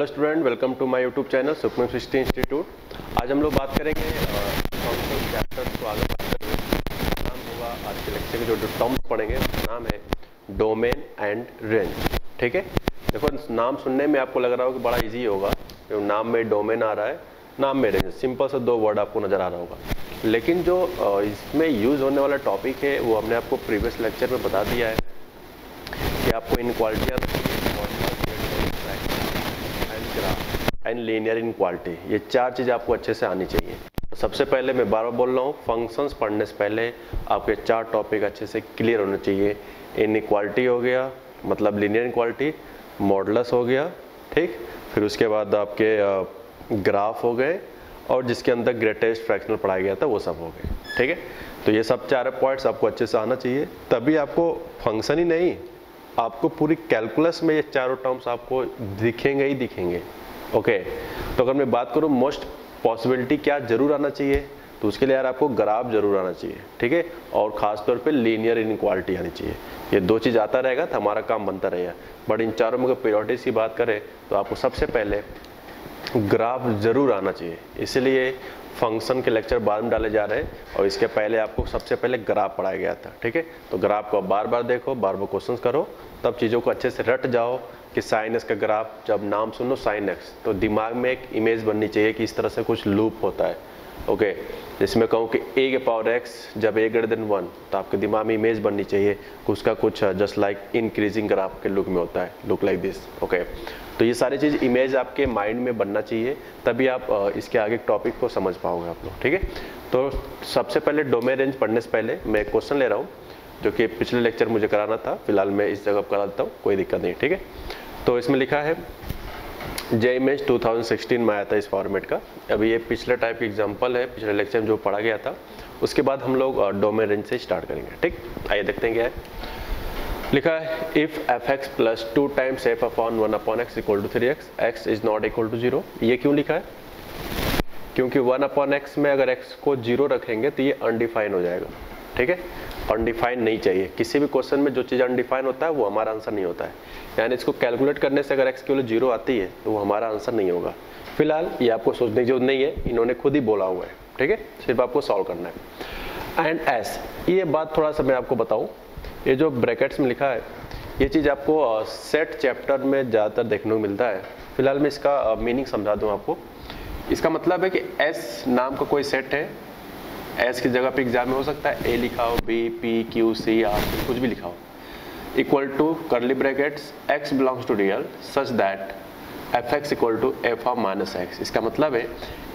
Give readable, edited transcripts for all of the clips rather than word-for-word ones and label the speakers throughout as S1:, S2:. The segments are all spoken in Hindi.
S1: Hello student, welcome to my YouTube channel Sukhman Srishti institute. आज हम लोग बात करेंगे फंक्शन चैप्टर्स को आगे बढ़ते हुए। नाम होगा आज के लेक्चर के जो टर्म्स पढ़ेंगे उसका नाम है डोमेन एंड रेंज। ठीक है, देखो नाम सुनने में आपको लग रहा हो कि बड़ा इजी होगा, नाम में डोमेन आ रहा है, नाम में रेंज, सिंपल से दो वर्ड आपको नजर आ रहा होगा। लेकिन जो इसमें यूज होने वाला टॉपिक है वो हमने आपको प्रीवियस लेक्चर में बता दिया है कि आपको इनक्वालिटियाँ एंड लीनियर इनक्वालिटी, ये चार चीज़ आपको अच्छे से आनी चाहिए। सबसे पहले मैं बार बार बोल रहा हूँ, फंक्शंस पढ़ने से पहले आपके चार टॉपिक अच्छे से क्लियर होने चाहिए। इनइक्वालिटी हो गया, मतलब लीनियर इनक्वालिटी, मॉडुलस हो गया, ठीक, फिर उसके बाद आपके ग्राफ हो गए, और जिसके अंदर ग्रेटेस्ट फ्रैक्शनल पढ़ाया गया था वो सब हो गए। ठीक है, तो ये सब चार पॉइंट्स आपको अच्छे से आना चाहिए, तभी आपको फंक्शन ही नहीं, आपको पूरी कैलकुलस में ये चारों टर्म्स आपको दिखेंगे ही दिखेंगे। ओके, तो अगर मैं बात करूँ मोस्ट पॉसिबिलिटी क्या जरूर आना चाहिए, तो उसके लिए यार आपको ग्राफ जरूर आना चाहिए। ठीक है, और खास तौर पे लीनियर इनइक्वालिटी आनी चाहिए। ये दो चीज़ आता रहेगा तो हमारा काम बनता रहेगा। बट इन चारों में अगर प्रायोरिटीज की बात करें तो आपको सबसे पहले ग्राफ जरूर आना चाहिए, इसलिए फंक्शन के लेक्चर बाद में डाले जा रहे हैं और इसके पहले आपको सबसे पहले ग्राफ पढ़ाया गया था। ठीक है, तो ग्राफ को बार बार देखो, बार बार क्वेश्चंस करो, तब चीज़ों को अच्छे से रट जाओ कि साइन एक्स का ग्राफ, जब नाम सुनो साइन एक्स तो दिमाग में एक इमेज बननी चाहिए कि इस तरह से कुछ लूप होता है। ओके, जिसमें कहूँ कि a के पावर x जब a ग्रेटर देन 1, तो आपके दिमाग में इमेज बननी चाहिए कि उसका कुछ जस्ट लाइक इंक्रीजिंग ग्राफ के लुक में होता है, लुक लाइक दिस। ओके, तो ये सारी चीज़ इमेज आपके माइंड में बनना चाहिए, तभी आप इसके आगे टॉपिक को समझ पाओगे आप लोग। ठीक है, तो सबसे पहले डोमेन रेंज पढ़ने से पहले मैं एक क्वेश्चन ले रहा हूँ जो कि पिछले लेक्चर मुझे कराना था, फिलहाल मैं इस जगह करा देता हूँ, कोई दिक्कत नहीं। ठीक है, तो इसमें लिखा है JEE 2016 में आया था इस फॉर्मेट का। अभी ये पिछले टाइप की एग्जांपल है, पिछले लेक्चर में जो पढ़ा गया था, उसके बाद हम लोग डोमेन रेंज से स्टार्ट करेंगे। ठीक, आइए देखते हैं क्या है। लिखा है if fx plus 2 times f upon 1 upon x equal to 3x, x is not equal to 0। ये क्यों लिखा है? क्योंकि 1 अपॉन x में अगर x को 0 रखेंगे तो ये अनडिफाइन हो जाएगा। ठीक है, अनडिफाइन नहीं चाहिए। किसी भी क्वेश्चन में जो चीज़ अनडिफाइन होता है वो हमारा आंसर नहीं होता है, यानी इसको कैलकुलेट करने से अगर x की वैल्यू 0 आती है तो वो हमारा आंसर नहीं होगा। फिलहाल ये आपको सोचने की जरूरत नहीं है, इन्होंने खुद ही बोला हुआ है। ठीक है, सिर्फ आपको सॉल्व करना है। एंड एस, ये बात थोड़ा सा मैं आपको बताऊँ, ये जो ब्रैकेट्स में लिखा है ये चीज़ आपको सेट चैप्टर में ज़्यादातर देखने को मिलता है। फिलहाल मैं इसका मीनिंग समझा दूँ आपको। इसका मतलब है कि S नाम का कोई सेट है, S की जगह पे एग्जाम में हो सकता है A लिखा हो, B, P, Q, C, R, कुछ भी लिखा हो, equal to curly brackets x belongs to real such that fx equal to f of minus x. इसका मतलब है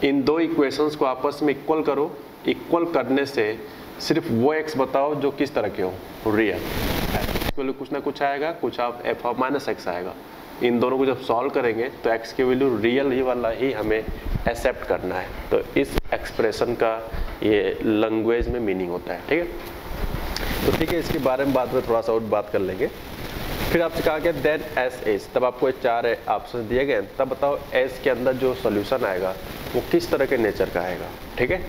S1: इन दो इक्वेशंस को आपस में इक्वल करो, इक्वल करने से सिर्फ वो x बताओ जो किस तरह के हो, रियल। इसके कुछ ना कुछ आएगा, कुछ आप f ऑफ माइनस एक्स आएगा। इन दोनों को जब सॉल्व करेंगे तो x की वैल्यू रियल ही वाला ही हमें एक्सेप्ट करना है। तो इस एक्सप्रेशन का ये लैंग्वेज में मीनिंग होता है। ठीक है, तो ठीक है, इसके बारे में बाद में थोड़ा सा और बात कर लेंगे। फिर आपसे कहा गया देन एस इज, तब आपको 4 ऑप्शन दिए गए, तब बताओ एस के अंदर जो सोल्यूशन आएगा वो किस तरह के नेचर का आएगा। ठीक है,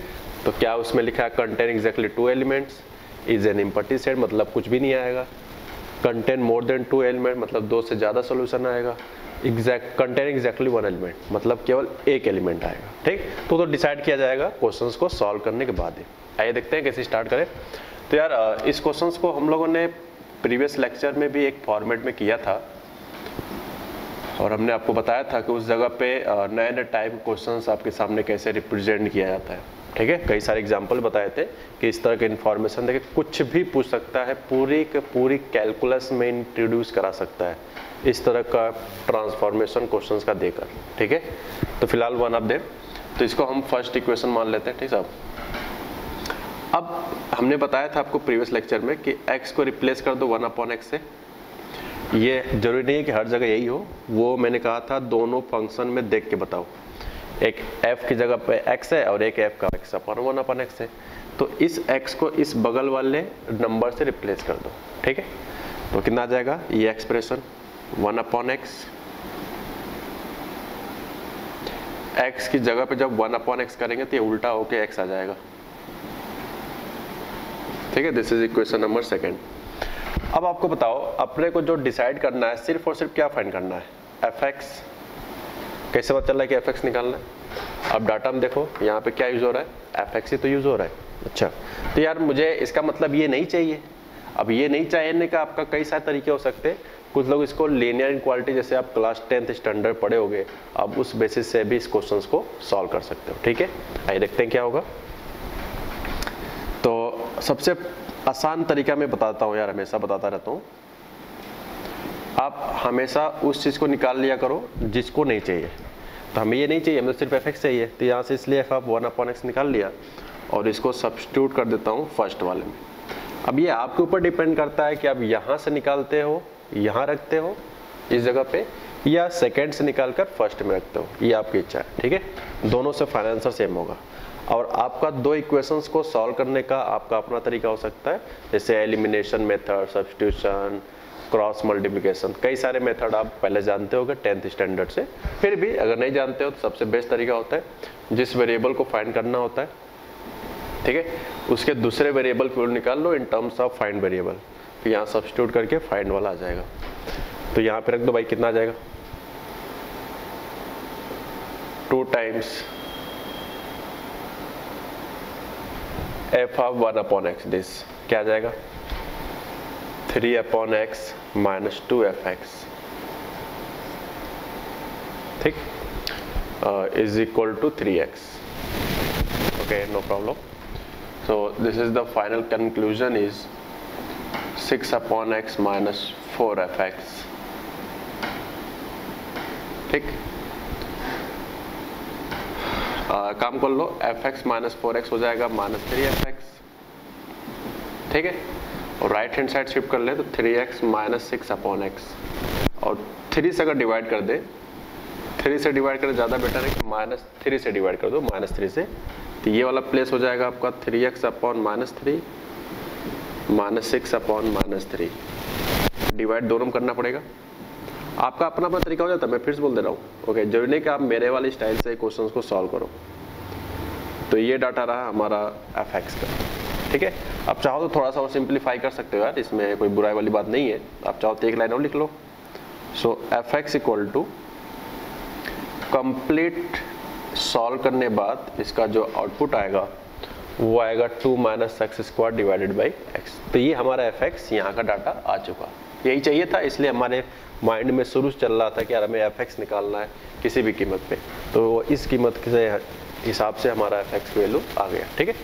S1: तो क्या उसमें लिखा है contain exactly 2 elements, is an empty set, मतलब कुछ भी नहीं आएगा। कंटेन मोर देन 2 एलिमेंट, मतलब 2 से ज़्यादा सोल्यूशन आएगा। कंटेन एग्जैक्टली 1 एलिमेंट, मतलब केवल एक एलिमेंट आएगा। ठीक, तो डिसाइड किया जाएगा क्वेश्चंस को सॉल्व करने के बाद ही। आइए देखते हैं कैसे स्टार्ट करें। तो यार इस क्वेश्चंस को हम लोगों ने प्रीवियस लेक्चर में भी एक फॉर्मेट में किया था और हमने आपको बताया था कि उस जगह पे नए नए टाइप क्वेश्चंस आपके सामने कैसे रिप्रेजेंट किया जाता है। ठीक है, कई सारे एग्जाम्पल बताए थे कि इस तरह के इन्फॉर्मेशन देके कुछ भी पूछ सकता है, पूरी के पूरी कैलकुलस में इंट्रोड्यूस करा सकता है, इस तरह का ट्रांसफॉर्मेशन क्वेश्चंस का देकर। ठीक है, तो फिलहाल वन ऑफ देम, तो इसको हम फर्स्ट इक्वेशन मान लेते हैं। ठीक साहब, अब हमने बताया था आपको प्रीवियस लेक्चर में कि x को रिप्लेस कर दो 1 अपॉन x से। ये जरूरी नहीं है कि हर जगह यही हो, वो मैंने कहा था दोनों फंक्शन में देख के बताओ। एक f की जगह पे x है और एक f का x अपॉन 1 अपॉन x है, तो इस x को इस बगल वाले नंबर से रिप्लेस कर दो। ठीक है, तो कितना आ जाएगा ये एक्सप्रेशन 1 अपॉन x, x की जगह पे जब 1 अपॉन x करेंगे तो ये उल्टा होके x आ जाएगा। ठीक है, दिस इज इक्वेशन नंबर 2। अब आपको बताओ अपने को जो डिसाइड करना है सिर्फ और सिर्फ क्या फाइंड करना है, fx कैसे पता चल रहा है कि एफ एक्स निकालना है? अब डाटा में देखो यहाँ पे क्या यूज हो रहा है, एफ एक्स ही तो यूज हो रहा है। अच्छा, तो यार मुझे इसका मतलब ये नहीं चाहिए। अब ये नहीं चाहिए का आपका कई सारे तरीके हो सकते हैं। कुछ लोग इसको लीनियर इनक्वालिटी, जैसे आप क्लास 10th स्टैंडर्ड पढ़े होगे, आप उस बेसिस से भी इस क्वेश्चंस को सॉल्व कर सकते हो। ठीक है, आइए देखते हैं क्या होगा। तो सबसे आसान तरीका मैं बताता हूँ यार, हमेशा बताता रहता हूँ। आप हमेशा उस चीज़ को निकाल लिया करो जिसको नहीं चाहिए। तो हमें ये नहीं चाहिए, हमें तो सिर्फ एफ एक्स चाहिए, तो यहाँ से इसलिए एफ ऑफ 1/x निकाल लिया और इसको सब्स्टिट्यूट कर देता हूँ फर्स्ट वाले में। अब ये आपके ऊपर डिपेंड करता है कि आप यहाँ से निकालते हो, यहाँ रखते हो इस जगह पे, या सेकेंड से निकाल कर फर्स्ट में रखते हो, ये आपकी इच्छा है। ठीक है, दोनों से फाइनल आंसर सेम होगा। और आपका दो इक्वेशंस को सॉल्व करने का आपका अपना तरीका हो सकता है, जैसे elimination method, substitution, cross multiplication, कई सारे मेथड आप पहले जानते होगे 10th स्टैंडर्ड से। फिर भी अगर नहीं जानते हो तो सबसे बेस्ट तरीका होता है जिस वेरिएबल को फाइंड करना होता है, ठीक है, उसके दूसरे वेरिएबल को निकाल लो in terms of find variable, तो यहाँ सब्स्टिट्यूट करके फाइंड वाला आ जाएगा। तो यहाँ पे रख दो भाई, कितना आ जाएगा, 2 times F of 1/x, this क्या आ जाएगा, 3/x माइनस 2f(x), ठीक, is equal to 3x। Okay, no problem. So this is the final conclusion is 6/x minus 4f(x), ठीक। काम कर लो, f(x माइनस 4x) हो जाएगा माइनस 3f(x), ठीक है, और राइट हैंड साइड शिफ्ट कर ले तो 3x माइनस 6/x, और 3 से अगर डिवाइड कर दे, 3 से डिवाइड करें ज़्यादा बेटर है कि माइनस 3 से डिवाइड कर दो, माइनस 3 से, तो ये वाला प्लेस हो जाएगा आपका 3x upon minus 3 minus 6 upon minus 3, divide दोनों में करना पड़ेगा। आपका अपना अपना तरीका हो जाता है, मैं फिर से बोल दे रहा हूँ। ओके, जरूरी नहीं कि आप मेरे वाली स्टाइल से क्वेश्चंस को सॉल्व करो। तो ये डाटा रहा हमारा f(x) का, ठीक है। आप चाहो तो थोड़ा सा और सिंप्लीफाई कर सकते हो यार, इसमें कोई बुराई वाली बात नहीं है। आप चाहो तो एक लाइन और लिख लो। So f(x) equal to, complete solve करने बाद इसका जो आउटपुट आएगा वो आएगा 2 minus x square divided by x. तो ये हमारा f(x) यहाँ का डाटा आ चुका, यही चाहिए था, इसलिए हमारे माइंड में शुरू से चल रहा था कि यार हमें f(x) निकालना है किसी भी कीमत पे, तो इस कीमत के हिसाब से हमारा f(x) वैल्यू आ गया, ठीक है।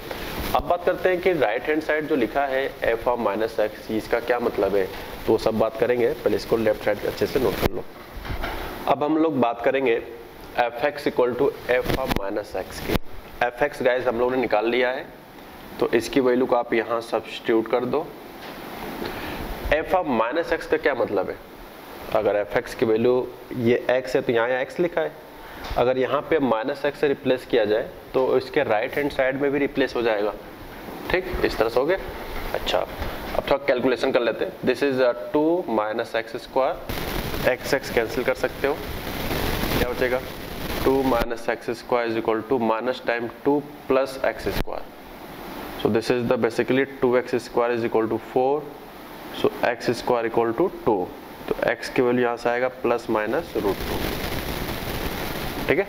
S1: अब बात करते हैं कि राइट हैंड साइड जो लिखा है f ऑफ माइनस एक्स, इसका क्या मतलब है, तो वो सब बात करेंगे। पहले इसको लेफ्ट साइड अच्छे से नोट कर लो। अब हम लोग बात करेंगे f(x) equal to f of minus x की। f(x) गाइस हम लोगों ने निकाल लिया है, तो इसकी वैल्यू को आप यहाँ सब्स्टिट्यूट कर दो। f ऑफ माइनस एक्स का क्या मतलब है, अगर f(x) की वैल्यू ये x है तो यहाँ x लिखा है, अगर यहाँ पे माइनस एक्स से रिप्लेस किया जाए तो इसके राइट हैंड साइड में भी रिप्लेस हो जाएगा, ठीक, इस तरह से हो गया। अच्छा, अब थोड़ा कैलकुलेशन कर लेते हैं। This is 2 minus x square, x cancel कर सकते हो, क्या बचेगा, 2 minus x square is equal to minus time 2 plus x square. So this is the basically 2x square is equal to 4, so x square equal to 2, तो x की वैल्यू यहाँ से आएगा प्लस माइनस √2, ठीक है।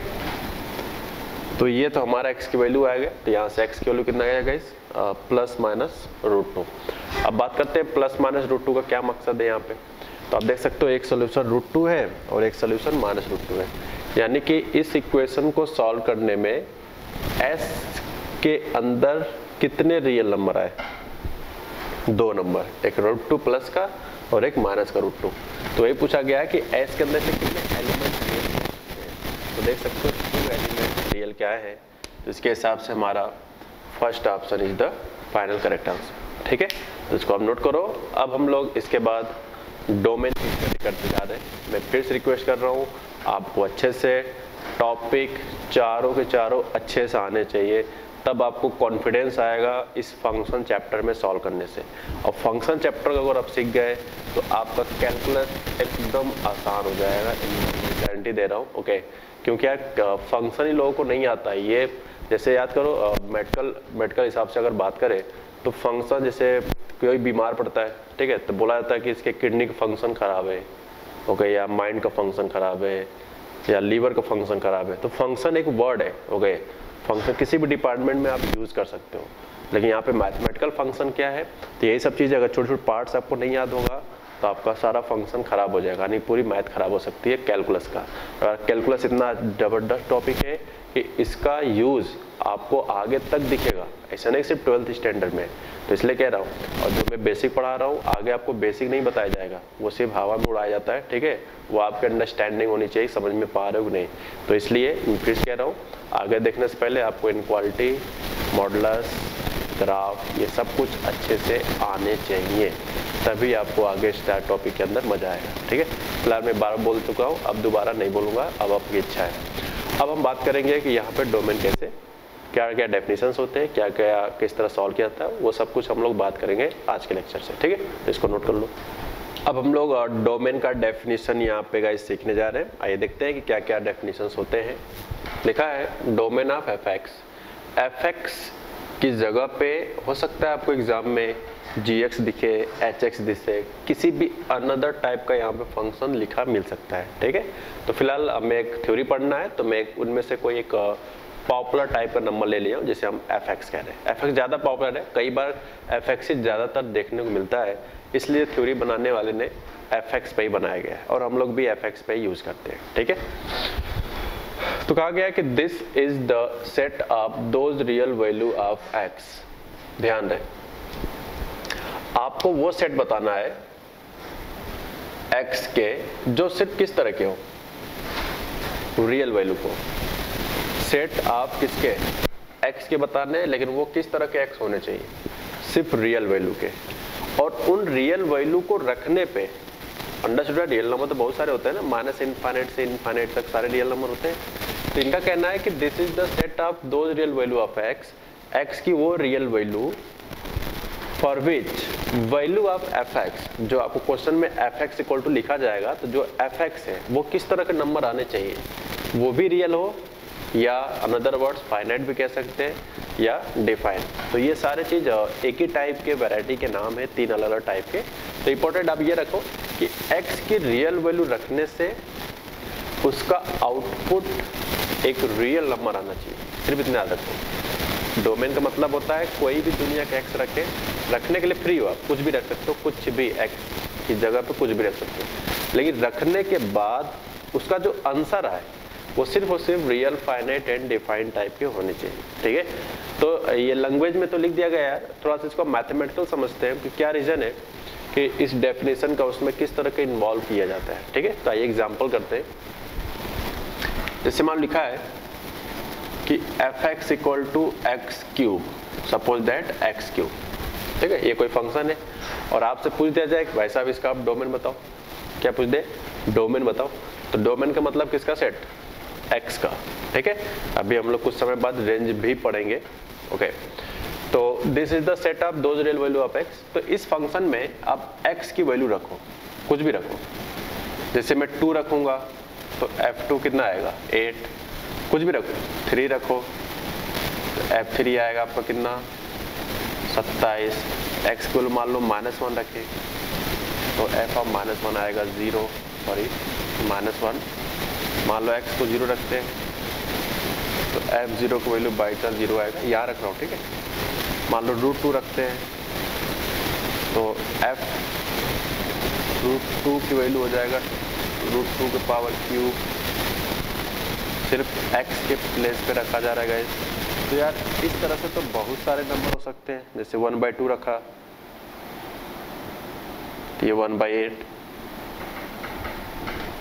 S1: तो ये तो हमारा x की वैल्यू आ गया, तो यहाँ से x की वैल्यू कितना आएगा गाइस, प्लस माइनस √2। अब बात करते हैं प्लस माइनस √2 का क्या मकसद है यहाँ पे। तो आप देख सकते हो एक सोल्यूशन √2 है और एक सोल्यूशन माइनस √2 है, यानी कि इस इक्वेशन को सॉल्व करने में s के अंदर कितने रियल नंबर आए, 2 नंबर, एक √2 प्लस का और एक माइनस का √2। तो ये पूछा गया है कि s के अंदर से कितने एलिमेंट रियल हैं, तो देख सकते हो 2 एलिमेंट रियल क्या है, तो इसके हिसाब से हमारा first option is the final correct answer, ठीक है। तो इसको आप नोट करो। अब हम लोग इसके बाद डोमेन की स्टडी करते जा रहे हैं। मैं फिर से रिक्वेस्ट कर रहा हूँ, आपको अच्छे से टॉपिक चारों के चारों अच्छे से आने चाहिए, तब आपको कॉन्फिडेंस आएगा इस फंक्शन चैप्टर में सॉल्व करने से। और फंक्शन चैप्टर का अगर आप सीख गए तो आपका कैलकुलस एकदम आसान हो जाएगा, गारंटी दे रहा हूँ, ओके। क्योंकि यार फंक्शन ही लोगों को नहीं आता है। ये जैसे याद करो मेडिकल हिसाब से अगर बात करें तो फंक्शन, जैसे कोई बीमार पड़ता है, ठीक है, तो बोला जाता है कि इसके किडनी का फंक्शन खराब है, ओके, या माइंड का फंक्शन खराब है, या लीवर का फंक्शन खराब है, तो फंक्शन एक वर्ड है, ओके। फंक्शन किसी भी डिपार्टमेंट में आप यूज कर सकते हो, लेकिन यहाँ पे मैथमेटिकल फंक्शन क्या है, तो यही सब चीज़ अगर छोटे छोटे पार्ट्स आपको नहीं याद होगा तो आपका सारा फंक्शन खराब हो जाएगा, यानी पूरी मैथ खराब हो सकती है कैलकुलस का। और कैलकुलस इतना जबरदस्त टॉपिक है कि इसका यूज़ आपको आगे तक दिखेगा, ऐसा नहीं सिर्फ 12th स्टैंडर्ड में, तो इसलिए कह रहा हूँ। और जो मैं बेसिक पढ़ा रहा हूँ आगे आपको बेसिक नहीं बताया जाएगा, वो सिर्फ हवा में उड़ाया जाता है, ठीक है। वो आपके अंडरस्टैंडिंग होनी चाहिए, समझ में पा रहे हो नहीं, तो इसलिए फिर कह रहा हूँ आगे देखने से पहले आपको इनक्वालिटी, मॉडुलस, ग्राफ, ये सब कुछ अच्छे से आने चाहिए, तभी आपको आगे स्टार टॉपिक के अंदर मजा आएगा, ठीक है। फिलहाल मैं 12 बोल चुका हूँ, अब दोबारा नहीं बोलूँगा, अब आपकी इच्छा है। अब हम बात करेंगे कि यहाँ पे डोमेन कैसे, क्या क्या डेफिनेशंस होते हैं, क्या क्या किस तरह सॉल्व किया जाता है, वो सब कुछ हम लोग बात करेंगे आज के लेक्चर से, ठीक है। तो इसको नोट कर लो। अब हम लोग डोमेन का डेफिनेशन यहाँ पे गाइस सीखने जा रहे हैं। आइए देखते हैं कि क्या क्या डेफिनेशंस होते हैं। लिखा है डोमेन ऑफ एफ एक्स की जगह पे हो सकता है आपको एग्जाम में gx दिखे, hx दिखे, किसी भी अनदर टाइप का यहाँ पे फंक्शन लिखा मिल सकता है, ठीक है। तो फिलहाल हमें एक थ्योरी पढ़ना है, तो मैं उनमें से कोई एक पॉपुलर टाइप का नंबर ले लिया हूँ, जिसे हम fx कह रहे हैं। fx ज़्यादा पॉपुलर है, कई बार fx से ज़्यादातर देखने को मिलता है, इसलिए थ्योरी बनाने वाले ने fx पे ही बनाया गया है और हम लोग भी fx पे ही यूज़ करते हैं, ठीक है। तो कहा गया है कि this is the set of those real value of x। ध्यान रहे, आपको वो सेट बताना है x के जो सिर्फ किस तरह के हो, रियल वैल्यू को। सेट आप किसके, x के बताने हैं, लेकिन वो किस तरह के x होने चाहिए, सिर्फ रियल वैल्यू के। और उन रियल वैल्यू को रखने पे, अंडरस्टूड, रियल नंबर तो बहुत सारे होते हैं ना, माइनस इनफाइनाइट से इनफाइनाइट तक सारे रियल नंबर होते हैं। तो इनका कहना है कि this is the set of those real value of x की वो real value for which value of fx, जो आपको क्वेश्चन में fx इक्वल टू लिखा जाएगा, तो जो fx है वो किस तरह के नंबर आने चाहिए, वो भी रियल हो, या अनदर वर्ड्स फाइनाइट भी कह सकते हैं, या डिफाइन। तो ये सारे चीज एक ही टाइप के वैरायटी के नाम है, 3 अलग अलग टाइप के। तो इंपॉर्टेंट आप ये रखो कि x की रियल वैल्यू रखने से उसका आउटपुट एक रियल नंबर आना चाहिए, सिर्फ इतना याद रखो। डोमेन का मतलब होता है कोई भी दुनिया का x रखे, रखने के लिए फ्री हो, आप कुछ भी रख सकते हो, कुछ भी x की जगह पे कुछ भी रख सकते हो, लेकिन रखने के बाद उसका जो आंसर आए वो सिर्फ और सिर्फ real, finite and defined type के होने चाहिए, ठीक है। तो ये लैंग्वेज में तो लिख दिया गया है, थोड़ा सा इसको मैथमेटिकल समझते हैं कि क्या रीजन है कि इस डेफिनेशन का उसमें किस तरह के इन्वॉल्व किया जाता है, ठीक है। तो आइए एग्जाम्पल करते हैं। जैसे मान लिखा है कि fx equal to x cube, suppose that x cube, ठीक है। ये कोई फंक्शन है और आपसे पूछ दिया जाए कि भाई साहब इसका आप डोमेन बताओ, क्या पूछ दे, डोमेन बताओ। तो डोमेन का मतलब किसका सेट, x का, ठीक है। अभी हम लोग कुछ समय बाद रेंज भी पढ़ेंगे, ओके। तो this is the set of those real value of x। तो इस फंक्शन में आप x की वैल्यू रखो, कुछ भी रखो। जैसे मैं 2 रखूंगा तो f2 कितना आएगा, 8, कुछ भी रखो। 3 रखो तो f3 आएगा आपका कितना, 27। x को मान लो -1 रखे तो f ऑफ -1 आएगा 0, सॉरी -1। मान लो x को 0 रखते हैं तो f0 की वैल्यू बाई चांस 0 आएगा, यहाँ रख रहा हूँ, ठीक है। मान लो √2 रखते हैं तो f√2 की वैल्यू हो जाएगा √2 के पावर क्यूब, सिर्फ x के प्लेस पे रखा जा रहा है। तो यार इस तरह से तो बहुत सारे नंबर हो सकते हैं, जैसे 1/2 रखा तो ये 1/8,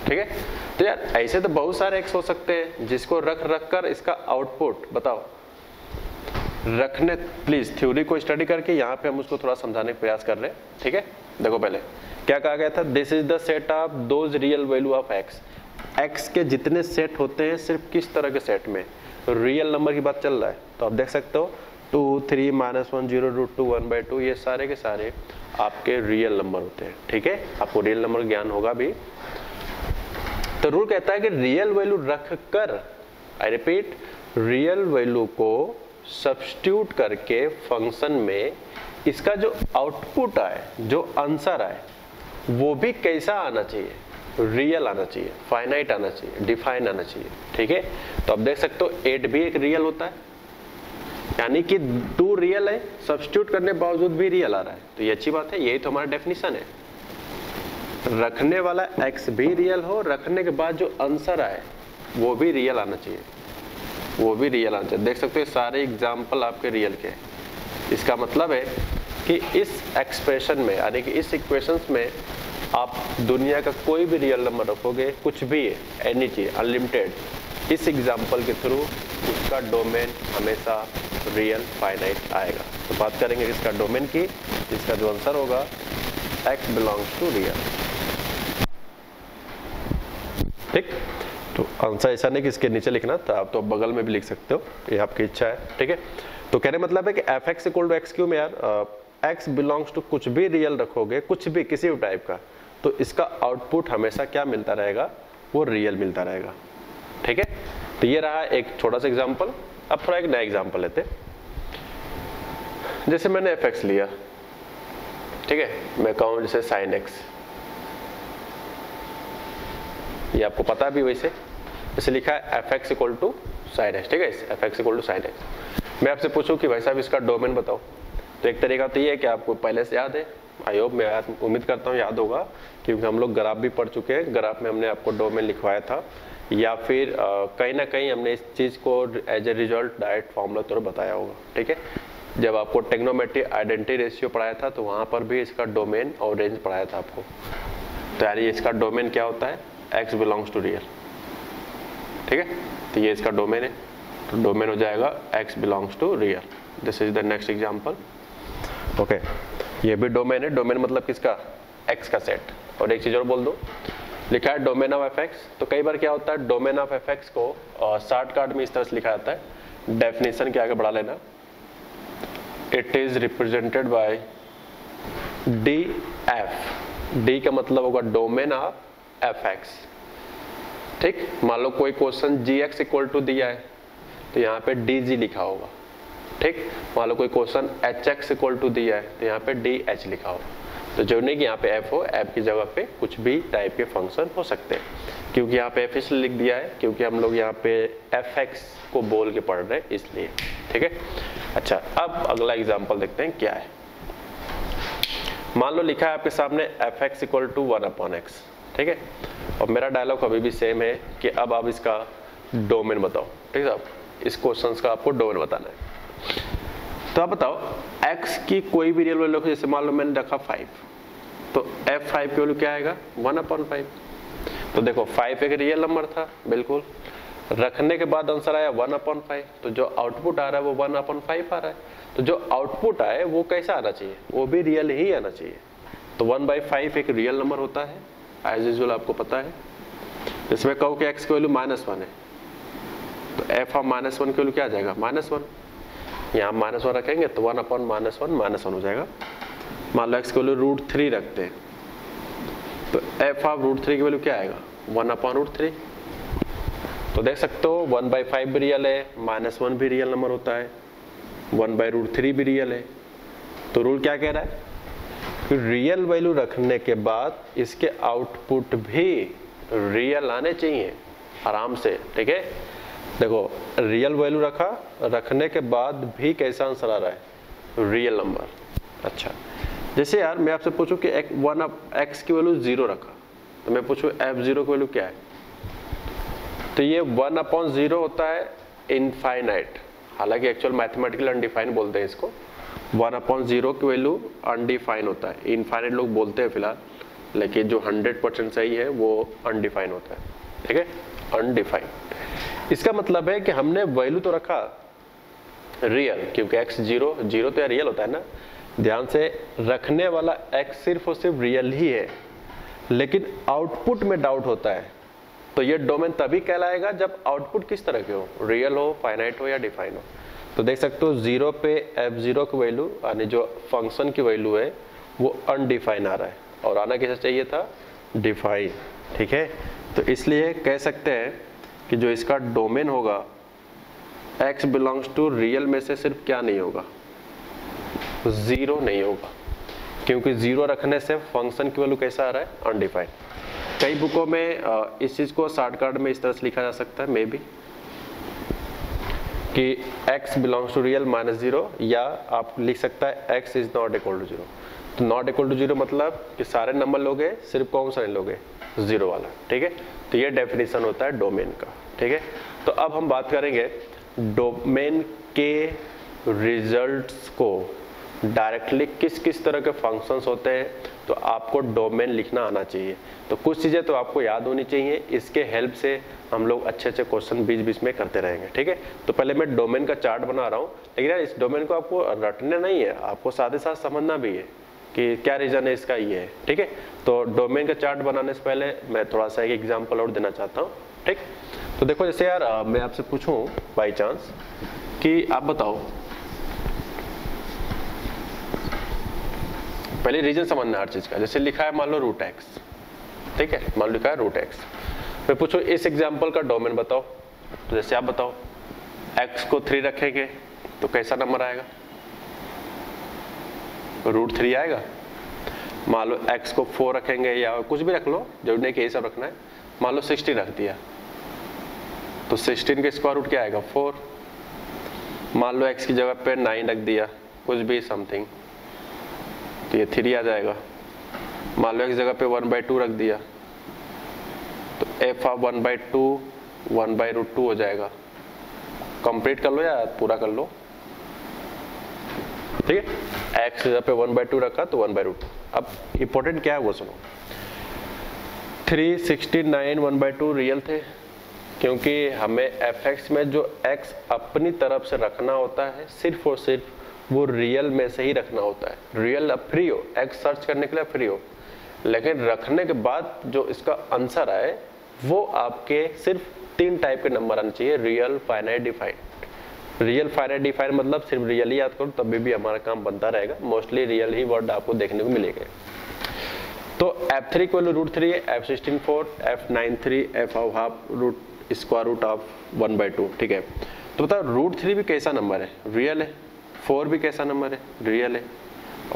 S1: ठीक है। तो यार ऐसे तो बहुत सारे x हो सकते हैं जिसको रख कर इसका आउटपुट बताओ रखने। प्लीज थ्योरी को स्टडी करके यहाँ पे हम उसको थोड़ा समझाने का प्रयास कर रहे हैं, ठीक है। देखो पहले क्या कहा गया था, this is the set of those real value of x के जितने सेट होते हैं सिर्फ किस तरह के सेट में, रियल नंबर की बात चल रहा है। तो आप देख सकते हो 2, 3, -1, 0, √2, 1/2, ये सारे के सारे आपके रियल नंबर होते हैं, ठीक है। आपको रियल नंबर ज्ञान होगा भी। तो रूल कहता है कि रियल वैल्यू रख कर, आई रिपीट, रियल वैल्यू को सब्स्टिट्यूट करके फंक्शन में इसका जो आउटपुट आए, जो आंसर आए, वो भी कैसा आना चाहिए, रियल आना चाहिए, फाइनाइट आना चाहिए, डिफाइन आना चाहिए। ठीक है, तो अब देख सकते हो 8 भी एक रियल होता है, यानी कि 2 रियल है, सब्स्टिट्यूट करने के बावजूद भी रियल आ रहा है, तो ये अच्छी बात है। यही तो हमारा डेफिनेशन है, रखने वाला x भी रियल हो, रखने के बाद जो आंसर आए वो भी रियल आना चाहिए, वो भी रियल आना चाहिए। देख सकते हो सारे एग्जाम्पल आपके रियल के हैं। इसका मतलब है कि इस एक्सप्रेशन में, यानी कि इस इक्वेशंस में आप दुनिया का कोई भी रियल नंबर रखोगे, कुछ भी है, एनी चीज अनलिमिटेड, इस एग्जाम्पल के थ्रू उसका डोमेन हमेशा रियल फाइनाइट आएगा। तो बात करेंगे इसका डोमेन की, जिसका जो आंसर होगा x बिलोंग्स टू रियल। ठीक, तो आंसर ऐसा नहीं कि इसके नीचे लिखना था, आप तो बगल में भी लिख सकते हो, ये आपकी इच्छा है। ठीक है, तो कहने मतलब है कि fx equal to x cube में यार x बिलोंग्स टू कुछ भी रियल रखोगे, कुछ भी किसी भी टाइप का, तो इसका आउटपुट हमेशा क्या मिलता रहेगा, वो रियल मिलता रहेगा। ठीक है, तो ये रहा एक छोटा सा एग्जांपल। अब थोड़ा एक नया एग्जांपल लेते हैं। जैसे मैंने fx लिया, ठीक है, मैं कहूँ जैसे sin x, ये आपको पता भी वैसे, जैसे लिखा है fx equal to sin x। ठीक है, fx equal to sin x। मैं आपसे पूछूं कि भाई साहब इसका डोमेन बताओ, तो एक तरीका तो ये है कि आपको पहले से याद है, आई होप, मैं उम्मीद करता हूँ याद होगा, क्योंकि हम लोग ग्राफ भी पढ़ चुके हैं, ग्राफ में हमने आपको डोमेन लिखवाया था, या फिर कहीं ना कहीं हमने इस चीज़ को as a result direct formula तौर बताया होगा। ठीक है, जब आपको ट्रिग्नोमेट्रिक आइडेंटिटी रेशियो पढ़ाया था तो वहाँ पर भी इसका डोमेन और रेंज पढ़ाया था आपको। तो यानी इसका डोमेन क्या होता है, x बिलोंग्स टू रियल। ठीक है, तो ये इसका डोमेन है, तो डोमेन हो जाएगा x belongs to real. This is the next example. Okay, ये भी डोमेन है, डोमेन मतलब किसका, x का सेट। और एक चीज और बोल दो, लिखा है डोमेन ऑफ fx, तो कई बार क्या होता है डोमेन ऑफ fx को शॉर्टकट में इस तरह से लिखा जाता है, डेफिनेशन के आगे बढ़ा लेना, it is represented by df। d का मतलब होगा डोमेन ऑफ fx। ठीक, मान लो कोई क्वेश्चन gx इक्वल टू दिया है तो यहाँ पे dg लिखा होगा। ठीक, मान लो कोई क्वेश्चन hx इक्वल टू दिया है तो यहाँ पे dh लिखा होगा। तो जो नहीं कि यहाँ पे f हो, f की जगह पे कुछ भी टाइप के फंक्शन हो सकते हैं, क्योंकि यहाँ पे f इसलिए लिख दिया है क्योंकि हम लोग यहाँ पे fx को बोल के पढ़ रहे हैं इसलिए। ठीक है, अच्छा, अब अगला एग्जांपल देखते हैं क्या है। मान लो लिखा है आपके सामने fx इक्वल टू 1/x। ठीक है, और मेरा डायलॉग अभी भी सेम है कि अब आप इसका डोमेन बताओ। ठीक है साहब, इस क्वेश्चन का आपको डोमेन बताना है। तो आप बताओ x की कोई भी रियल वैल्यू, जैसे मान लो मैंने रखा 5, तो f5 की वैल्यू क्या आएगा, 1/5। तो देखो 5 एक रियल नंबर था, बिल्कुल, रखने के बाद आंसर आया 1/5, तो जो आउटपुट आ रहा है वो 1/5 आ रहा है। तो जो आउटपुट आए वो कैसा आना चाहिए, वो भी रियल ही आना चाहिए। तो 1/5 एक रियल नंबर होता है, एज यूजुअल आपको पता है। इसमें कहो कि x की वैल्यू -1 है, तो f ऑफ -1 की वैल्यू क्या आ जाएगा, -1। यहाँ -1 रखेंगे तो 1/-1 हो जाएगा। मान लो x की वैल्यू √3 रखते हैं, तो f ऑफ √3 की वैल्यू क्या आएगा, 1/√3। तो देख सकते हो 1/5 भी रियल है, -1 भी रियल नंबर होता है, 1/√3 भी रियल है। तो रूल क्या कह रहा है कि रियल वैल्यू रखने के बाद इसके आउटपुट भी रियल आने चाहिए आराम से। ठीक है, देखो रियल वैल्यू रखने के बाद भी कैसा आंसर आ रहा है, रियल नंबर। अच्छा, जैसे यार मैं आपसे पूछूं कि x की वैल्यू 0 रखा, तो मैं पूछूं f0 की वैल्यू क्या है, तो ये 1/0 होता है इनफाइनाइट, हालांकि एक्चुअल मैथमेटिकल अनडिफाइन बोलते हैं इसको। 1/0 की वैल्यू अनडिफाइन होता है, इनफाइनाइट लोग बोलते हैं फिलहाल, लेकिन जो 100% सही है वो अनडिफाइन होता है। ठीक है, अनडिफाइन। इसका मतलब है कि हमने वैल्यू तो रखा रियल, क्योंकि x 0 तो यार रियल होता है ना, ध्यान से रखने वाला x सिर्फ और सिर्फ रियल ही है, लेकिन आउटपुट में डाउट होता है। तो ये डोमेन तभी कहलाएगा जब आउटपुट किस तरह के हो, रियल हो, फाइनाइट हो या डिफाइन हो। तो देख सकते हो 0 पे f0 की वैल्यू, यानी जो फंक्शन की वैल्यू है वो अनडिफाइन आ रहा है, और आना कैसे चाहिए था, डिफाइन। ठीक है, तो इसलिए कह सकते हैं कि जो इसका डोमेन होगा x बिलोंग्स टू रियल में से सिर्फ क्या नहीं होगा, 0 नहीं होगा, क्योंकि 0 रखने से फंक्शन की वैल्यू कैसा आ रहा है, अनडिफाइंड। कई बुकों में इस चीज को शॉर्टकट में इस तरह से लिखा जा सकता है, मे बी कि x belongs to real minus 0, या आप लिख सकता है x is not equal to 0। तो नॉट इक्वल टू 0 मतलब कि सारे नंबर लोगे, सिर्फ कौन सा नहीं लोगे, 0 वाला। ठीक है, तो ये डेफिनेशन होता है डोमेन का। ठीक है, तो अब हम बात करेंगे डोमेन के रिजल्ट्स को डायरेक्टली किस किस तरह के फंक्शंस होते हैं, तो आपको डोमेन लिखना आना चाहिए। तो कुछ चीज़ें तो आपको याद होनी चाहिए, इसके हेल्प से हम लोग अच्छे अच्छे क्वेश्चन बीच बीच में करते रहेंगे। ठीक है, तो पहले मैं डोमेन का चार्ट बना रहा हूँ, लेकिन यार इस डोमेन को आपको रटना नहीं है, आपको साथ ही साथ समझना भी है कि क्या रीजन है इसका, ये है। ठीक है, तो डोमेन का चार्ट बनाने से पहले मैं थोड़ा सा एक एग्जाम्पल और देना चाहता हूँ। ठीक, तो देखो जैसे यार मैं आपसे पूछूं बाई चांस कि आप बताओ, पहले रीजन समझना हर चीज का। जैसे लिखा है मान लो रूट एक्स, ठीक है, मान लो लिखा है रूट एक्स, मैं पूछूं इस एग्जाम्पल का डोमेन बताओ। तो जैसे आप बताओ एक्स को 3 रखेंगे तो कैसा नंबर आएगा, रूट 3 आएगा। मान लो एक्स को 4 रखेंगे या कुछ भी रख लो, जरूरी नहीं कि यही सब रखना है। मान लो 16 रख दिया तो 16 के स्क्वायर रूट क्या आएगा, 4। मान लो एक्स की जगह पे 9 रख दिया, कुछ भी समथिंग, तो ये 3 आ जाएगा। मान लो एक्स जगह पे 1/2 रख दिया तो एफ ऑफ 1/2 1/√2 हो जाएगा। कंप्लीट कर लो या पूरा कर लो, ठीक है। एक्स जगह पे 1/2 रखा तो 1/√2। अब इंपॉर्टेंट क्या है वो सुनो, 3, 16, 9, 1/2 रियल थे, क्योंकि हमें fx में जो x अपनी तरफ से रखना होता है सिर्फ और सिर्फ वो रियल में से ही रखना होता है। रियल अब फ्री हो, x सर्च करने के लिए फ्री हो, लेकिन रखने के बाद जो इसका आंसर आए वो आपके सिर्फ 3 टाइप के नंबर आने चाहिए, real, finite, defined. Real, finite, defined मतलब सिर्फ रियल ही याद करो तभी भी हमारा काम बनता रहेगा। मोस्टली रियल ही वर्ड आपको देखने को मिलेगा। तो f3 को √3 है, f16 4, f9 3, f square root of 1/2। ठीक है, तो बताओ √3 भी कैसा नंबर है, रियल है। 4 भी कैसा नंबर है, रियल है।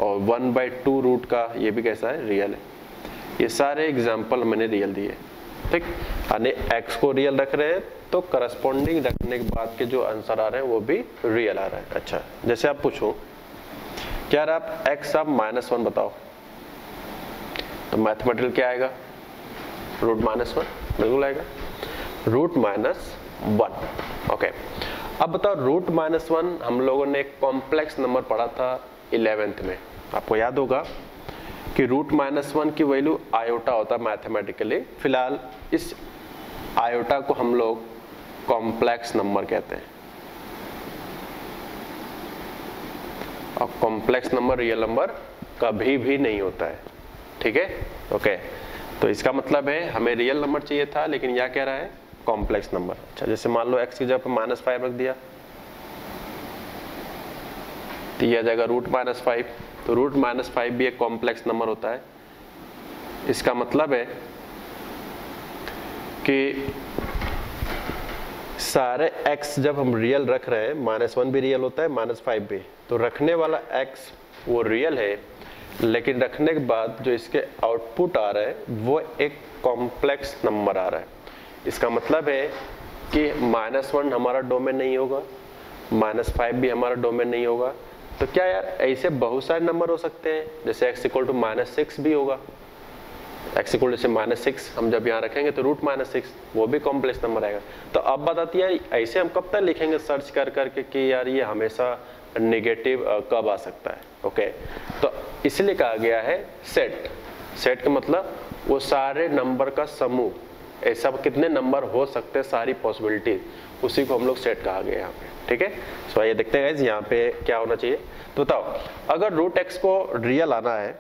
S1: और 1/2 रूट का ये भी कैसा है, रियल है। ये सारे एग्जाम्पल मैंने रियल दिए, ठीक। यानी x को रियल रख रहे हैं तो करस्पॉन्डिंग रखने के बाद के जो आंसर आ रहे हैं वो भी रियल आ रहा है। अच्छा, जैसे आप पूछो क्या आप x आप -1 बताओ, तो मैथमेटिकल क्या आएगा, √-1 बिल्कुल आएगा, √-1। ओके, अब बताओ √-1 हम लोगों ने एक कॉम्प्लेक्स नंबर पढ़ा था 11th में, आपको याद होगा कि √-1 की वैल्यू आयोटा होता है मैथमेटिकली। फिलहाल इस आयोटा को हम लोग कॉम्प्लेक्स नंबर कहते हैं, और कॉम्प्लेक्स नंबर रियल नंबर कभी भी नहीं होता है, ठीक है। ओके, तो इसका मतलब है हमें रियल नंबर चाहिए था, लेकिन यह कह रहा है कॉम्प्लेक्स नंबर। अच्छा, जैसे मान लो x की जगह पर -5 रख दिया तो यह आ जाएगा √-5। तो √-5 भी एक कॉम्प्लेक्स नंबर होता है। इसका मतलब है कि सारे x जब हम रियल रख रहे हैं, -1 भी रियल होता है, -5 भी, तो रखने वाला x वो रियल है, लेकिन रखने के बाद जो इसके आउटपुट आ रहा है वो एक कॉम्प्लेक्स नंबर आ रहा है। इसका मतलब है कि -1 हमारा डोमेन नहीं होगा, -5 भी हमारा डोमेन नहीं होगा। तो क्या यार ऐसे बहुत सारे नंबर हो सकते हैं, जैसे x = -6 भी होगा। x = जैसे -6 हम जब यहाँ रखेंगे तो √-6 वो भी कॉम्प्लेक्स नंबर आएगा। तो अब बात आती है ऐसे हम कब तक लिखेंगे सर्च कर करके कि यार ये हमेशा नेगेटिव कब आ सकता है। ओके, तो इसलिए कहा गया है सेट। सेट का मतलब वो सारे नंबर का समूह, ऐसा कितने नंबर हो सकते हैं, सारी पॉसिबिलिटी, उसी को हम लोग सेट कहा गया यहाँ पे, ठीक है। सो ये देखते हैं यहाँ पे क्या होना चाहिए। तो बताओ अगर √x को रियल आना है,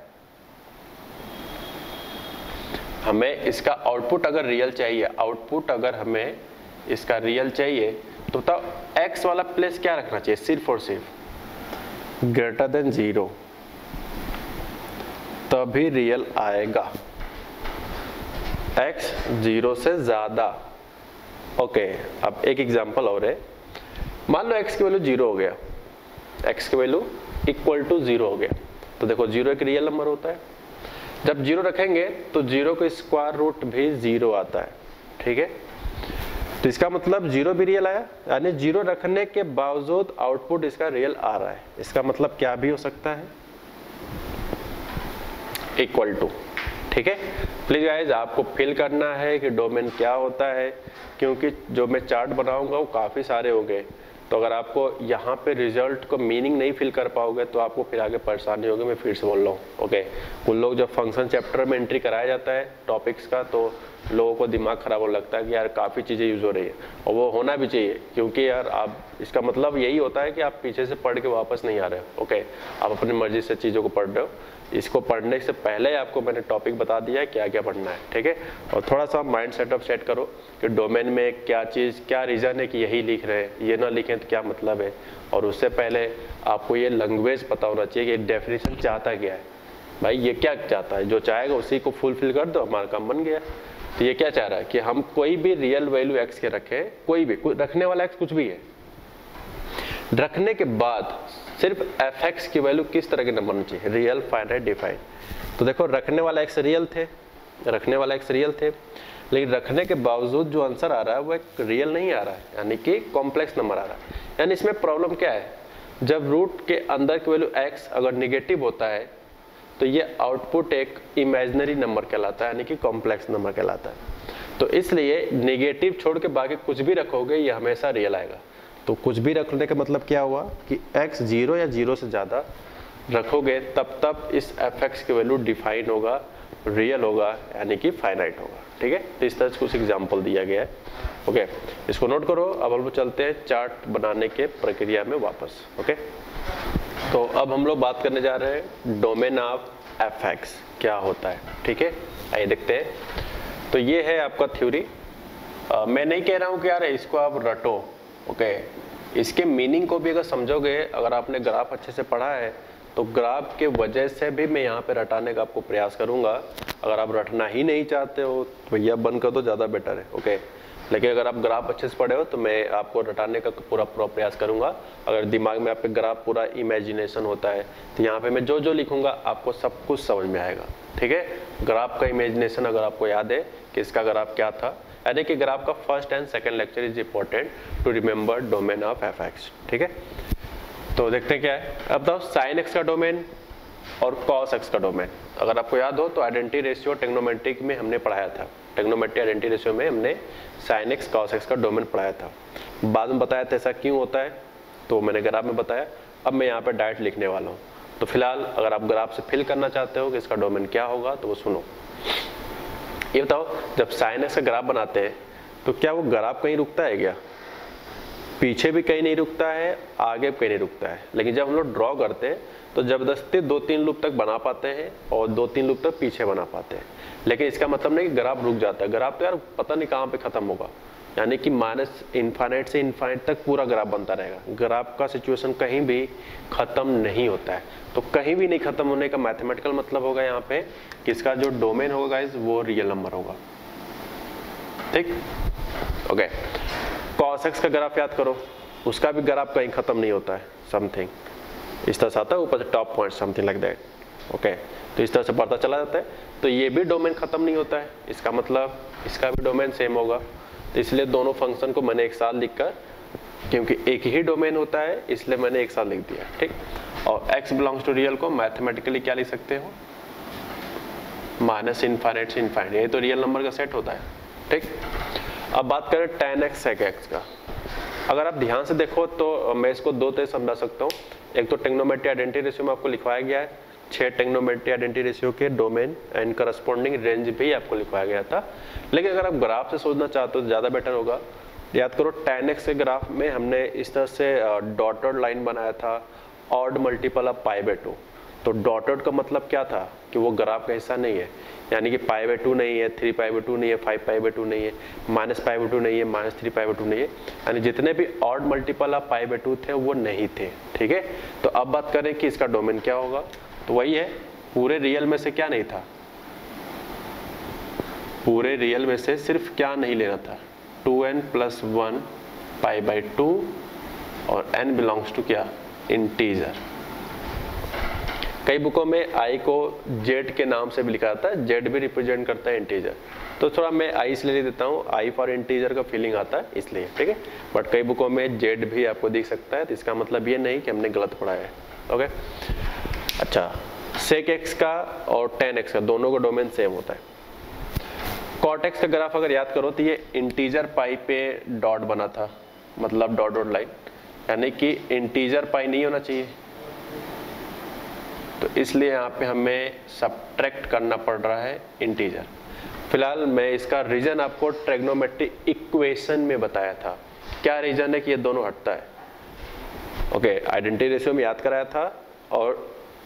S1: हमें इसका आउटपुट अगर रियल चाहिए, आउटपुट अगर हमें इसका रियल चाहिए, तो बताओ x वाला प्लेस क्या रखना चाहिए, सिर्फ और सिर्फ >0, तभी रियल आएगा। x 0 से ज्यादा। ओके, अब एक एग्जांपल और है, मान लो x की वैल्यू 0 हो गया, x की वैल्यू = 0 हो गया, तो देखो 0 एक रियल नंबर होता है, जब 0 रखेंगे तो 0 का स्क्वायर रूट भी 0 आता है, ठीक है। तो इसका मतलब 0 भी रियल आया, यानी 0 रखने के बावजूद आउटपुट इसका रियल आ रहा है। इसका मतलब क्या भी हो सकता है, इक्वल टू, ठीक है। प्लीज गाइज आपको फिल करना है कि डोमेन क्या होता है, क्योंकि जो मैं चार्ट बनाऊंगा वो काफ़ी सारे हो गए, तो अगर आपको यहाँ पे रिजल्ट को मीनिंग नहीं फिल कर पाओगे तो आपको फिर आगे परेशानी होगी। मैं फिर से बोल रहा हूँ, ओके। कुछ लोग जब फंक्शन चैप्टर में एंट्री कराया जाता है टॉपिक्स का तो लोगों को दिमाग खराब होने लगता है कि यार काफ़ी चीज़ें यूज़ हो रही है, और वो होना भी चाहिए, क्योंकि यार आप, इसका मतलब यही होता है कि आप पीछे से पढ़ के वापस नहीं आ रहे हो, ओके। आप अपनी मर्जी से चीज़ों को पढ़ रहे हो। इसको पढ़ने से पहले आपको मैंने टॉपिक बता दिया है क्या क्या पढ़ना है, ठीक है। और थोड़ा सा माइंड सेटअप सेट करो कि डोमेन में क्या चीज़, क्या रीज़न है कि यही लिख रहे हैं, ये ना लिखें तो क्या मतलब है। और उससे पहले आपको ये लैंग्वेज पता होना चाहिए कि डेफिनेशन चाहता क्या है, भाई ये क्या चाहता है, जो चाहेगा उसी को फुलफिल कर दो, हमारा काम बन गया। तो ये क्या चाह रहा है कि हम कोई भी रियल वैल्यू एक्स के रखें, कोई भी रखने वाला एक्स कुछ भी है, रखने के बाद सिर्फ एफ एक्स की वैल्यू किस तरह के नंबर होनी चाहिए, रियल, फाइनाइट, डिफाइन। तो देखो रखने वाला एक्स रियल थे, रखने वाला एक्स रियल थे, लेकिन रखने के बावजूद जो आंसर आ रहा है वो एक रियल नहीं आ रहा है, यानी कि कॉम्प्लेक्स नंबर आ रहा है। यानी इसमें प्रॉब्लम क्या है, जब रूट के अंदर की वैल्यू एक्स अगर निगेटिव होता है तो ये आउटपुट एक इमेजिनरी नंबर कहलाता है, यानी कि कॉम्प्लेक्स नंबर कहलाता है। तो इसलिए निगेटिव छोड़ के बाकी कुछ भी रखोगे ये हमेशा रियल आएगा। तो कुछ भी रखने का मतलब क्या हुआ कि x 0 या 0 से ज़्यादा रखोगे तब इस एफ एक्स की वैल्यू डिफाइन होगा, रियल होगा, यानी कि फाइनाइट होगा, ठीक है। तो इस तरह से कुछ एग्जाम्पल दिया गया है, ओके। इसको नोट करो। अब हम लोग चलते हैं चार्ट बनाने के प्रक्रिया में वापस, ओके। तो अब हम लोग बात करने जा रहे हैं डोमेन ऑफ एफ एक्स क्या होता है, ठीक है। आइए देखते हैं। तो ये है आपका थ्योरी। मैं नहीं कह रहा हूँ कि यार इसको आप रटो, ओके। इसके मीनिंग को भी अगर समझोगे, अगर आपने ग्राफ अच्छे से पढ़ा है तो ग्राफ के वजह से भी मैं यहाँ पे रटाने का आपको प्रयास करूँगा। अगर आप रटना ही नहीं चाहते हो तो भैया बंद कर दो, ज़्यादा बेटर है, ओके। लेकिन अगर आप ग्राफ अच्छे से पढ़े हो तो मैं आपको रटाने का पूरा प्रयास करूँगा। अगर दिमाग में आपके ग्राफ पूरा इमेजिनेशन होता है तो यहाँ पे मैं जो जो लिखूँगा आपको सब कुछ समझ में आएगा, ठीक है। ग्राफ का इमेजिनेशन अगर आपको याद है कि इसका ग्राफ क्या था, यानी कि ग्राफ का first and second lecture is important to remember domain of f x, ठीक है। तो देखते हैं क्या है। अब बताओ साइन एक्स का डोमेन और कॉस एक्स का डोमेन। अगर आपको याद हो तो आइडेंटिटी रेशियो टेक्नोमेट्रिक में हमने पढ़ाया था, टेक्नोमेट्री आइडेंटिटी रेशियो में हमने साइन एक्स कॉस एक्स का डोमेन पढ़ाया था। बाद में बताया था ऐसा क्यों होता है, तो मैंने ग्राफ में बताया। अब मैं यहाँ पर डायरेक्ट लिखने वाला हूँ। तो फिलहाल अगर आप ग्राफ से फिल करना चाहते हो कि इसका डोमेन क्या होगा तो वो सुनो। ये बताओ, जब साइन एक्स का ग्राफ बनाते हैं तो क्या वो ग्राफ कहीं रुकता है क्या? पीछे भी कहीं नहीं रुकता है, आगे भी कहीं नहीं रुकता है। लेकिन जब हम लोग ड्रॉ करते हैं तो जबरदस्ती 2-3 लूप तक बना पाते हैं और 2-3 लूप तक पीछे बना पाते हैं। लेकिन इसका मतलब नहीं कि ग्राफ रुक जाता है। ग्राफ तो यार पता नहीं कहाँ पे खत्म होगा, यानी कि माइनस इन्फाइनाइट से इन्फाइनाइट तक पूरा ग्राफ बनता रहेगा। ग्राफ का सिचुएशन कहीं भी खत्म नहीं होता है। तो कहीं भी नहीं खत्म होने का मैथमेटिकल मतलब होगा यहाँ पे कि इसका जो डोमेन होगा गाइस वो रियल नंबर होगा, ठीक, ओके। कॉस एक्स का ग्राफ याद करो, उसका भी ग्राफ कहीं खत्म नहीं होता है, समथिंग इस तरह से आता है ऊपर से top point, something like that, okay. तो इस तरह से बढ़ता चला जाता है। तो ये भी डोमेन खत्म नहीं होता है, इसका मतलब इसका भी डोमेन सेम होगा। तो इसलिए दोनों फंक्शन को मैंने एक साथ लिखकर, क्योंकि एक ही डोमेन होता है इसलिए मैंने एक साथ लिख दिया, ठीक। और x बिलोंग्स टू रियल को मैथमेटिकली क्या लिख सकते हो, माइनस इन्फाइनाइट से इन्फाइनाइट, ये तो रियल नंबर का सेट होता है, ठीक। अब बात करें tan x sec x का। अगर आप ध्यान से देखो तो मैं इसको दो तरह समझा सकता हूँ। एक तो टेक्नोमेट्री आइडेंटिटी रेशियो में आपको लिखवाया गया है 6 टेक्नोमेट्री आइडेंटिटी रेशियो के डोमेन एंड करस्पॉन्डिंग रेंज भी आपको लिखवाया गया था। लेकिन अगर आप ग्राफ से सोचना चाहते हो तो ज़्यादा बेटर होगा। याद करो tan x के ग्राफ में हमने इस तरह से डॉटेड लाइन बनाया था, ऑड मल्टीपल ऑफ π/2। तो डॉटेड का मतलब क्या था कि वो ग्राफ का हिस्सा नहीं है, यानी कि π/2 नहीं है, 3π/2 नहीं है, 5π/2 नहीं है, -π/2 नहीं है, -3π/2 नहीं है, यानी जितने भी ऑड मल्टीपल ऑफ π/2 थे वो नहीं थे, ठीक है। तो अब बात करें कि इसका डोमेन क्या होगा, तो वही है पूरे रियल में से क्या नहीं था, पूरे रियल में से सिर्फ क्या नहीं लेना था, 2n+1 π/2 और n बिलोंग्स टू क्या, इंटीजर। कई बुकों में आई को जेड के नाम से भी लिखा जाता है, जेड भी रिप्रेजेंट करता है इंटीजर, तो थोड़ा मैं आई इसलिए लिख देता हूँ, आई फॉर इंटीजर का फीलिंग आता है इसलिए, ठीक है। बट कई बुकों में जेड भी आपको दिख सकता है, तो इसका मतलब ये नहीं कि हमने गलत पढ़ा है। ओके, अच्छा, सेक एक्स का और टेन एक्स का दोनों का डोमेन सेम होता है। कॉट एक्स का ग्राफ अगर याद करो तो ये इंटीजर पाई पे डॉट बना था, मतलब डॉट डॉट लाइन, यानी कि इंटीजर पाई नहीं होना चाहिए, तो इसलिए यहाँ पे हमें सब्ट्रैक्ट करना पड़ रहा है इंटीजर। फिलहाल मैं इसका रीजन आपको ट्रिग्नोमेट्रिक इक्वेशन में बताया था, क्या रीजन है कि ये दोनों हटता है। ओके, आइडेंटिटी रेशियो में याद कराया था और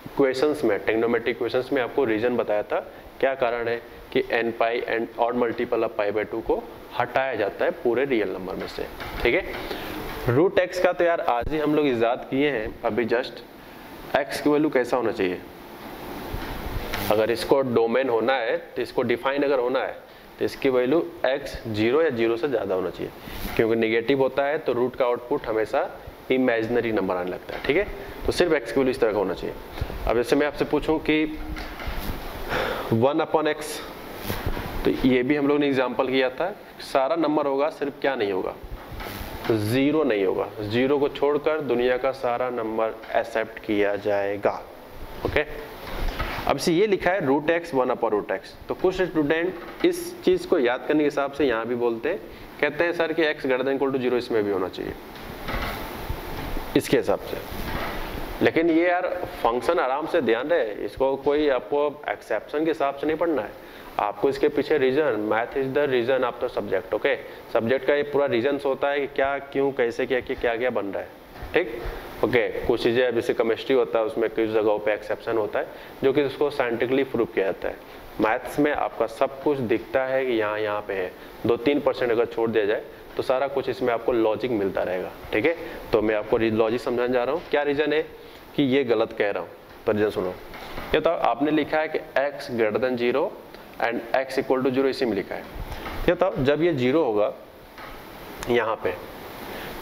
S1: इक्वेशंस में, ट्रिग्नोमेट्रिक इक्वेशंस में आपको रीजन बताया था, क्या कारण है कि n pi and odd multiple of pi by 2 को हटाया जाता है पूरे रियल नंबर में से, ठीक है। रूट एक्स का तो यार आज ही हम लोग इजाद किए हैं अभी जस्ट, एक्स की वैल्यू कैसा होना चाहिए, अगर इसको डोमेन होना है तो इसको डिफाइन अगर होना है तो इसकी वैल्यू एक्स 0 या 0 से ज़्यादा होना चाहिए, क्योंकि निगेटिव होता है तो रूट का आउटपुट हमेशा इमेजिनरी नंबर आने लगता है, ठीक है। तो सिर्फ एक्स की वैल्यू इस तरह का होना चाहिए। अब जैसे मैं आपसे पूछूं कि 1/x, तो ये भी हम लोग ने एग्जाम्पल किया था, सारा नंबर होगा, सिर्फ क्या नहीं होगा, 0 नहीं होगा, 0 को छोड़कर दुनिया का सारा नंबर एक्सेप्ट किया जाएगा। ओके, अब से ये लिखा है रूट एक्स 1/√x, तो कुछ स्टूडेंट इस चीज को याद करने के हिसाब से यहाँ भी बोलते हैं, कहते हैं सर कि x > 0 इसमें भी होना चाहिए इसके हिसाब से, लेकिन ये यार फंक्शन आराम से ध्यान रहे, इसको कोई आपको एक्सेप्शन के हिसाब से नहीं पढ़ना है, आपको इसके पीछे reason, math is the reason of the subject. Okay, subject का ये पूरा रीजन होता है कि क्या, क्यों, कैसे, क्या बन रहा है, ठीक। ओके, कुछ चीज़ें जैसे केमिस्ट्री होता है उसमें कुछ जगहों पे एक्सेप्शन होता है जो कि उसको साइंटिफिकली प्रूव किया जाता है। मैथ्स में आपका सब कुछ दिखता है कि यहाँ पे है, 2-3% अगर छोड़ दिया जाए तो सारा कुछ इसमें आपको लॉजिक मिलता रहेगा, ठीक है। तो मैं आपको लॉजिक समझाने जा रहा हूँ, क्या रीजन है कि ये गलत कह रहा हूँ, तो रीजन सुनो। ये तो आपने लिखा है कि x > 0 एंड x = 0, इसी में लिखा है। ये तो जब ये 0 होगा यहाँ पे,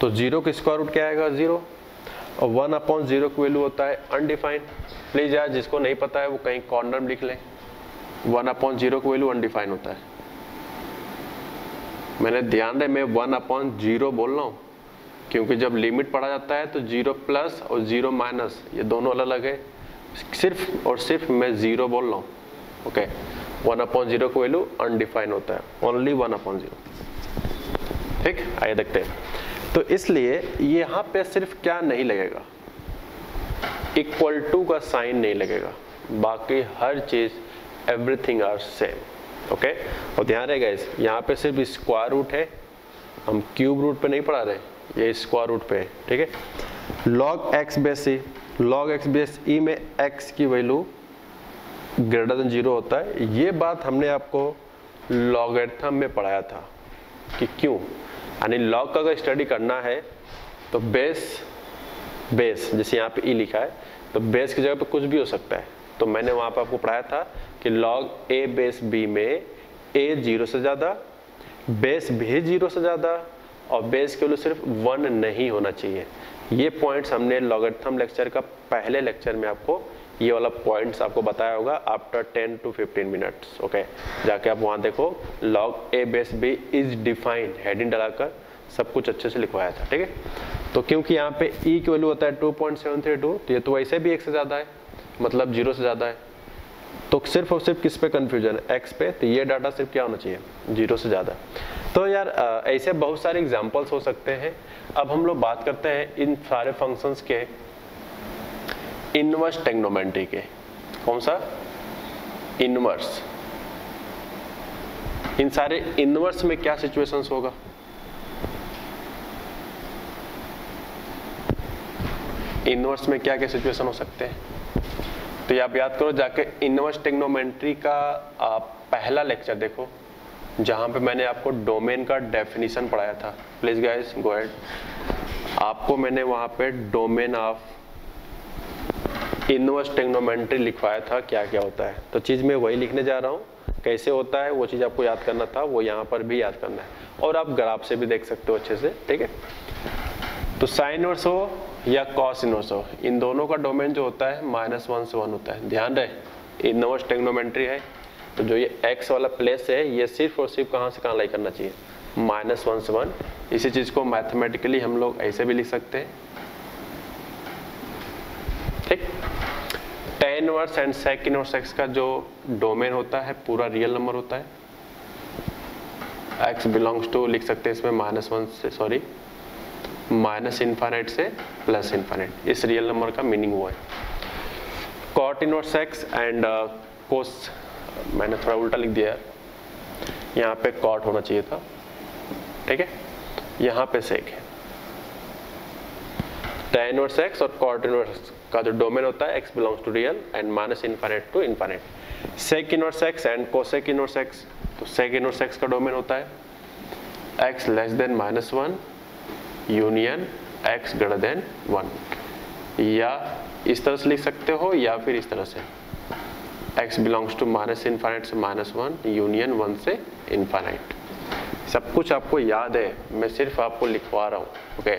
S1: तो 0 का स्क्वायर रूट क्या आएगा, 0, और 1/0 की वैल्यू होता है अनडिफाइंड। प्लीज यार जिसको नहीं पता है वो कहीं कॉर्नर में लिख लें, 1/0 की वैल्यू अनडिफाइंड होता है। मैंने ध्यान रहे मैं 1/0 बोल रहा हूँ, क्योंकि जब लिमिट पढ़ा जाता है तो 0 प्लस और 0 माइनस ये दोनों अलग अलग है, सिर्फ और सिर्फ मैं 0 बोल रहा हूँ। ओके, 1/0 की वैल्यू अनडिफाइंड होता है, ओनली 1/0, ठीक। आइए देखते हैं, तो इसलिए यहाँ पे सिर्फ क्या नहीं लगेगा, इक्वल टू का साइन नहीं लगेगा, बाकी हर चीज एवरीथिंग आर सेम। ओके, और ध्यान रहेगा इस यहाँ पे सिर्फ स्क्वायर रूट है, हम क्यूब रूट पे नहीं पढ़ा रहे, ये स्क्वायर रूट पे है, ठीक है। log x बेस ई, log x बेस ई में x की वैल्यू >0 होता है, ये बात हमने आपको लॉगरिथम में पढ़ाया था कि क्यों, यानी log का अगर स्टडी करना है तो बेस जैसे यहाँ पे e लिखा है, तो बेस की जगह पे कुछ भी हो सकता है, तो मैंने वहाँ पे आपको पढ़ाया था कि log a बेस b में a 0 से ज़्यादा, बेस भी 0 से ज़्यादा, और बेस के लिए सिर्फ 1 नहीं होना चाहिए। ये पॉइंट्स हमने लॉगरिथम लेक्चर का पहले लेक्चर में आपको ये वाला पॉइंट्स आपको बताया होगा आफ्टर 10 to 15 मिनट्स। ओके, जाके आप वहाँ देखो, log a base b is defined, heading डालकर सब कुछ अच्छे से लिखवाया था, ठीक है। तो क्योंकि यहाँ पे e की वैल्यू होता है 2.732, तो ये तो वैसे भी 1 से ज़्यादा है, मतलब 0 से ज़्यादा है, तो सिर्फ और सिर्फ किस पे कंफ्यूजन है, x पे, तो ये डाटा सिर्फ क्या होना चाहिए, 0 से ज़्यादा। तो यार ऐसे बहुत सारे एग्जांपल्स हो सकते हैं। अब हम लोग बात करते हैं इन सारे फंक्शंस के इनवर्स ट्रिग्नोमेट्री के। कौन सा, इनवर्स। इन सारे इनवर्स में क्या सिचुएशंस होगा, इनवर्स में क्या क्या सिचुएशन हो सकते हैं, तो ये आप याद करो जाके, इनवर्स ट्रिग्नोमेट्री का पहला लेक्चर देखो जहां पे मैंने आपको डोमेन का डेफिनेशन पढ़ाया था। प्लीज गाइस गो अहेड, आपको मैंने वहां पे डोमेन ऑफ इनवर्स ट्रिग्नोमेट्री लिखवाया था, क्या क्या होता है, तो चीज मैं वही लिखने जा रहा हूँ, कैसे होता है वो चीज आपको याद करना था, वो यहाँ पर भी याद करना है, और आप ग्राफ से भी देख सकते हो अच्छे से, ठीक है। तो साइन इनवर्स हो या कॉस इनवर्स हो, इन दोनों का डोमेन जो होता है -1 से 1 होता है। ध्यान रहे इनवर्स ट्रिग्नोमेट्री है, तो जो ये x वाला प्लेस है ये सिर्फ और सिर्फ कहाँ से कहाँ लाई करना चाहिए, -1 से 1। इसी चीज को मैथमेटिकली हम लोग ऐसे भी लिख सकते हैं, ठीक। tan inverse and sec inverse x का जो डोमेन होता है पूरा रियल नंबर होता है। x बिलोंग्स टू लिख सकते हैं इसमें -1 से -∞ से +∞, इस रियल नंबर का मीनिंग वो है। cot inverse x and cos, मैंने थोड़ा उल्टा लिख दिया, यहाँ पे cot होना चाहिए था, ठीक है, यहाँ पे sec है। tan इनवर्स x और cot इनवर्स का जो डोमेन होता है x belongs to real and -∞ to ∞। sec inverse x and cosec inverse x, तो sec इनवर्स x का डोमेन होता है x less than -1 union x greater than 1, या इस तरह से लिख सकते हो या फिर इस तरह से x बिलोंग्स टू -∞ से -1 यूनियन 1 से ∞। सब कुछ आपको याद है, मैं सिर्फ आपको लिखवा रहा हूँ, ओके।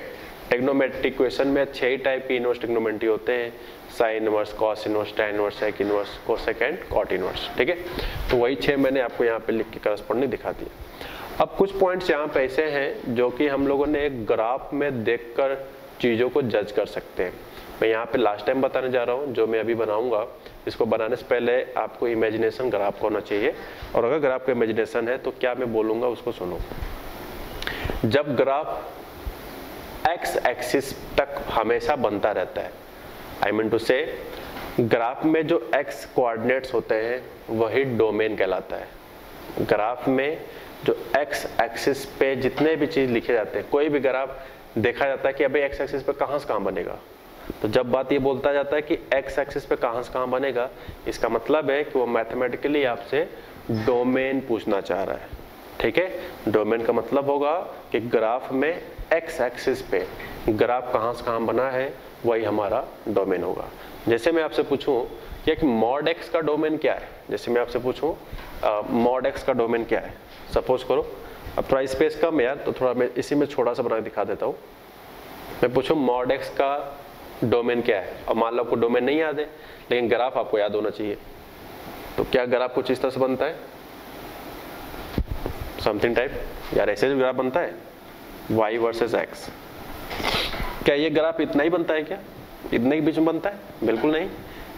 S1: ट्रिग्नोमेट्री इक्वेशन में 6 टाइप की इनवर्स ट्रिग्नोमेट्री होते हैं, sine inverse, cos inverse, tan inverse, sec inverse, cosec and cot inverse, ठीक है। तो वही 6 मैंने आपको यहाँ पे लिख के करस्पॉन्डिंग दिखा दिया। अब कुछ पॉइंट्स यहाँ पे ऐसे हैं जो कि हम लोगों ने एक ग्राफ में देखकर चीज़ों को जज कर सकते हैं। मैं यहाँ पे लास्ट टाइम बताने जा रहा हूँ, जो मैं अभी बनाऊंगा इसको बनाने से पहले आपको इमेजिनेशन ग्राफ का होना चाहिए, और अगर ग्राफ का इमेजिनेशन है तो क्या मैं बोलूँगा उसको सुनो। जब ग्राफ एक्स एक्सिस तक हमेशा बनता रहता है, आई मीन टू से ग्राफ में जो एक्स कोऑर्डिनेट्स होते हैं वही डोमेन कहलाता है। ग्राफ में जो एक्स एक्सिस पे जितने भी चीज लिखे जाते हैं, कोई भी ग्राफ देखा जाता है कि अभी एक्स एक्सिस पे कहाँ से कहाँ बनेगा, तो जब बात ये बोलता जाता है कि एक्स एक्सिस पे कहाँ से कहाँ बनेगा, इसका मतलब है कि वो मैथमेटिकली आपसे डोमेन पूछना चाह रहा है, ठीक है। डोमेन का मतलब होगा कि ग्राफ में एक्स एक्सिस पे ग्राफ कहाँ से कहाँ बना है वही हमारा डोमेन होगा। जैसे मैं आपसे पूछूं कि मॉड एक्स का डोमेन क्या है, जैसे मैं आपसे पूछूं मॉड एक्स का डोमेन क्या है, सपोज करो, अब थोड़ा स्पेस कम है यार, तो थोड़ा मैं इसी में छोटा सा बना के दिखा देता हूँ। मैं पूछूं मॉड एक्स का डोमेन क्या है, और मान लो आपको डोमेन नहीं याद है लेकिन ग्राफ आपको याद होना चाहिए, तो क्या ग्राफ कुछ इस तरह से बनता है, समथिंग टाइप, यार ऐसे ग्राफ बनता है y वर्सेस x। क्या ये ग्राफ इतना ही बनता है क्या, इतने के बीच में बनता है? बिल्कुल नहीं,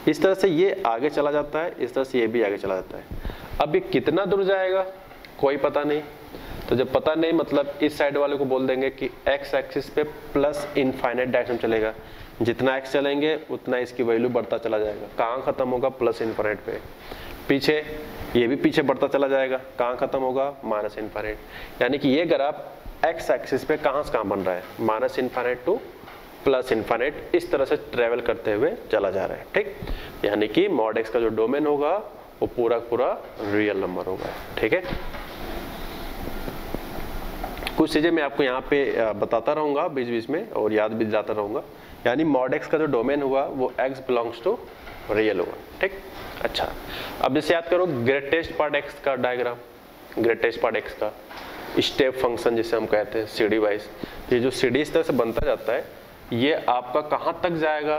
S1: इस तरह से ये आगे चला जाता है, इस तरह से ये भी आगे चला जाता है। अब ये कितना दूर जाएगा कोई पता नहीं, तो जब पता नहीं मतलब इस साइड वाले को बोल देंगे कि x एक्सिस पे प्लस इनफाइनाइट डायरेक्शन चलेगा, जितना x चलेंगे उतना इसकी वैल्यू बढ़ता चला जाएगा। कहाँ खत्म होगा? प्लस इनफाइनाइट पे। पीछे ये भी पीछे बढ़ता चला जाएगा, कहाँ खत्म होगा? Minus infinite. यानी कि ये ग्राफ x एक्सिस पे कहाँ से कहाँ बन रहा है, minus infinite two plus infinite, इस तरह से ट्रेवल करते हुए चला जा रहा है, ठीक। यानी कि मॉड x का जो डोमेन होगा वो पूरा पूरा रियल नंबर होगा, ठीक है। कुछ चीजें मैं आपको यहाँ पे बताता रहूंगा बीच बीच में और याद भी दिलाता रहूंगा। यानी मॉड x का जो डोमेन हुआ वो x बिलोंग्स टू रियल होगा, ठीक। अच्छा, अब जैसे याद करो ग्रेटेस्ट पार्ट x का डायग्राम, ग्रेटेस्ट पार्ट x का स्टेप फंक्शन जिसे हम कहते हैं सीडी वाइज, ये जो सीडी इस तरह से बनता जाता है, ये आपका कहाँ तक जाएगा,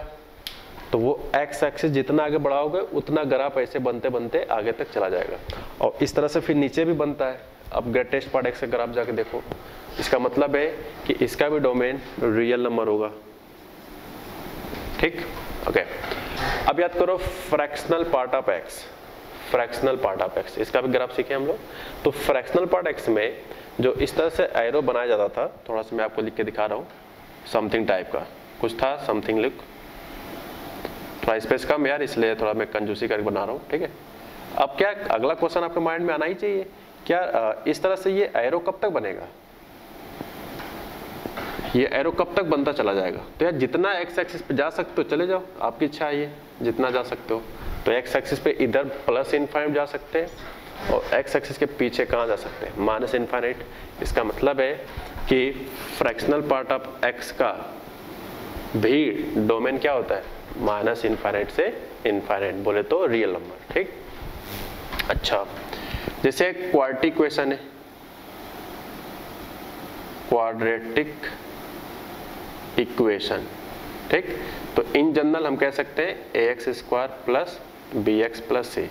S1: तो वो x एक्सिस जितना आगे बढ़ाओगे उतना ग्राफ ऐसे बनते बनते आगे तक चला जाएगा, और इस तरह से फिर नीचे भी बनता है। अब ग्रेटेस्ट पार्ट x का ग्राफ जाके देखो, इसका मतलब है कि इसका भी डोमेन रियल नंबर होगा, ठीक, ओके। अब याद करो fractional part of x, fractional part of x, इसका भी ग्राफ सीखे हम लोग। तो फ्रैक्शनल पार्ट x में जो इस तरह से एरो बनाया जाता था, थोड़ा सा मैं आपको लिख के दिखा रहा हूँ, समथिंग टाइप का कुछ था, समथिंग लिख, थोड़ा स्पेस कम यार इसलिए थोड़ा मैं कंजूसी करके बना रहा हूँ, ठीक है। अब क्या अगला क्वेश्चन आपके माइंड में आना ही चाहिए, क्या इस तरह से ये एरो कब तक बनेगा, ये एरो कब तक बनता चला जाएगा? तो यार जितना एक्स एक्सिस पे जा सकते हो चले जाओ, आपकी इच्छा है, ये जितना जा सकते हो। तो एक्स एक्सिस पे इधर प्लस इनफाइनाइट जा सकते हैं और एक्स एक्सिस के पीछे कहाँ जा सकते हैं? Minus infinite. इसका मतलब है कि फ्रैक्शनल पार्ट ऑफ एक्स का भी डोमेन क्या होता है? माइनस इनफाइनाइट से इनफाइनाइट, बोले तो रियल नंबर, ठीक। अच्छा, जैसे क्वाड्रेटिक इक्वेशन है, क्वाड्रेटिक इक्वेशन, ठीक। तो इन जनरल हम कह सकते हैं ax square plus bx plus c,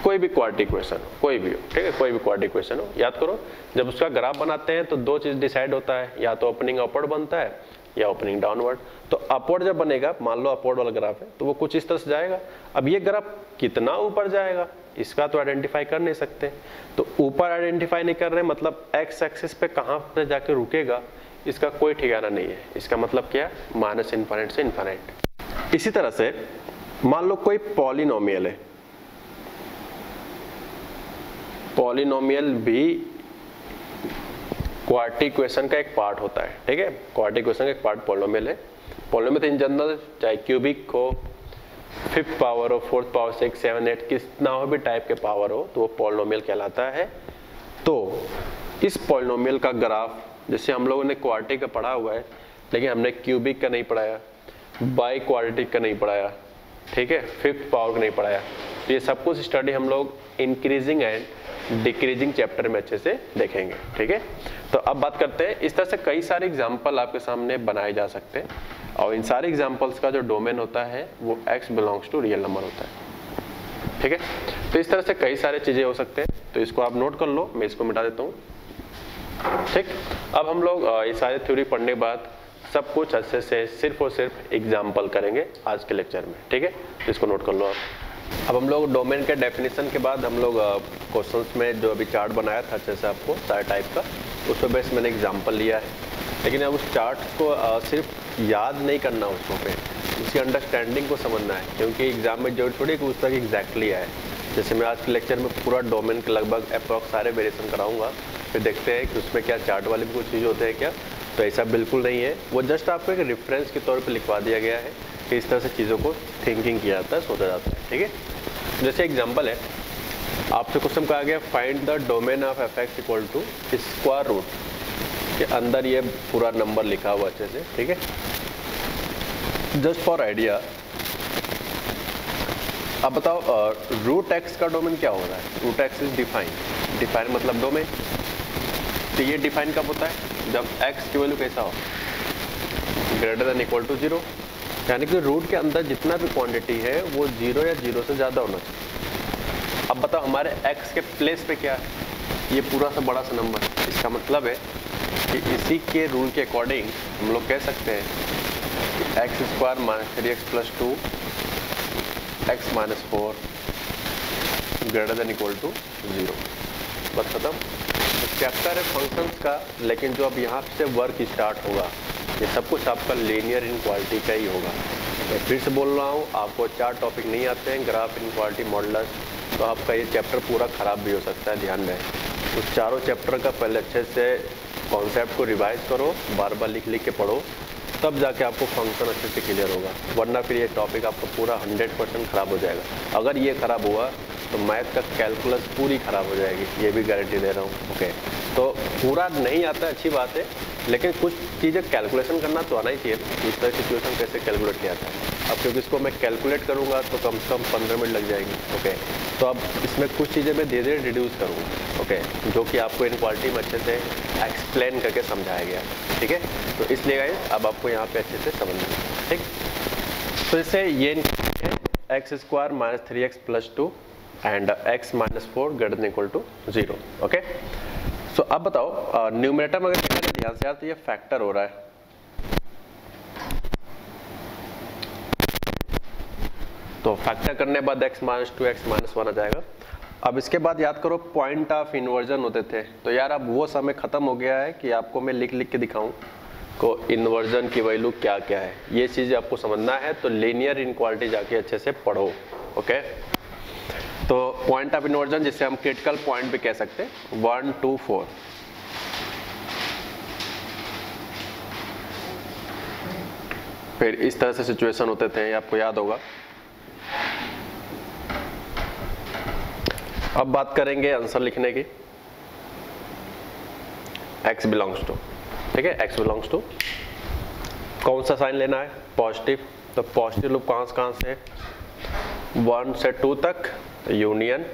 S1: कोई भी क्वाड्रेटिक इक्वेशन हो, कोई भी हो, ठीक है, कोई भी क्वाड्रेटिक इक्वेशन हो। याद करो जब उसका ग्राफ बनाते हैं तो दो चीज डिसाइड होता है, या तो ओपनिंग अपवर्ड बनता है या ओपनिंग डाउनवर्ड। तो अपवर्ड जब बनेगा, मान लो अपवर्ड वाला ग्राफ है, तो वो कुछ इस तरह से जाएगा। अब ये ग्राफ कितना ऊपर जाएगा इसका तो आइडेंटिफाई कर नहीं सकते, तो ऊपर आइडेंटिफाई नहीं कर रहे मतलब एक्स एक्सिस पे कहाँ पे जाके रुकेगा इसका कोई ठिकाना नहीं है। इसका मतलब क्या, माइनस इनफाइनाइट से इनफाइनाइट। इसी तरह से मान लो कोई पॉलिनोमियल है, पॉलिनोमियल भी क्वाड्रेटिक इक्वेशन का एक पार्ट होता है, ठीक है, क्वाड्रेटिक इक्वेशन का एक पार्ट पॉलिनोमियल है। पॉलिनोमियल इन जनरल चाहे क्यूबिक हो, फिफ्थ पावर हो, फोर्थ पावर, 6, 7, 8 कितना हो भी टाइप के पावर हो तो वो पॉलिनोमियल कहलाता है। तो इस पॉलिनोमियल का ग्राफ जैसे हम लोगों ने क्वाड्रेटिक का पढ़ा हुआ है, लेकिन हमने क्यूबिक का नहीं पढ़ाया, बाई क्वाड्रेटिक का नहीं पढ़ाया, ठीक है, फिफ्थ पावर का नहीं पढ़ाया। तो ये सब कुछ स्टडी हम लोग इंक्रीजिंग एंड डिक्रीजिंग चैप्टर में अच्छे से देखेंगे, ठीक है। तो अब बात करते हैं, इस तरह से कई सारे एग्जाम्पल आपके सामने बनाए जा सकते हैं, और इन सारे एग्जाम्पल्स का जो डोमेन होता है वो x belongs to real number होता है, ठीक है। तो इस तरह से कई सारे चीजें हो सकते हैं, तो इसको आप नोट कर लो, मैं इसको मिटा देता हूँ, ठीक। अब हम लोग ये सारे थ्योरी पढ़ने के बाद सब कुछ अच्छे से सिर्फ और सिर्फ एग्जाम्पल करेंगे आज के लेक्चर में, ठीक है। तो इसको नोट कर लो आप। अब हम लोग डोमेन के डेफिनेशन के बाद हम लोग क्वेश्चंस में जो अभी चार्ट बनाया था अच्छे से आपको सारे टाइप का, उस पर बेस मैंने एग्जाम्पल लिया है। लेकिन अब उस चार्ट को सिर्फ याद नहीं करना, उसको पे उसकी अंडरस्टैंडिंग को समझना है, क्योंकि एग्जाम में जरूर थोड़ी कि उस तक एग्जैक्टली आए। जैसे मैं आज के लेक्चर में पूरा डोमेन के लगभग अप्रॉक्स सारे वेरिएशन कराऊंगा, फिर देखते हैं कि उसमें क्या चार्ट वाले भी कुछ चीज़ होते हैं क्या, तो ऐसा बिल्कुल नहीं है। वो जस्ट आपको एक रेफरेंस के तौर पे लिखवा दिया गया है कि इस तरह से चीज़ों को थिंकिंग किया जाता है, सोचा जाता है, ठीक है। जैसे एग्जांपल है, आपसे क्वेश्चन कहा गया find the domain of f x equal to square root के अंदर ये पूरा नंबर लिखा हुआ अच्छे से, ठीक है। जस्ट फॉर आइडिया अब बताओ रूट एक्स का डोमेन क्या हो रहा है। Root x is define, define मतलब डोमेन। तो ये डिफाइन कब होता है, जब x की वैल्यू कैसा हो, ग्रेटर देन इक्वल टू 0, यानी कि रूट के अंदर जितना भी क्वांटिटी है वो 0 या 0 से ज़्यादा होना चाहिए। अब बताओ हमारे x के प्लेस पे क्या है, ये पूरा सा बड़ा सा नंबर। इसका मतलब है कि इसी के रूल के अकॉर्डिंग हम लोग कह सकते हैं कि x square minus 3x plus 2 x minus 4 greater than equal to 0। बस खत्म। चैप्टर है फंक्शंस का, लेकिन जो अब यहाँ से वर्क स्टार्ट होगा ये सब कुछ आपका लीनियर इनक्वालिटी का ही होगा। मैं फिर से बोल रहा हूँ, आपको 4 टॉपिक नहीं आते हैं, ग्राफ, इनक्वालिटी, मॉडुलस, तो आपका ये चैप्टर पूरा ख़राब भी हो सकता है, ध्यान रहे। तो चारों चैप्टर का पहले अच्छे से कॉन्सेप्ट को रिवाइज करो, बार बार लिख लिख के पढ़ो, तब जाके आपको फंक्शन अच्छे से क्लियर होगा, वरना फिर ये टॉपिक आपका पूरा 100% ख़राब हो जाएगा। अगर ये ख़राब हुआ तो मैथ का कैलकुलस पूरी ख़राब हो जाएगी, ये भी गारंटी दे रहा हूँ, ओके। तो पूरा नहीं आता अच्छी बात है, लेकिन कुछ चीज़ें कैलकुलेशन करना तो आना ही चाहिए, इस तरह सिचुएशन कैसे कैलकुलेट किया था। अब क्योंकि इसको मैं कैलकुलेट करूँगा तो कम से कम 15 मिनट लग जाएंगे, ओके। तो अब इसमें कुछ चीज़ें मैं धीरे धीरे रिड्यूस करूँगा, ओके, जो कि आपको इनक्वालिटी में अच्छे से एक्सप्लेन करके समझाया गया, ठीक है। तो इसलिए गाइस अब आपको यहाँ पे अच्छे से समझना है, ठीक। तो इससे ये x square minus 3x plus 2 and x minus 4 greater than equal to 0, okay. So अब बताओ न्यूमरेटर में अगर देखा ध्यान से यार, तो ये फैक्टर हो रहा है, तो फैक्टर करने के बाद x माइनस 2 x माइनस 1 आ जाएगा। अब इसके बाद याद करो पॉइंट ऑफ इन्वर्जन होते थे, तो यार अब वो समय खत्म हो गया है कि आपको मैं लिख लिख के दिखाऊं को इन्वर्जन की वैल्यू क्या क्या है। ये चीज़ आपको समझना है तो लीनियर इनक्वालिटी जाके अच्छे से पढ़ो, ओके। तो पॉइंट ऑफ इन्वर्जन जिसे हम क्रिटिकल पॉइंट भी कह सकते हैं, 1 2 4। फिर इस तरह से सिचुएशन होते थे, ये आपको याद होगा। अब बात करेंगे आंसर लिखने की। x बिलोंग्स टू, ठीक है, x बिलोंग्स टू कौन सा साइन लेना है, पॉजिटिव। तो पॉजिटिव लूप कहाँ से 1 से 2 तक यूनियन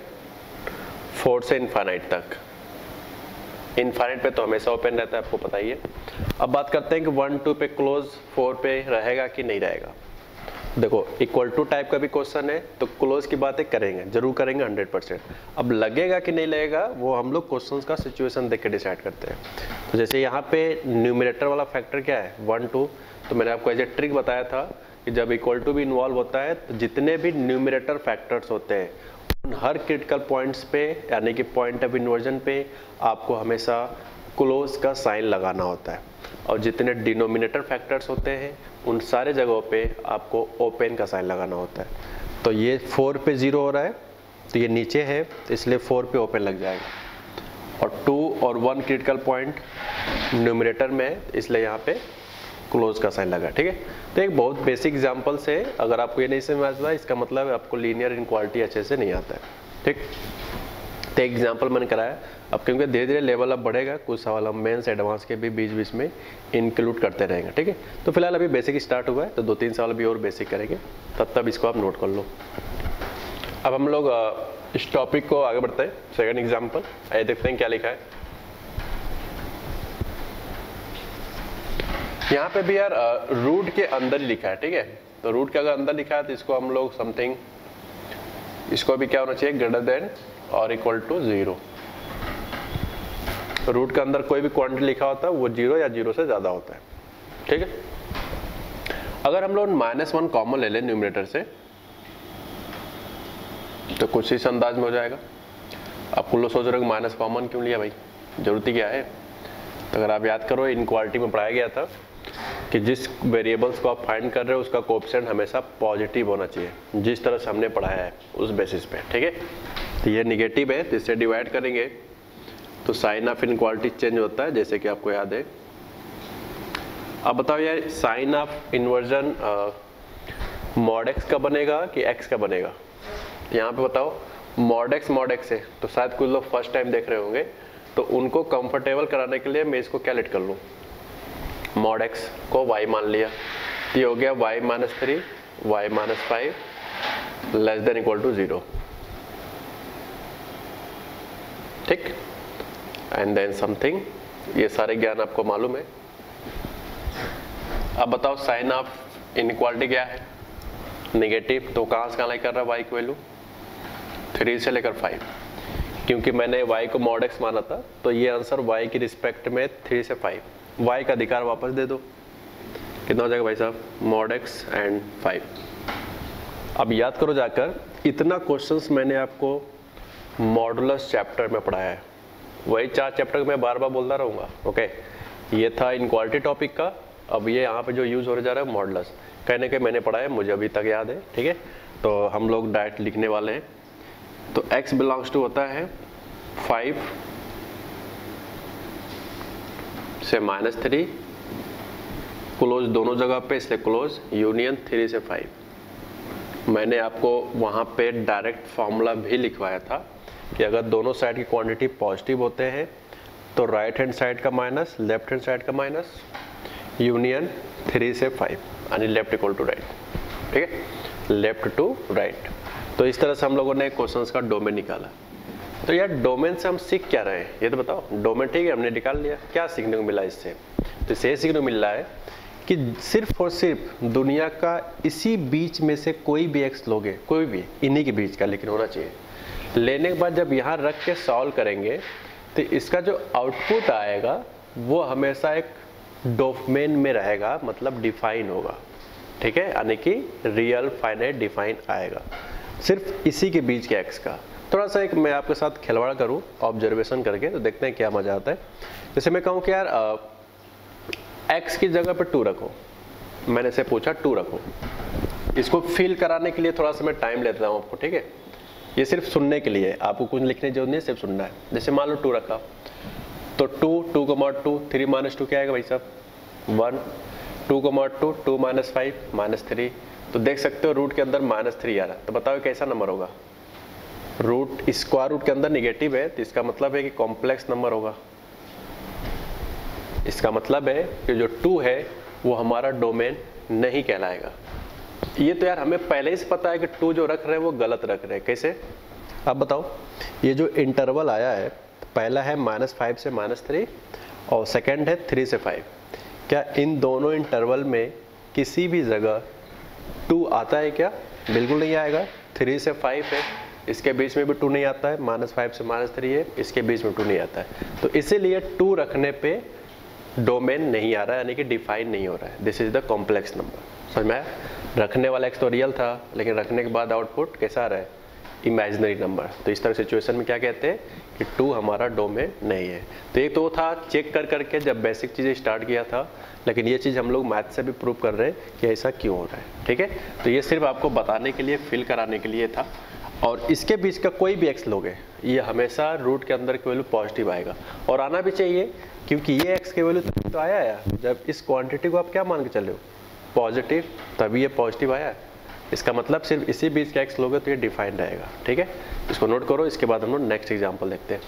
S1: 4 से इनफाइनाइट तक, इनफाइनाइट पे तो हमेशा ओपन रहता है, आपको पता ही है। अब बात करते हैं कि 1 2 पे क्लोज, 4 पे रहेगा कि नहीं रहेगा। देखो इक्वल टू टाइप का भी क्वेश्चन है तो क्लोज की बातें करेंगे, जरूर करेंगे 100%। अब लगेगा कि नहीं लगेगा वो हम लोग क्वेश्चंस का सिचुएशन देख के डिसाइड करते हैं। तो जैसे यहाँ पे न्यूमरेटर वाला फैक्टर क्या है 1 2, तो मैंने आपको एज ए ट्रिक बताया था कि जब इक्वल टू भी इन्वॉल्व होता है तो जितने भी न्यूमरेटर फैक्टर्स होते हैं उन हर क्रिटिकल पॉइंट्स पे यानी कि पॉइंट ऑफ इन्वर्जन पे आपको हमेशा क्लोज का साइन लगाना होता है, और जितने डिनोमिनेटर फैक्टर्स होते हैं उन सारे जगहों पे आपको ओपन का साइन लगाना होता है। तो ये 4 पे 0 हो रहा है तो ये नीचे है तो इसलिए 4 पे ओपन लग जाएगा, और 2 और 1 क्रिटिकल पॉइंट न्यूमरेटर में है इसलिए यहाँ पे क्लोज का साइन लगा। ठीक है, तो एक बहुत बेसिक एग्जांपल से अगर आपको ये नहीं समझ आता इसका मतलब आपको लीनियर इनक्वालिटी अच्छे से नहीं आता है। ठीक, तो एक एग्जांपल मैंने कराया। अब क्योंकि धीरे धीरे लेवल अब बढ़ेगा, कुछ सवाल हम मेंस एडवांस के भी बीच बीच में इंक्लूड करते रहेंगे। ठीक है, तो फिलहाल अभी बेसिक स्टार्ट हुआ है तो 2-3 सवाल भी और बेसिक करेंगे, तब इसको आप नोट कर लो। अब हम लोग इस टॉपिक को आगे बढ़ते हैं। सेकंड एग्जाम्पल आइए देखते हैं क्या लिखा है। यहाँ पे भी यार रूट के अंदर ही लिखा है। ठीक है, तो रूट के अगर अंदर लिखा है तो इसको हम लोग समथिंग, इसको भी क्या होना चाहिए ग्रेटर देन और इक्वल टू 0। रूट के अंदर कोई भी क्वांटिटी लिखा होता है वो 0 या 0 से ज्यादा होता है। ठीक है, अगर हम लोग -1 कॉमन ले लें न्यूमरेटर से तो कुछ इस अंदाज में हो जाएगा। आप लोग सोच रहे हो माइनस कॉमन क्यों लिया भाई, जरूरत ही क्या है। तो अगर आप याद करो इनक्वालिटी में पढ़ाया गया था कि जिस वेरिएबल्स को आप फाइंड कर रहे हो उसका कोएफिशिएंट हमेशा पॉजिटिव होना चाहिए, जिस तरह से हमने पढ़ाया है उस बेसिस पे। ठीक है, तो ये निगेटिव है तो इससे डिवाइड करेंगे तो साइन ऑफ इनक्वालिटी चेंज होता है, जैसे कि आपको याद है। अब बताओ यार sine of inversion mod x का बनेगा कि एक्स का बनेगा। यहाँ पे बताओ मॉड एक्स है तो शायद कुछ लोग फर्स्ट टाइम देख रहे होंगे, तो उनको कंफर्टेबल कराने के लिए मैं इसको क्या लेट कर लूँ, मॉड एक्स को y मान लिया तो ये हो गया y - 3 y - 5 less than equal to 0। ठीक, एंड देन समथिंग, ये सारे ज्ञान आपको मालूम है। अब बताओ साइन ऑफ इनइक्वालिटी क्या है, नेगेटिव, तो कहाँ से कहाँ लाइक कर रहा है y की वैल्यू 3 से लेकर 5, क्योंकि मैंने y को मॉड x माना था तो ये आंसर y की रिस्पेक्ट में 3 से 5, y का अधिकार वापस दे दो, कितना हो जाएगा भाई साहब मॉड x एंड 5। अब याद करो जाकर, इतना क्वेश्चंस मैंने आपको मॉडुलस चैप्टर में पढ़ाया है, वही 4 चैप्टर मैं बार बार बोलता रहूँगा। ओके, ये था इनक्वालिटी टॉपिक का। अब ये यहाँ पे जो यूज़ होने जा रहा है मॉडुलस, कहने के मैंने पढ़ा है, मुझे अभी तक याद है। ठीक है, तो हम लोग डायरेक्ट लिखने वाले हैं। तो x बिलोंग्स टू होता है 5 से -3, क्लोज दोनों जगह पे इसलिए क्लोज यूनियन 3 से 5। मैंने आपको वहाँ पे डायरेक्ट फॉर्मूला भी लिखवाया था कि अगर दोनों साइड की क्वांटिटी पॉजिटिव होते हैं तो राइट हैंड साइड का माइनस लेफ्ट हैंड साइड का माइनस यूनियन 3 से 5 यानी लेफ्ट इक्वल टू राइट। ठीक है, लेफ्ट टू राइट। तो इस तरह से हम लोगों ने क्वेश्चंस का डोमेन निकाला। तो यार डोमेन से हम सीख क्या रहे हैं ये तो बताओ। डोमेन ठीक है हमने निकाल लिया, क्या सीखने को मिला इससे, तो इससे सीखने को मिल रहा है कि सिर्फ और सिर्फ दुनिया का इसी बीच में से कोई भी एक्स लोगे, कोई भी इन्हीं के बीच का लेकिन होना चाहिए, लेने के बाद जब यहाँ रख के सॉल्व करेंगे तो इसका जो आउटपुट आएगा वो हमेशा एक डोमेन में रहेगा, मतलब डिफाइन होगा। ठीक है, यानी कि रियल फाइनाइट डिफाइन आएगा सिर्फ इसी के बीच के एक्स का। थोड़ा सा एक मैं आपके साथ खिलवाड़ करूं ऑब्जर्वेशन करके, तो देखते हैं क्या मजा आता है। जैसे मैं कहूँ कि यार एक्स की जगह पे 2 रखो, मैंने से पूछा 2 रखो, इसको फील कराने के लिए थोड़ा सा मैं टाइम लेता हूँ आपको। ठीक है, ये सिर्फ सुनने के लिए, आपको कुछ लिखने की जरूरत नहीं, सिर्फ सुनना है। जैसे मान लो 2 रखा तो 2 को मॉड 2 3 - 2 क्या आएगा भाई साहब 1, 2 को मॉड 2 2 - 5 -3, तो देख सकते हो रूट के अंदर -3 आ रहा है। तो बताओ कैसा नंबर होगा, रूट स्क्वायर रूट के अंदर निगेटिव है तो इसका मतलब है कि कॉम्प्लेक्स नंबर होगा। इसका मतलब है कि जो 2 है वो हमारा डोमेन नहीं कहलाएगा। ये तो यार हमें पहले ही से पता है कि 2 जो रख रहे हैं वो गलत रख रहे हैं। कैसे आप बताओ, ये जो इंटरवल आया है पहला है -5 से -3 और सेकंड है 3 से 5। क्या इन दोनों इंटरवल में किसी भी जगह 2 आता है क्या? बिल्कुल नहीं आएगा। 3 से 5 है, इसके बीच में भी 2 नहीं आता है। -5 से -3 है, इसके बीच में 2 नहीं आता है। तो इसीलिए 2 रखने पे डोमेन नहीं आ रहा है, यानी कि डिफाइन नहीं हो रहा है। This is the complex number. समझ में आया? रखने वाला x तो रियल था, लेकिन रखने के बाद आउटपुट कैसा आ रहा है? Imaginary number. तो इस तरह सिचुएशन में क्या कहते हैं कि 2 हमारा डोमेन नहीं है। तो एक तो था चेक कर करके जब बेसिक चीज़ें स्टार्ट किया था, लेकिन ये चीज़ हम लोग मैथ से भी प्रूव कर रहे हैं कि ऐसा क्यों हो रहा है। ठीक है, तो ये सिर्फ आपको बताने के लिए, फील कराने के लिए था। और इसके बीच का कोई भी x लोगे, ये हमेशा रूट के अंदर की वैल्यू पॉजिटिव आएगा, और आना भी चाहिए, क्योंकि ये x की वैल्यू तो आया है जब इस क्वांटिटी को आप क्या मान के चले हो? पॉजिटिव, तभी ये पॉजिटिव आया है। इसका मतलब सिर्फ इसी बीच का x लोगे तो ये डिफाइंड रहेगा। ठीक है, इसको नोट करो। इसके बाद हम लोग नेक्स्ट एग्जाम्पल देखते हैं।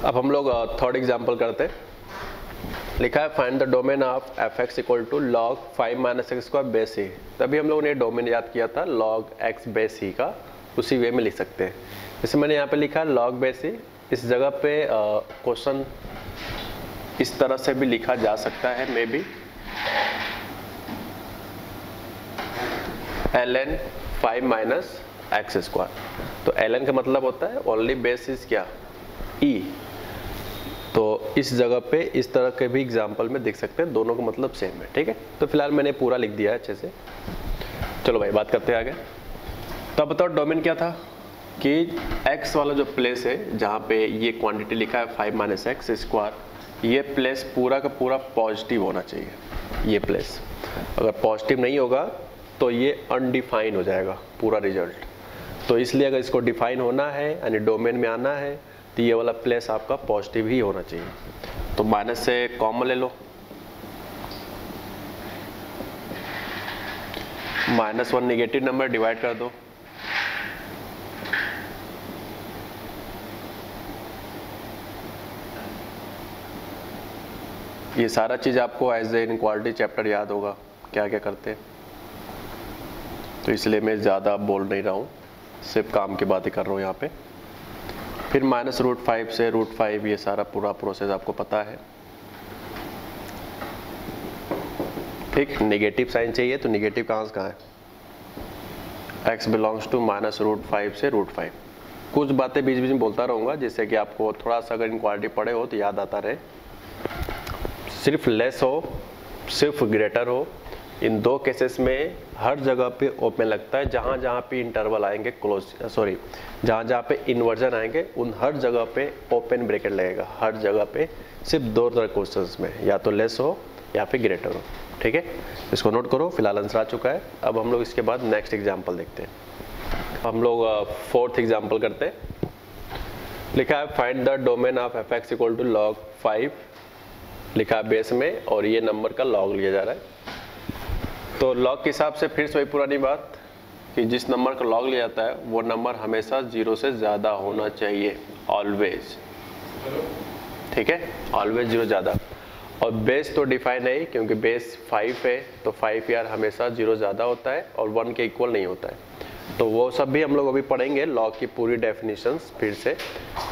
S1: अब हम लोग थर्ड एग्जाम्पल करते हैं। लिखा है find the domain of f(x) equal to log 5 - x² base c। तभी हम लोगों ने डोमेन याद किया था log x बेस c का, उसी वे में लिख सकते हैं। जैसे मैंने यहाँ पे लिखा log बेस c, इस जगह पे क्वेश्चन इस तरह से भी लिखा जा सकता है, मे बी ln 5 - x²। तो ln का मतलब होता है ओनली बेस इज क्या? e। तो इस जगह पे इस तरह के भी एग्जाम्पल में देख सकते हैं, दोनों का मतलब सेम है। ठीक है, तो फिलहाल मैंने पूरा लिख दिया है अच्छे से। चलो भाई बात करते हैं आगे। तो बताओ डोमेन क्या था कि x वाला जो प्लेस है जहाँ पे ये क्वांटिटी लिखा है 5 - x², ये प्लेस पूरा का पूरा पॉजिटिव होना चाहिए। ये प्लेस अगर पॉजिटिव नहीं होगा तो ये अनडिफाइन हो जाएगा पूरा रिजल्ट। तो इसलिए अगर इसको डिफाइन होना है यानी डोमेन में आना है तो ये वाला प्लेस आपका पॉजिटिव ही होना चाहिए। तो माइनस से कॉमन ले लो, -1 नेगेटिव नंबर डिवाइड कर दो, ये सारा चीज आपको एज ए इनइक्वालिटी चैप्टर याद होगा क्या क्या करते हैं। तो इसलिए मैं ज़्यादा बोल नहीं रहा हूँ, सिर्फ काम की बात ही कर रहा हूँ यहाँ पे। फिर -√5 से √5, ये सारा पूरा प्रोसेस आपको पता है। ठीक, नेगेटिव साइन चाहिए तो नेगेटिव कहाँ से कहाँ है? x बिलोंग्स टू -√5 से √5। कुछ बातें बीच बीच में बोलता रहूँगा जिससे कि आपको थोड़ा सा अगर इनक्वालिटी पढ़े हो तो याद आता रहे। सिर्फ लेस हो, सिर्फ ग्रेटर हो, इन दो केसेस में हर जगह पे ओपन लगता है। जहाँ जहाँ पे इंटरवल आएंगे जहाँ जहाँ पे इन्वर्जन आएंगे उन हर जगह पे ओपन ब्रैकेट लगेगा। हर जगह पे सिर्फ दो तरह क्वेश्चंस में, या तो लेस हो या फिर ग्रेटर हो। ठीक है, इसको नोट करो। फिलहाल आंसर आ चुका है। अब हम लोग इसके बाद नेक्स्ट एग्जाम्पल देखते हैं। हम लोग फोर्थ एग्जाम्पल करते हैं। लिखा है find the domain of f(x) equal to log 5, लिखा है बेस में, और ये नंबर का लॉग लिया जा रहा है। तो लॉग के हिसाब से फिर से वही पुरानी बात कि जिस नंबर का लॉग लिया जाता है वो नंबर हमेशा 0 से ज़्यादा होना चाहिए, ऑलवेज। ठीक है, ऑलवेज 0 ज़्यादा। और बेस तो डिफाइन है क्योंकि बेस 5 है, तो 5 यार हमेशा 0 ज़्यादा होता है और 1 के इक्वल नहीं होता है। तो वो सब भी हम लोग अभी पढ़ेंगे, लॉग की पूरी डेफिनेशंस फिर से।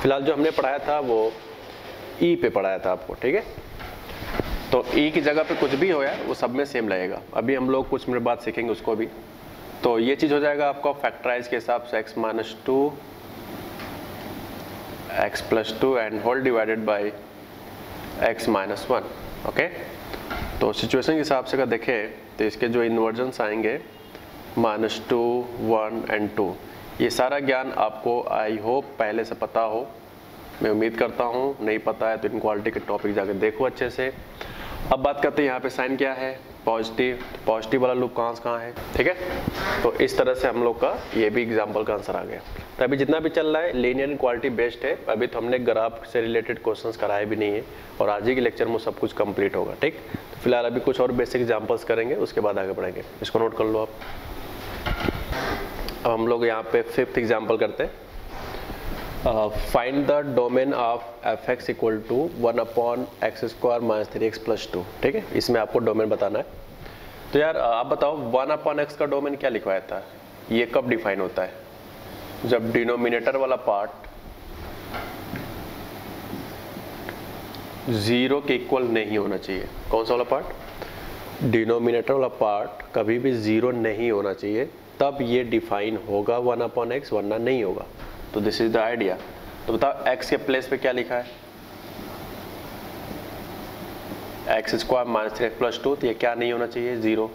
S1: फिलहाल जो हमने पढ़ाया था वो ई पे पढ़ाया था आपको। ठीक है, तो ई की जगह पे कुछ भी हो यार वो सब में सेम लगेगा। अभी हम लोग कुछ मिनट बाद सीखेंगे उसको भी। तो ये चीज़ हो जाएगा आपका फैक्टराइज के हिसाब से x minus 2 x plus 2 and whole divided by x minus 1। Okay, तो सिचुएशन के हिसाब से अगर देखें तो इसके जो इन्वर्जन्स आएंगे -2, 1 एंड 2, ये सारा ज्ञान आपको आई होप पहले से पता हो, मैं उम्मीद करता हूँ। नहीं पता है तो इनक्वालिटी के टॉपिक जाकर देखो अच्छे से। अब बात करते हैं यहाँ पे साइन क्या है, पॉजिटिव। पॉजिटिव वाला लूप कहाँ से कहाँ है, ठीक है। तो इस तरह से हम लोग का ये भी एग्जाम्पल का आंसर आ गया। तो अभी जितना भी चल रहा है लीनियर इनक्वालिटी बेस्ड है। अभी तो हमने ग्राफ से रिलेटेड क्वेश्चंस कराए भी नहीं है और आज ही के लेक्चर में सब कुछ कंप्लीट होगा, ठीक। तो फिलहाल अभी कुछ और बेसिक एग्जाम्पल्स करेंगे, उसके बाद आगे बढ़ेंगे। इसको नोट कर लो आप। अब हम लोग यहाँ पे 5th एग्जाम्पल करते हैं। Find the domain of f x equal to 1/x² minus 3x plus 2, ठीक है। इसमें आपको डोमेन बताना है। तो यार आप बताओ 1/x का डोमेन क्या लिखवाया था, ये कब डिफाइन होता है? जब डिनोमिनेटर वाला पार्ट 0 के इक्वल नहीं होना चाहिए। कौन सा वाला पार्ट? डिनोमिनेटर वाला पार्ट कभी भी 0 नहीं होना चाहिए, तब ये डिफाइन होगा 1/x, वरना नहीं होगा। तो दिस इज द आइडिया। तो बताओ x के प्लेस पे क्या लिखा है, x² माइनस 3x प्लस 2, तो ये क्या नहीं होना चाहिए, 0।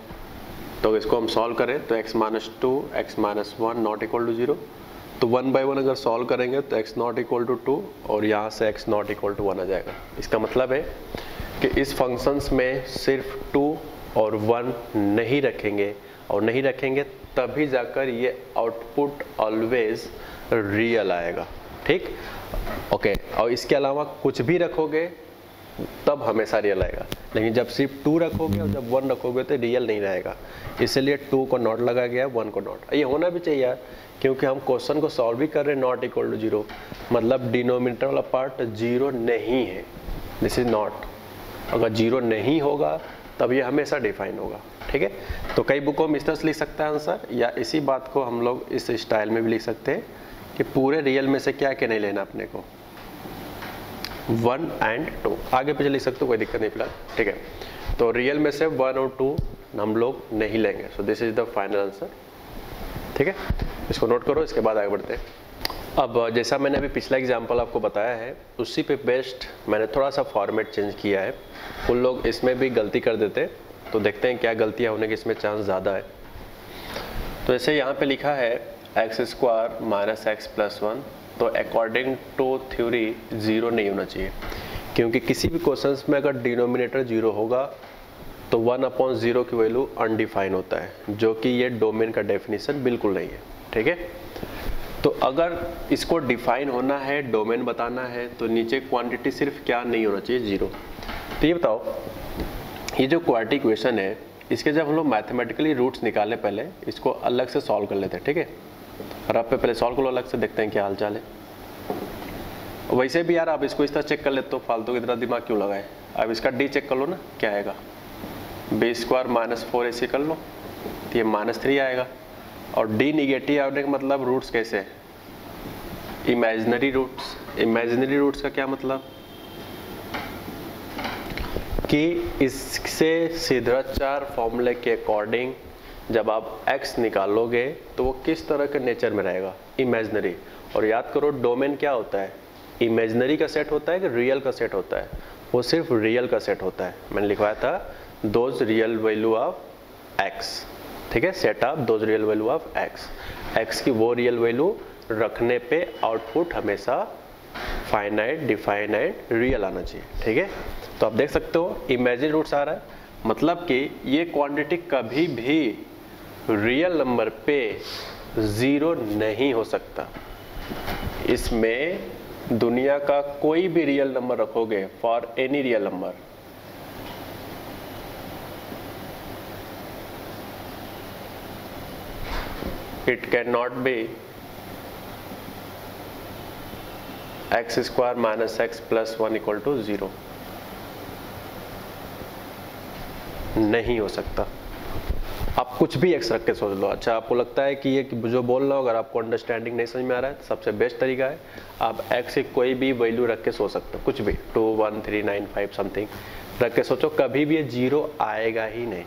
S1: तो इसको हम सॉल्व करें तो x minus 2, x minus 1 not equal to 0। तो 1 बाई 1 अगर सॉल्व करेंगे तो x नॉट इक्वल टू 2 और यहाँ से x नॉट इक्वल टू 1 आ जाएगा। इसका मतलब है कि इस फंक्शंस में सिर्फ 2 और 1 नहीं रखेंगे, और नहीं रखेंगे तभी जाकर ये आउटपुट ऑलवेज रियल आएगा, ठीक। ओके, और इसके अलावा कुछ भी रखोगे तब हमेशा रियल आएगा, लेकिन जब सिर्फ 2 रखोगे और जब 1 रखोगे तो रियल नहीं रहेगा। इसलिए 2 को नॉट लगा गया, 1 को नॉट। ये होना भी चाहिए यार, क्योंकि हम क्वेश्चन को सॉल्व भी कर रहे हैं नॉट इक्वल टू 0, मतलब डिनोमिनेटर वाला पार्ट 0 नहीं है, दिस इज नॉट। अगर 0 नहीं होगा तब ये हमेशा डिफाइन होगा, ठीक है। तो कई बुकों में इस तरह से लिख सकता है आंसर, या इसी बात को हम लोग इस स्टाइल में भी लिख सकते हैं कि पूरे रियल में से क्या क्या नहीं लेना अपने को, 1 एंड 2। आगे पीछे लिख सकते हो, कोई दिक्कत नहीं फिलहाल, ठीक है। तो रियल में से 1 और 2 हम लोग नहीं लेंगे। सो this is the final answer, ठीक है। इसको नोट करो, इसके बाद आगे बढ़ते हैं। अब जैसा मैंने अभी पिछला एग्जाम्पल आपको बताया है, उसी पे बेस्ड मैंने थोड़ा सा फॉर्मेट चेंज किया है। उन लोग इसमें भी गलती कर देते, तो देखते हैं क्या गलतियाँ होने के इसमें चांस ज़्यादा है। तो जैसे यहाँ पे लिखा है x² माइनस x प्लस 1, तो अकॉर्डिंग टू थ्योरी 0 नहीं होना चाहिए, क्योंकि किसी भी क्वेश्चंस में अगर डिनोमिनेटर 0 होगा तो 1/0 की वैल्यू अनडिफाइन होता है, जो कि ये डोमेन का डेफिनेशन बिल्कुल नहीं है, ठीक है। तो अगर इसको डिफाइन होना है, डोमेन बताना है, तो नीचे क्वांटिटी सिर्फ क्या नहीं होना चाहिए, 0। तो ये बताओ, ये जो क्वाड्रेटिक इक्वेशन है, इसके जब हम लोग मैथमेटिकली रूट्स निकालें, पहले इसको अलग से सॉल्व कर लेते हैं, ठीक है। और आप पे पहले सॉल्व करो अलग से, देखते हैं क्या हालचाल है। वैसे भी यार आप इसको इस तरह चेक कर लेते हो, फालतू की तरह दिमाग क्यों लगाए। अब इसका डी चेक कर लो ना, क्या आएगा, b² माइनस 4ac कर लो, तो ये -3 आएगा। और डी निगेटिव आने का मतलब रूट्स कैसे, इमेजिनरी रूट्स। इमेजिनरी रूट्स का क्या मतलब कि इससे सिद्धाचार फॉर्मूले के अकॉर्डिंग जब आप x निकालोगे तो वो किस तरह के नेचर में रहेगा, इमेजिनरी। और याद करो डोमेन क्या होता है, इमेजिनरी का सेट होता है कि रियल का सेट होता है, वो सिर्फ रियल का सेट होता है। मैंने लिखवाया था those real value of x, ठीक है, set of those real value of x की वो रियल वैल्यू रखने पे आउटपुट हमेशा फाइनाइट, डिफाइनाइट, रियल आना चाहिए, ठीक है। तो आप देख सकते हो इमेजिनरी रूट्स आ रहा है, मतलब कि ये क्वांटिटी कभी भी रियल नंबर पे 0 नहीं हो सकता। इसमें दुनिया का कोई भी रियल नंबर रखोगे, for any real number, it can not be x² minus x plus 1 equal to 0, नहीं हो सकता। आप कुछ भी x रख के सोच लो। अच्छा, आपको लगता है कि ये जो बोल रहा हूँ अगर आपको अंडरस्टैंडिंग नहीं समझ में आ रहा है, तो सबसे बेस्ट तरीका है आप x की कोई भी वैल्यू रख के सोच सकते हो, कुछ भी 2, 1, 3, 9, 5 समथिंग रख के सोचो, कभी भी ये 0 आएगा ही नहीं।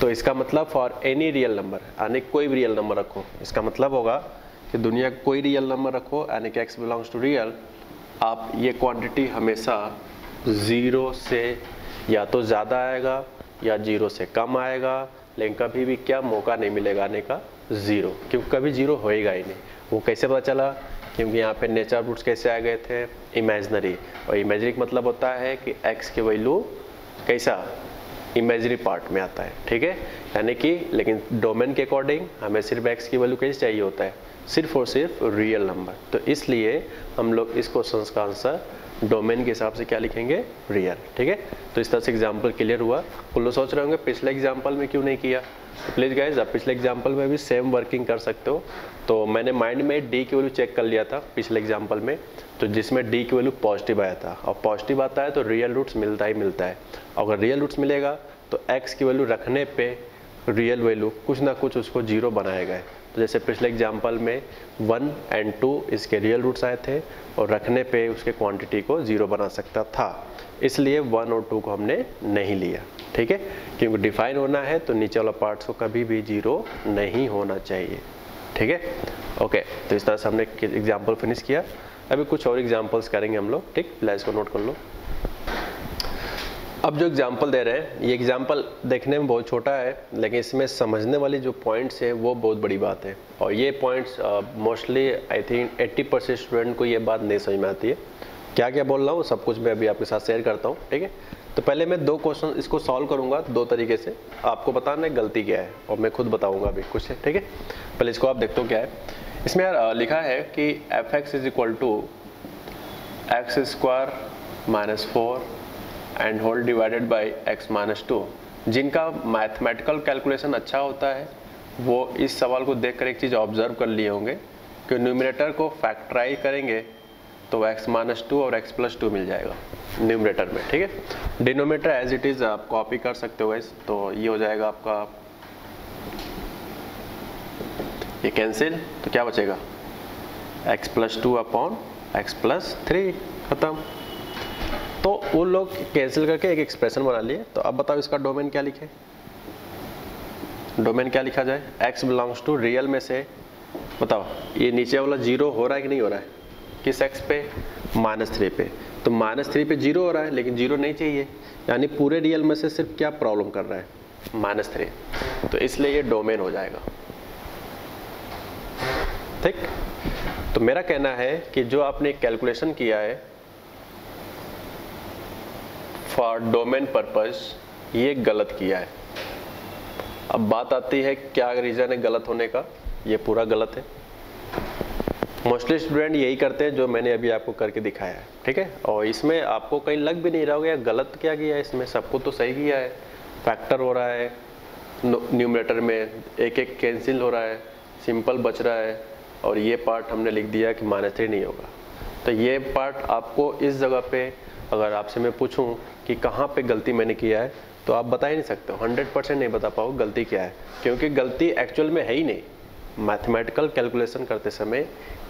S1: तो इसका मतलब फॉर एनी रियल नंबर, यानी कोई भी रियल नंबर रखो, इसका मतलब होगा कि दुनिया का कोई रियल नंबर रखो यानी कि x बिलोंग्स टू रियल, आप ये क्वांटिटी हमेशा 0 से या तो ज़्यादा आएगा या 0 से कम आएगा, लेकिन कभी भी क्या मौका नहीं मिलेगा आने का 0, क्योंकि कभी 0 होएगा ही नहीं। वो कैसे पता चला? क्योंकि यहाँ पे नेचर रूट्स कैसे आ गए थे? इमेजिनरी, और इमेजिनरी का मतलब होता है कि x की वैल्यू कैसा इमेजिनरी पार्ट में आता है, ठीक है, यानी कि लेकिन डोमेन के अकॉर्डिंग हमें सिर्फ x की वैल्यू कैसे चाहिए होता है? सिर्फ और सिर्फ रियल नंबर। तो इसलिए हम लोग इस क्वेश्चन का आंसर डोमेन के हिसाब से क्या लिखेंगे? रियल, ठीक है। तो इस तरह से एग्जाम्पल क्लियर हुआ। कुछ लोग सोच रहे होंगे पिछले एग्जाम्पल में क्यों नहीं किया, तो प्लीज़ गाइज आप पिछले एग्जाम्पल में भी सेम वर्किंग कर सकते हो। तो मैंने माइंड में डी की वैल्यू चेक कर लिया था पिछले एग्जाम्पल में, तो जिसमें डी की वैल्यू पॉजिटिव आया था, और पॉजिटिव आता है तो रियल रूट्स मिलता ही मिलता है। अगर रियल रूट्स मिलेगा तो एक्स की वैल्यू रखने पे रियल वैल्यू कुछ ना कुछ उसको 0 बनाएगा। तो जैसे पिछले एग्जाम्पल में 1 और 2 इसके रियल रूट्स आए थे और रखने पे उसके क्वांटिटी को 0 बना सकता था, इसलिए 1 और 2 को हमने नहीं लिया, ठीक है, क्योंकि डिफाइन होना है तो नीचे वाला पार्ट्स को कभी भी 0 नहीं होना चाहिए, ठीक है। ओके, तो इस तरह से हमने एग्जाम्पल फिनिश किया। अभी कुछ और एग्जाम्पल्स करेंगे हम लोग, ठीक, पहले इसको नोट कर लो। अब जो एग्जाम्पल दे रहे हैं, ये एग्जाम्पल देखने में बहुत छोटा है, लेकिन इसमें समझने वाली जो पॉइंट्स है वो बहुत बड़ी बात है, और ये points mostly I think 80% student को ये बात नहीं समझ में आती है। क्या क्या बोल रहा हूँ सब कुछ मैं अभी आपके साथ शेयर करता हूँ, ठीक है। तो पहले मैं 2 क्वेश्चन इसको सॉल्व करूँगा 2 तरीके से, आपको बताना है गलती क्या है, और मैं खुद बताऊँगा अभी कुछ है, ठीक है। पहले इसको आप देखते हो क्या है। इसमें यार लिखा है कि f(x) = x² - 4 and whole divided by x - 2। जिनका मैथमेटिकल कैलकुलेशन अच्छा होता है वो इस सवाल को देखकर एक चीज़ ऑब्जर्व कर लिए होंगे कि न्यूमरेटर को फैक्टराइज करेंगे तो x - 2 और x + 2 मिल जाएगा न्यूमरेटर में, ठीक है। डिनोमिनेटर एज इट इज़ आप कॉपी कर सकते हो गाइस, तो ये हो जाएगा आपका, ये कैंसिल, तो क्या बचेगा? x + 2 अपॉन x + 3, खत्म। तो वो लोग कैंसिल करके एक एक्सप्रेशन बना लिए। तो अब बताओ इसका डोमेन क्या लिखे? डोमेन क्या लिखा जाए? x बिलोंग्स टू रियल में से बताओ ये नीचे वाला 0 हो रहा है कि नहीं हो रहा है? किस x पे? -3 पे। तो -3 पे 0 हो रहा है, लेकिन 0 नहीं चाहिए, यानी पूरे रियल में से सिर्फ क्या प्रॉब्लम कर रहा है? -3। तो इसलिए ये डोमेन हो जाएगा, ठीक। तो मेरा कहना है कि जो आपने कैलकुलेशन किया है फॉर डोमेन पर्पस, ये गलत किया है। अब बात आती है क्या रीज़न है गलत होने का? ये पूरा गलत है। मोस्टली स्टूडेंट यही करते हैं जो मैंने अभी आपको करके दिखाया है, ठीक है। और इसमें आपको कहीं लग भी नहीं रहा होगा गलत क्या किया है, इसमें सबको तो सही किया है। फैक्टर हो रहा है न्यूमरेटर में, एक कैंसिल हो रहा है, सिंपल बच रहा है, और ये पार्ट हमने लिख दिया कि -3 नहीं होगा। तो ये पार्ट आपको इस जगह पे अगर आपसे मैं पूछूं कि कहाँ पे गलती मैंने किया है, तो आप बता ही नहीं सकते हो, 100% नहीं बता पाओ गलती क्या है, क्योंकि गलती एक्चुअल में है ही नहीं। मैथमेटिकल कैलकुलेशन करते समय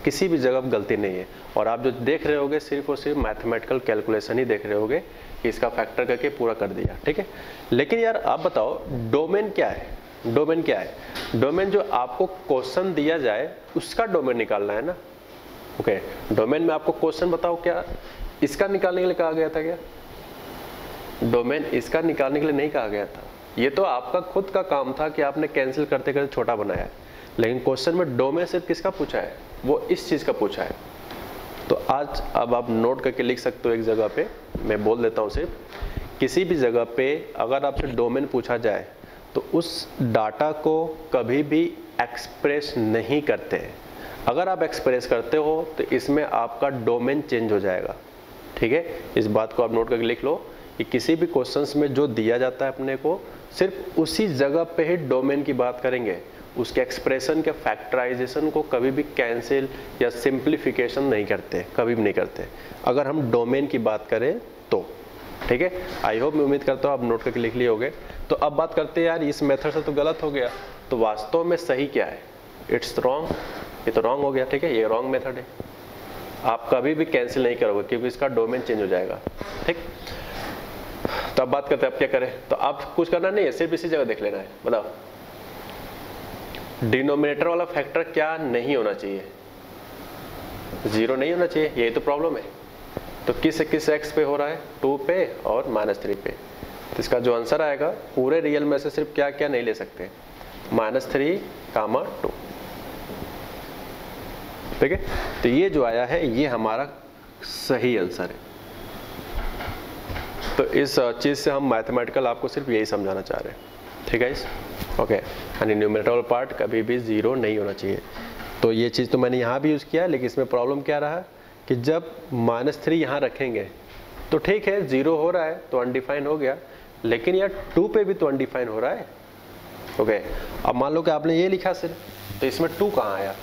S1: किसी भी जगह गलती नहीं है, और आप जो देख रहे होगे सिर्फ और सिर्फ मैथमेटिकल कैलकुलेशन ही देख रहे होगे कि इसका फैक्टर करके पूरा कर दिया, ठीक है। लेकिन यार आप बताओ डोमेन क्या है? डोमेन क्या है? डोमेन जो आपको क्वेश्चन दिया जाए उसका डोमेन निकालना है ना, ओके। डोमेन में आपको क्वेश्चन बताओ क्या इसका निकालने के लिए कहा गया था? क्या डोमेन इसका निकालने के लिए नहीं कहा गया था, ये तो आपका खुद का काम था कि आपने कैंसिल करते करते छोटा बनाया है। लेकिन क्वेश्चन में डोमेन सिर्फ किसका पूछा है? वो इस चीज़ का पूछा है। तो आज अब आप नोट करके लिख सकते हो एक जगह पे, मैं बोल देता हूँ सिर्फ किसी भी जगह पे अगर आपसे डोमेन पूछा जाए तो उस डाटा को कभी भी एक्सप्रेस नहीं करते हैं। अगर आप एक्सप्रेस करते हो तो इसमें आपका डोमेन चेंज हो जाएगा, ठीक है। इस बात को आप नोट करके लिख लो कि किसी भी क्वेश्चंस में जो दिया जाता है अपने को सिर्फ उसी जगह पे ही डोमेन की बात करेंगे, उसके एक्सप्रेशन के फैक्टराइजेशन को कभी भी कैंसिल या सिंप्लीफिकेशन नहीं करते, कभी भी नहीं करते अगर हम डोमेन की बात करें तो, ठीक है। आई होप, मैं उम्मीद करता हूँ आप नोट करके लिख लिए होंगे। तो अब बात करते हैं यार इस मेथड से तो गलत हो गया, तो वास्तव में सही क्या है? इट्स रॉन्ग, ये तो रॉन्ग हो गया, ठीक है, ये रॉन्ग मेथड है। आप कभी भी कैंसिल नहीं करोगे क्योंकि इसका डोमेन चेंज हो जाएगा, ठीक। तो तो अब बात करते हैं अब क्या करें। तो आप कुछ करना नहीं है, सिर्फ इसी जगह देख लेना है। बताओ डिनोमिनेटर वाला फैक्टर क्या नहीं होना चाहिए, 0 नहीं होना चाहिए, यही तो प्रॉब्लम है। तो किस x पे हो रहा है, 2 पे और -3 पे। तो इसका जो आंसर आएगा पूरे रियल में से सिर्फ क्या क्या नहीं ले सकते, -3, 2। ठीक है, तो ये जो आया है ये हमारा सही आंसर है। तो इस चीज से हम मैथमेटिकल आपको सिर्फ यही समझाना चाह रहे हैं। ठीक है, ओके। यानी न्यूमरेटर वाला पार्ट कभी भी 0 नहीं होना चाहिए। तो ये चीज़ तो मैंने यहाँ भी यूज़ किया, लेकिन इसमें प्रॉब्लम क्या रहा कि जब -3 यहाँ रखेंगे तो ठीक है 0 हो रहा है तो अनडिफाइन हो गया, लेकिन यार 2 पे भी तो अनडिफाइन हो रहा है। ओके, अब मान लो कि आपने ये लिखा सिर्फ, तो इसमें 2 कहाँ आया,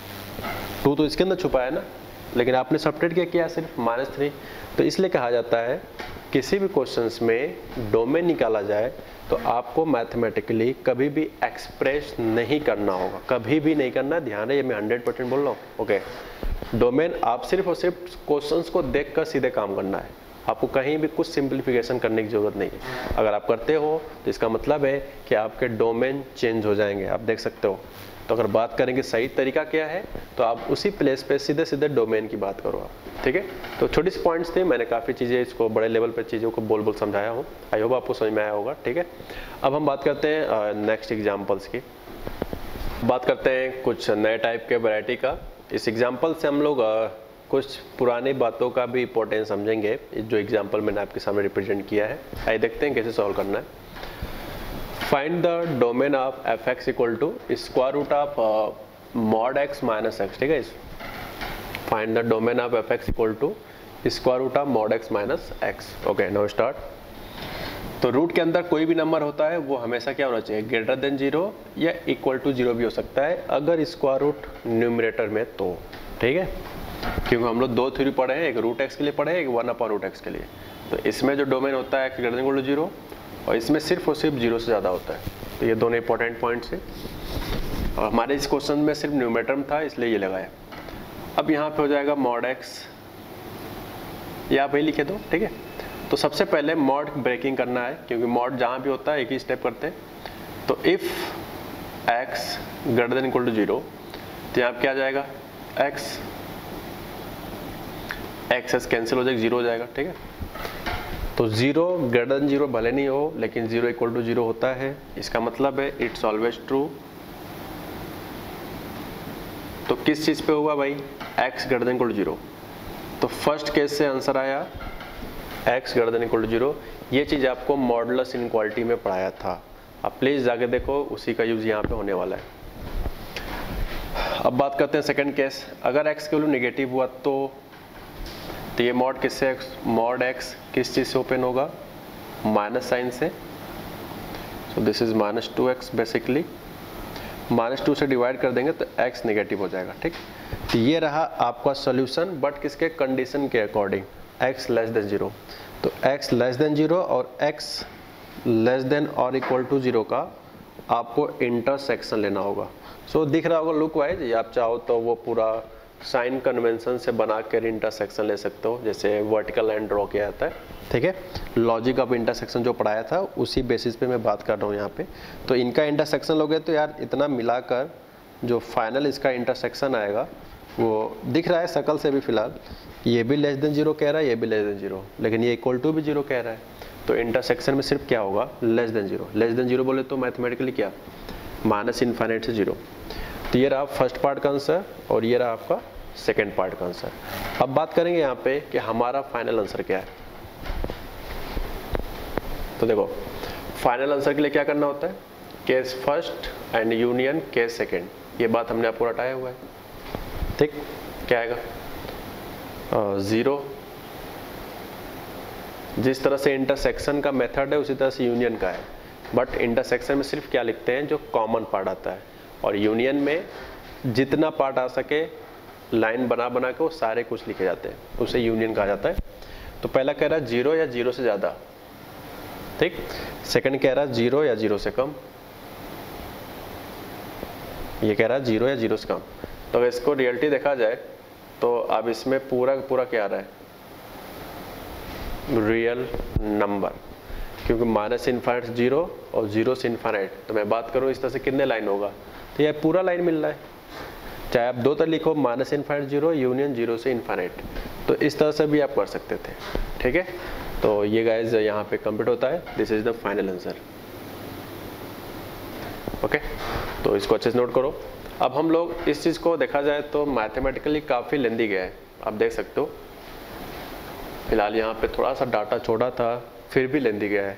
S1: 2 तो इसके अंदर छुपा है ना, लेकिन आपने सब्ट्रैक्ट क्या किया सिर्फ -3। तो इसलिए कहा जाता है किसी भी क्वेश्चंस में डोमेन निकाला जाए तो आपको मैथमेटिकली कभी भी एक्सप्रेस नहीं करना होगा, कभी भी नहीं करना। ध्यान है, ये मैं 100% बोल रहा हूँ। ओके, डोमेन आप सिर्फ और सिर्फ क्वेश्चंस को देखकर सीधे काम करना है, आपको कहीं भी कुछ सिंप्लीफिकेशन करने की जरूरत नहीं है। अगर आप करते हो तो इसका मतलब है कि आपके डोमेन चेंज हो जाएंगे, आप देख सकते हो। तो अगर बात करेंगे सही तरीका क्या है, तो आप उसी प्लेस पे सीधे सीधे डोमेन की बात करो आप। ठीक है, तो छोटी सी पॉइंट्स थे, मैंने काफ़ी चीज़ें इसको बड़े लेवल पे चीज़ों को बोल समझाया हूँ। आई होप आपको समझ में आया होगा। ठीक है, अब हम बात करते हैं नेक्स्ट एग्जाम्पल्स की। बात करते हैं कुछ नए टाइप के वैरायटी का। इस एग्जाम्पल से हम लोग कुछ पुरानी बातों का भी इंपॉर्टेंस समझेंगे, जो एग्जाम्पल मैंने आपके सामने रिप्रेजेंट किया है। आइए देखते हैं कैसे सॉल्व करना है। Find the domain of f(x) equal to square root of mod x minus x। ठीक है, find the domain of f(x) equal to square root of mod x minus x। Okay, now start. तो रूट के अंदर कोई भी नंबर होता है वो हमेशा क्या होना चाहिए, ग्रेटर देन 0 या इक्वल टू 0 भी हो सकता है, अगर स्क्वायर रूट न्यूमरेटर में तो। ठीक है, क्योंकि हम लोग 2 थ्योरी पढ़े हैं, एक रूट x के लिए पढ़े हैं, एक 1/√x के लिए। तो इसमें जो डोमेन होता है x greater than equal to 0, और इसमें सिर्फ और सिर्फ 0 से ज़्यादा होता है। तो ये दोनों इंपॉर्टेंट पॉइंट्स हैं, और हमारे इस क्वेश्चन में सिर्फ न्यूमरेटर था इसलिए ये लगाया। अब यहाँ पे हो जाएगा mod x, या आप वही लिखे दो। ठीक है, तो सबसे पहले मॉड ब्रेकिंग करना है, क्योंकि मॉड जहाँ भी होता है एक ही स्टेप करते हैं। तो if x greater than equal to 0, तो यहाँ क्या आ जाएगा, x कैंसिल हो जाएगा, 0 हो जाएगा। ठीक है, तो 0 ग्रेटर देन 0 भले नहीं हो, लेकिन 0 इक्वल टू 0 होता है, इसका मतलब है इट्स ऑलवेज ट्रू। तो किस चीज़ पे हुआ भाई, x greater than equal to 0। तो फर्स्ट केस से आंसर आया x greater than equal to 0। ये चीज़ आपको मॉडुलस इनइक्वालिटी में पढ़ाया था, अब प्लीज़ जाके देखो, उसी का यूज़ यहाँ पे होने वाला है। अब बात करते हैं सेकंड केस। अगर x की वैल्यू नेगेटिव हुआ तो ये मॉड किससे, मॉड x किस चीज़ से ओपन होगा, माइनस साइन से। सो दिस इज -2x बेसिकली, -2 से डिवाइड कर देंगे तो x नेगेटिव हो जाएगा। ठीक, तो ये रहा आपका सोल्यूशन, बट किसके कंडीशन के अकॉर्डिंग, x लेस देन 0। तो x लेस देन 0 और x लेस देन और इक्वल टू 0 का आपको इंटरसेक्शन लेना होगा। सो दिख रहा होगा लुक वाइज, आप चाहो तो वो पूरा साइन कन्वेंशन से बना कर इंटरसेक्शन ले सकते हो, जैसे वर्टिकल लाइन ड्रॉ किया जाता है। ठीक है, लॉजिक ऑफ इंटरसेक्शन जो पढ़ाया था उसी बेसिस पे मैं बात कर रहा हूँ यहाँ पे। तो इनका इंटरसेक्शन लोगे तो यार इतना मिलाकर जो फाइनल इसका इंटरसेक्शन आएगा वो दिख रहा है शकल से भी, फिलहाल ये भी लेस देन 0 कह रहा है, ये भी लेस देन 0, लेकिन ये इक्वल टू भी 0 कह रहा है। तो इंटरसेक्शन में सिर्फ क्या होगा, लेस देन 0। लेस देन 0 बोले तो मैथमेटिकली क्या, -∞ से 0। तो ये रहा फर्स्ट पार्ट का आंसर, और ये रहा आपका सेकेंड पार्ट का आंसर। अब बात करेंगे यहाँ पे कि हमारा फाइनल आंसर क्या है। तो देखो, फाइनल आंसर के लिए क्या करना होता है, case first and union case second, ये बात हमने आपको रटाया हुआ है। ठीक, क्या आएगा, 0। जिस तरह से इंटरसेक्शन का मेथड है उसी तरह से यूनियन का है, बट इंटरसेक्शन में सिर्फ क्या लिखते हैं, जो कॉमन पार्ट आता है, और यूनियन में जितना पार्ट आ सके लाइन बना बना के वो सारे कुछ लिखे जाते हैं, उसे यूनियन कहा जाता है। तो पहला कह रहा है 0 या 0 से ज़्यादा। ठीक, सेकंड कह रहा है 0 या 0 से कम, ये कह रहा है 0 या 0 से कम। तो अगर इसको रियलिटी देखा जाए तो अब इसमें पूरा पूरा क्या आ रहा है, रियल नंबर, क्योंकि माइनस इन्फाइनाइट से 0 और 0 से इन्फाइनाइट, तो मैं बात करूँ इस तरह से कितने लाइन होगा, तो यह पूरा लाइन मिल रहा है। चाहे आप दो तरह लिखो, माइनस इन्फाइनाइट 0 यूनियन 0 से इन्फाइनाइट, तो इस तरह से भी आप कर सकते थे। ठीक है, तो ये गाइज यहाँ पे कंप्लीट होता है। This is the final answer. Okay, तो इसको अच्छे से नोट करो। अब हम लोग इस चीज़ को देखा जाए तो मैथमेटिकली काफ़ी लेंदी गया है, आप देख सकते हो। फिलहाल यहाँ पे थोड़ा सा डाटा छोड़ा था, फिर भी लेंदी गया है,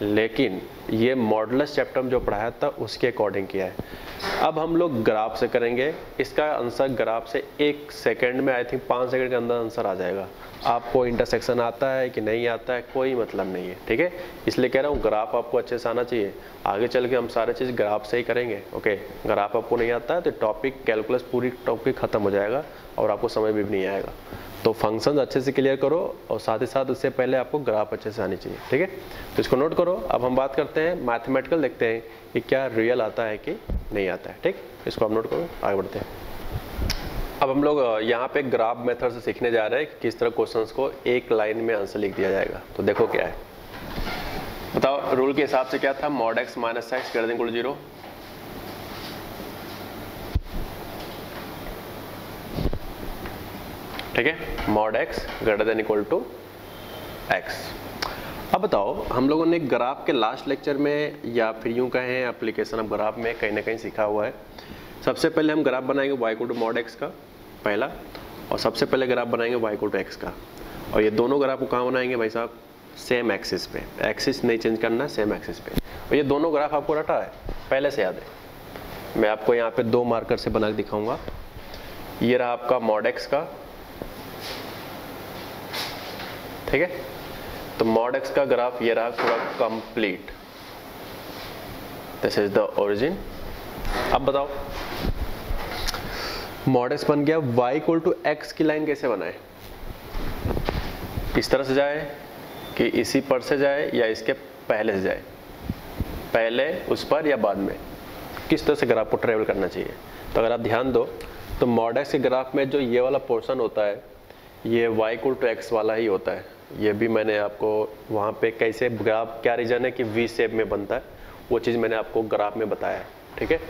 S1: लेकिन ये मॉडुलस चैप्टर में जो पढ़ाया था उसके अकॉर्डिंग किया है। अब हम लोग ग्राफ से करेंगे। इसका आंसर ग्राफ से 1 सेकंड में, आई थिंक 5 सेकंड के अंदर आंसर आ जाएगा। आपको इंटरसेक्शन आता है कि नहीं आता है कोई मतलब नहीं है। ठीक है, इसलिए कह रहा हूँ ग्राफ आपको अच्छे से आना चाहिए। आगे चल के हम सारे चीज़ ग्राफ से ही करेंगे। ओके, ग्राफ आपको नहीं आता है तो टॉपिक कैलकुलस पूरी टॉपिक खत्म हो जाएगा और आपको समझ में भी नहीं आएगा। तो फंक्शन अच्छे से क्लियर करो और साथ ही साथ उससे पहले आपको ग्राफ अच्छे से आनी चाहिए। ठीक है, तो इसको नोट करो। अब हम बात करते हैं मैथमेटिकल, देखते हैं कि क्या रियल आता है कि नहीं आता है। ठीक, इसको आप नोट करो, आगे बढ़ते हैं। अब हम लोग यहाँ पे ग्राफ मेथड से सीखने जा रहे हैं कि किस तरह क्वेश्चंस को एक लाइन में आंसर लिख दिया जाएगा। तो देखो क्या है, बताओ रूल के हिसाब से क्या था, mod x minus x greater than equal to 0। ठीक है, mod x greater than equal to x। अब बताओ, हम लोगों ने ग्राफ के लास्ट लेक्चर में या फिर यूं कहें एप्लीकेशन ऑफ ग्राफ में कहीं ना कहीं सीखा हुआ है। सबसे पहले हम ग्राफ बनाएंगे y equal to mod x का पहला, और सबसे पहले ग्राफ बनाएंगे y इक्वल टू x का। और ये दोनों ग्राफ को कहाँ बनाएंगे भाई साहब, सेम एक्सिस पे। एक्सिस नहीं चेंज करना, सेम एक्सिस पे। और ये दोनों ग्राफ आपको रटा है, पहले से याद है। मैं आपको यहाँ पे 2 मार्कर से बना के दिखाऊंगा। ये रहा आपका मॉड x का, ठीक है। तो मॉड x का ग्राफ ये रहा पूरा complete, this is the origin. अब बताओ, मॉड x बन गया, y इक्वल टू x की लाइन कैसे बनाए, इस तरह से जाए कि इसी पर से जाए या इसके पहले से जाए, पहले उस पर या बाद में, किस तरह से ग्राफ को ट्रेवल करना चाहिए। तो अगर आप ध्यान दो तो मॉड x के ग्राफ में जो ये वाला पोर्शन होता है ये y इक्वल टू x वाला ही होता है। ये भी मैंने आपको वहाँ पे कैसे ग्राफ, क्या रीजन है कि V शेप में बनता है, वो चीज़ मैंने आपको ग्राफ में बताया है। ठीक है,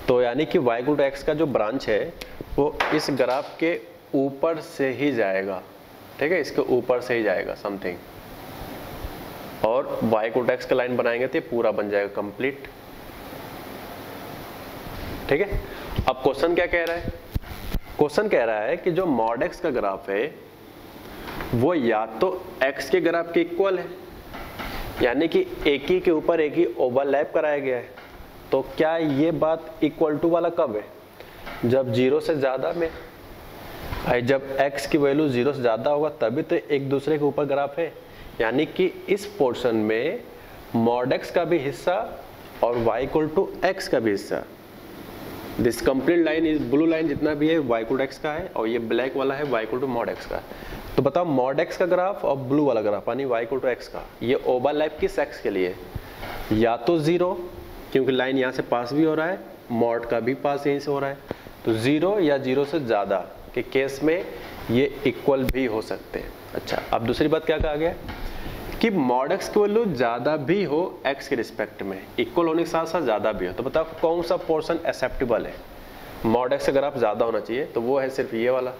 S1: तो यानी कि y इक्वल टू x का जो ब्रांच है वो इस ग्राफ के ऊपर से ही जाएगा। ठीक है, इसके ऊपर से ही जाएगा समथिंग, और y इक्वल टू x का लाइन बनाएंगे तो ये पूरा बन जाएगा कंप्लीट। ठीक है, अब क्वेश्चन क्या कह रहा है, क्वेश्चन कह रहा है कि जो मॉड x का ग्राफ है वो या तो x के ग्राफ के इक्वल है, यानी कि एक ही के ऊपर एक ही ओवरलैप कराया गया है। तो क्या ये बात इक्वल टू वाला कब है, जब 0 से ज़्यादा में, जब x की वैल्यू 0 से ज़्यादा होगा तभी तो एक दूसरे के ऊपर ग्राफ है। यानी कि इस पोर्शन में मॉड x का भी हिस्सा और y इक्वल टू x का भी हिस्सा, this complete line is blue line जितना भी है y इक्वल टू x का है, और ये ब्लैक वाला है y equal to mod x का। तो बताओ मॉड x का ग्राफ और ब्लू वाला ग्राफ यानी y इक्वल टू x का, ये ओवरलैप किस x के लिए, या तो 0 क्योंकि लाइन यहाँ से पास भी हो रहा है, मॉड का भी पास यहीं से हो रहा है, तो 0 या 0 से ज़्यादा के केस में ये इक्वल भी हो सकते हैं। अच्छा, अब दूसरी बात क्या कहा गया कि मॉड x की वैल्यू ज़्यादा भी हो x के रिस्पेक्ट में, इक्वल होने के साथ साथ ज़्यादा भी हो। तो बताओ कौन सा पोर्शन एक्सेप्टेबल है, मॉड x का ग्राफ ज़्यादा होना चाहिए, तो वो है सिर्फ ये वाला।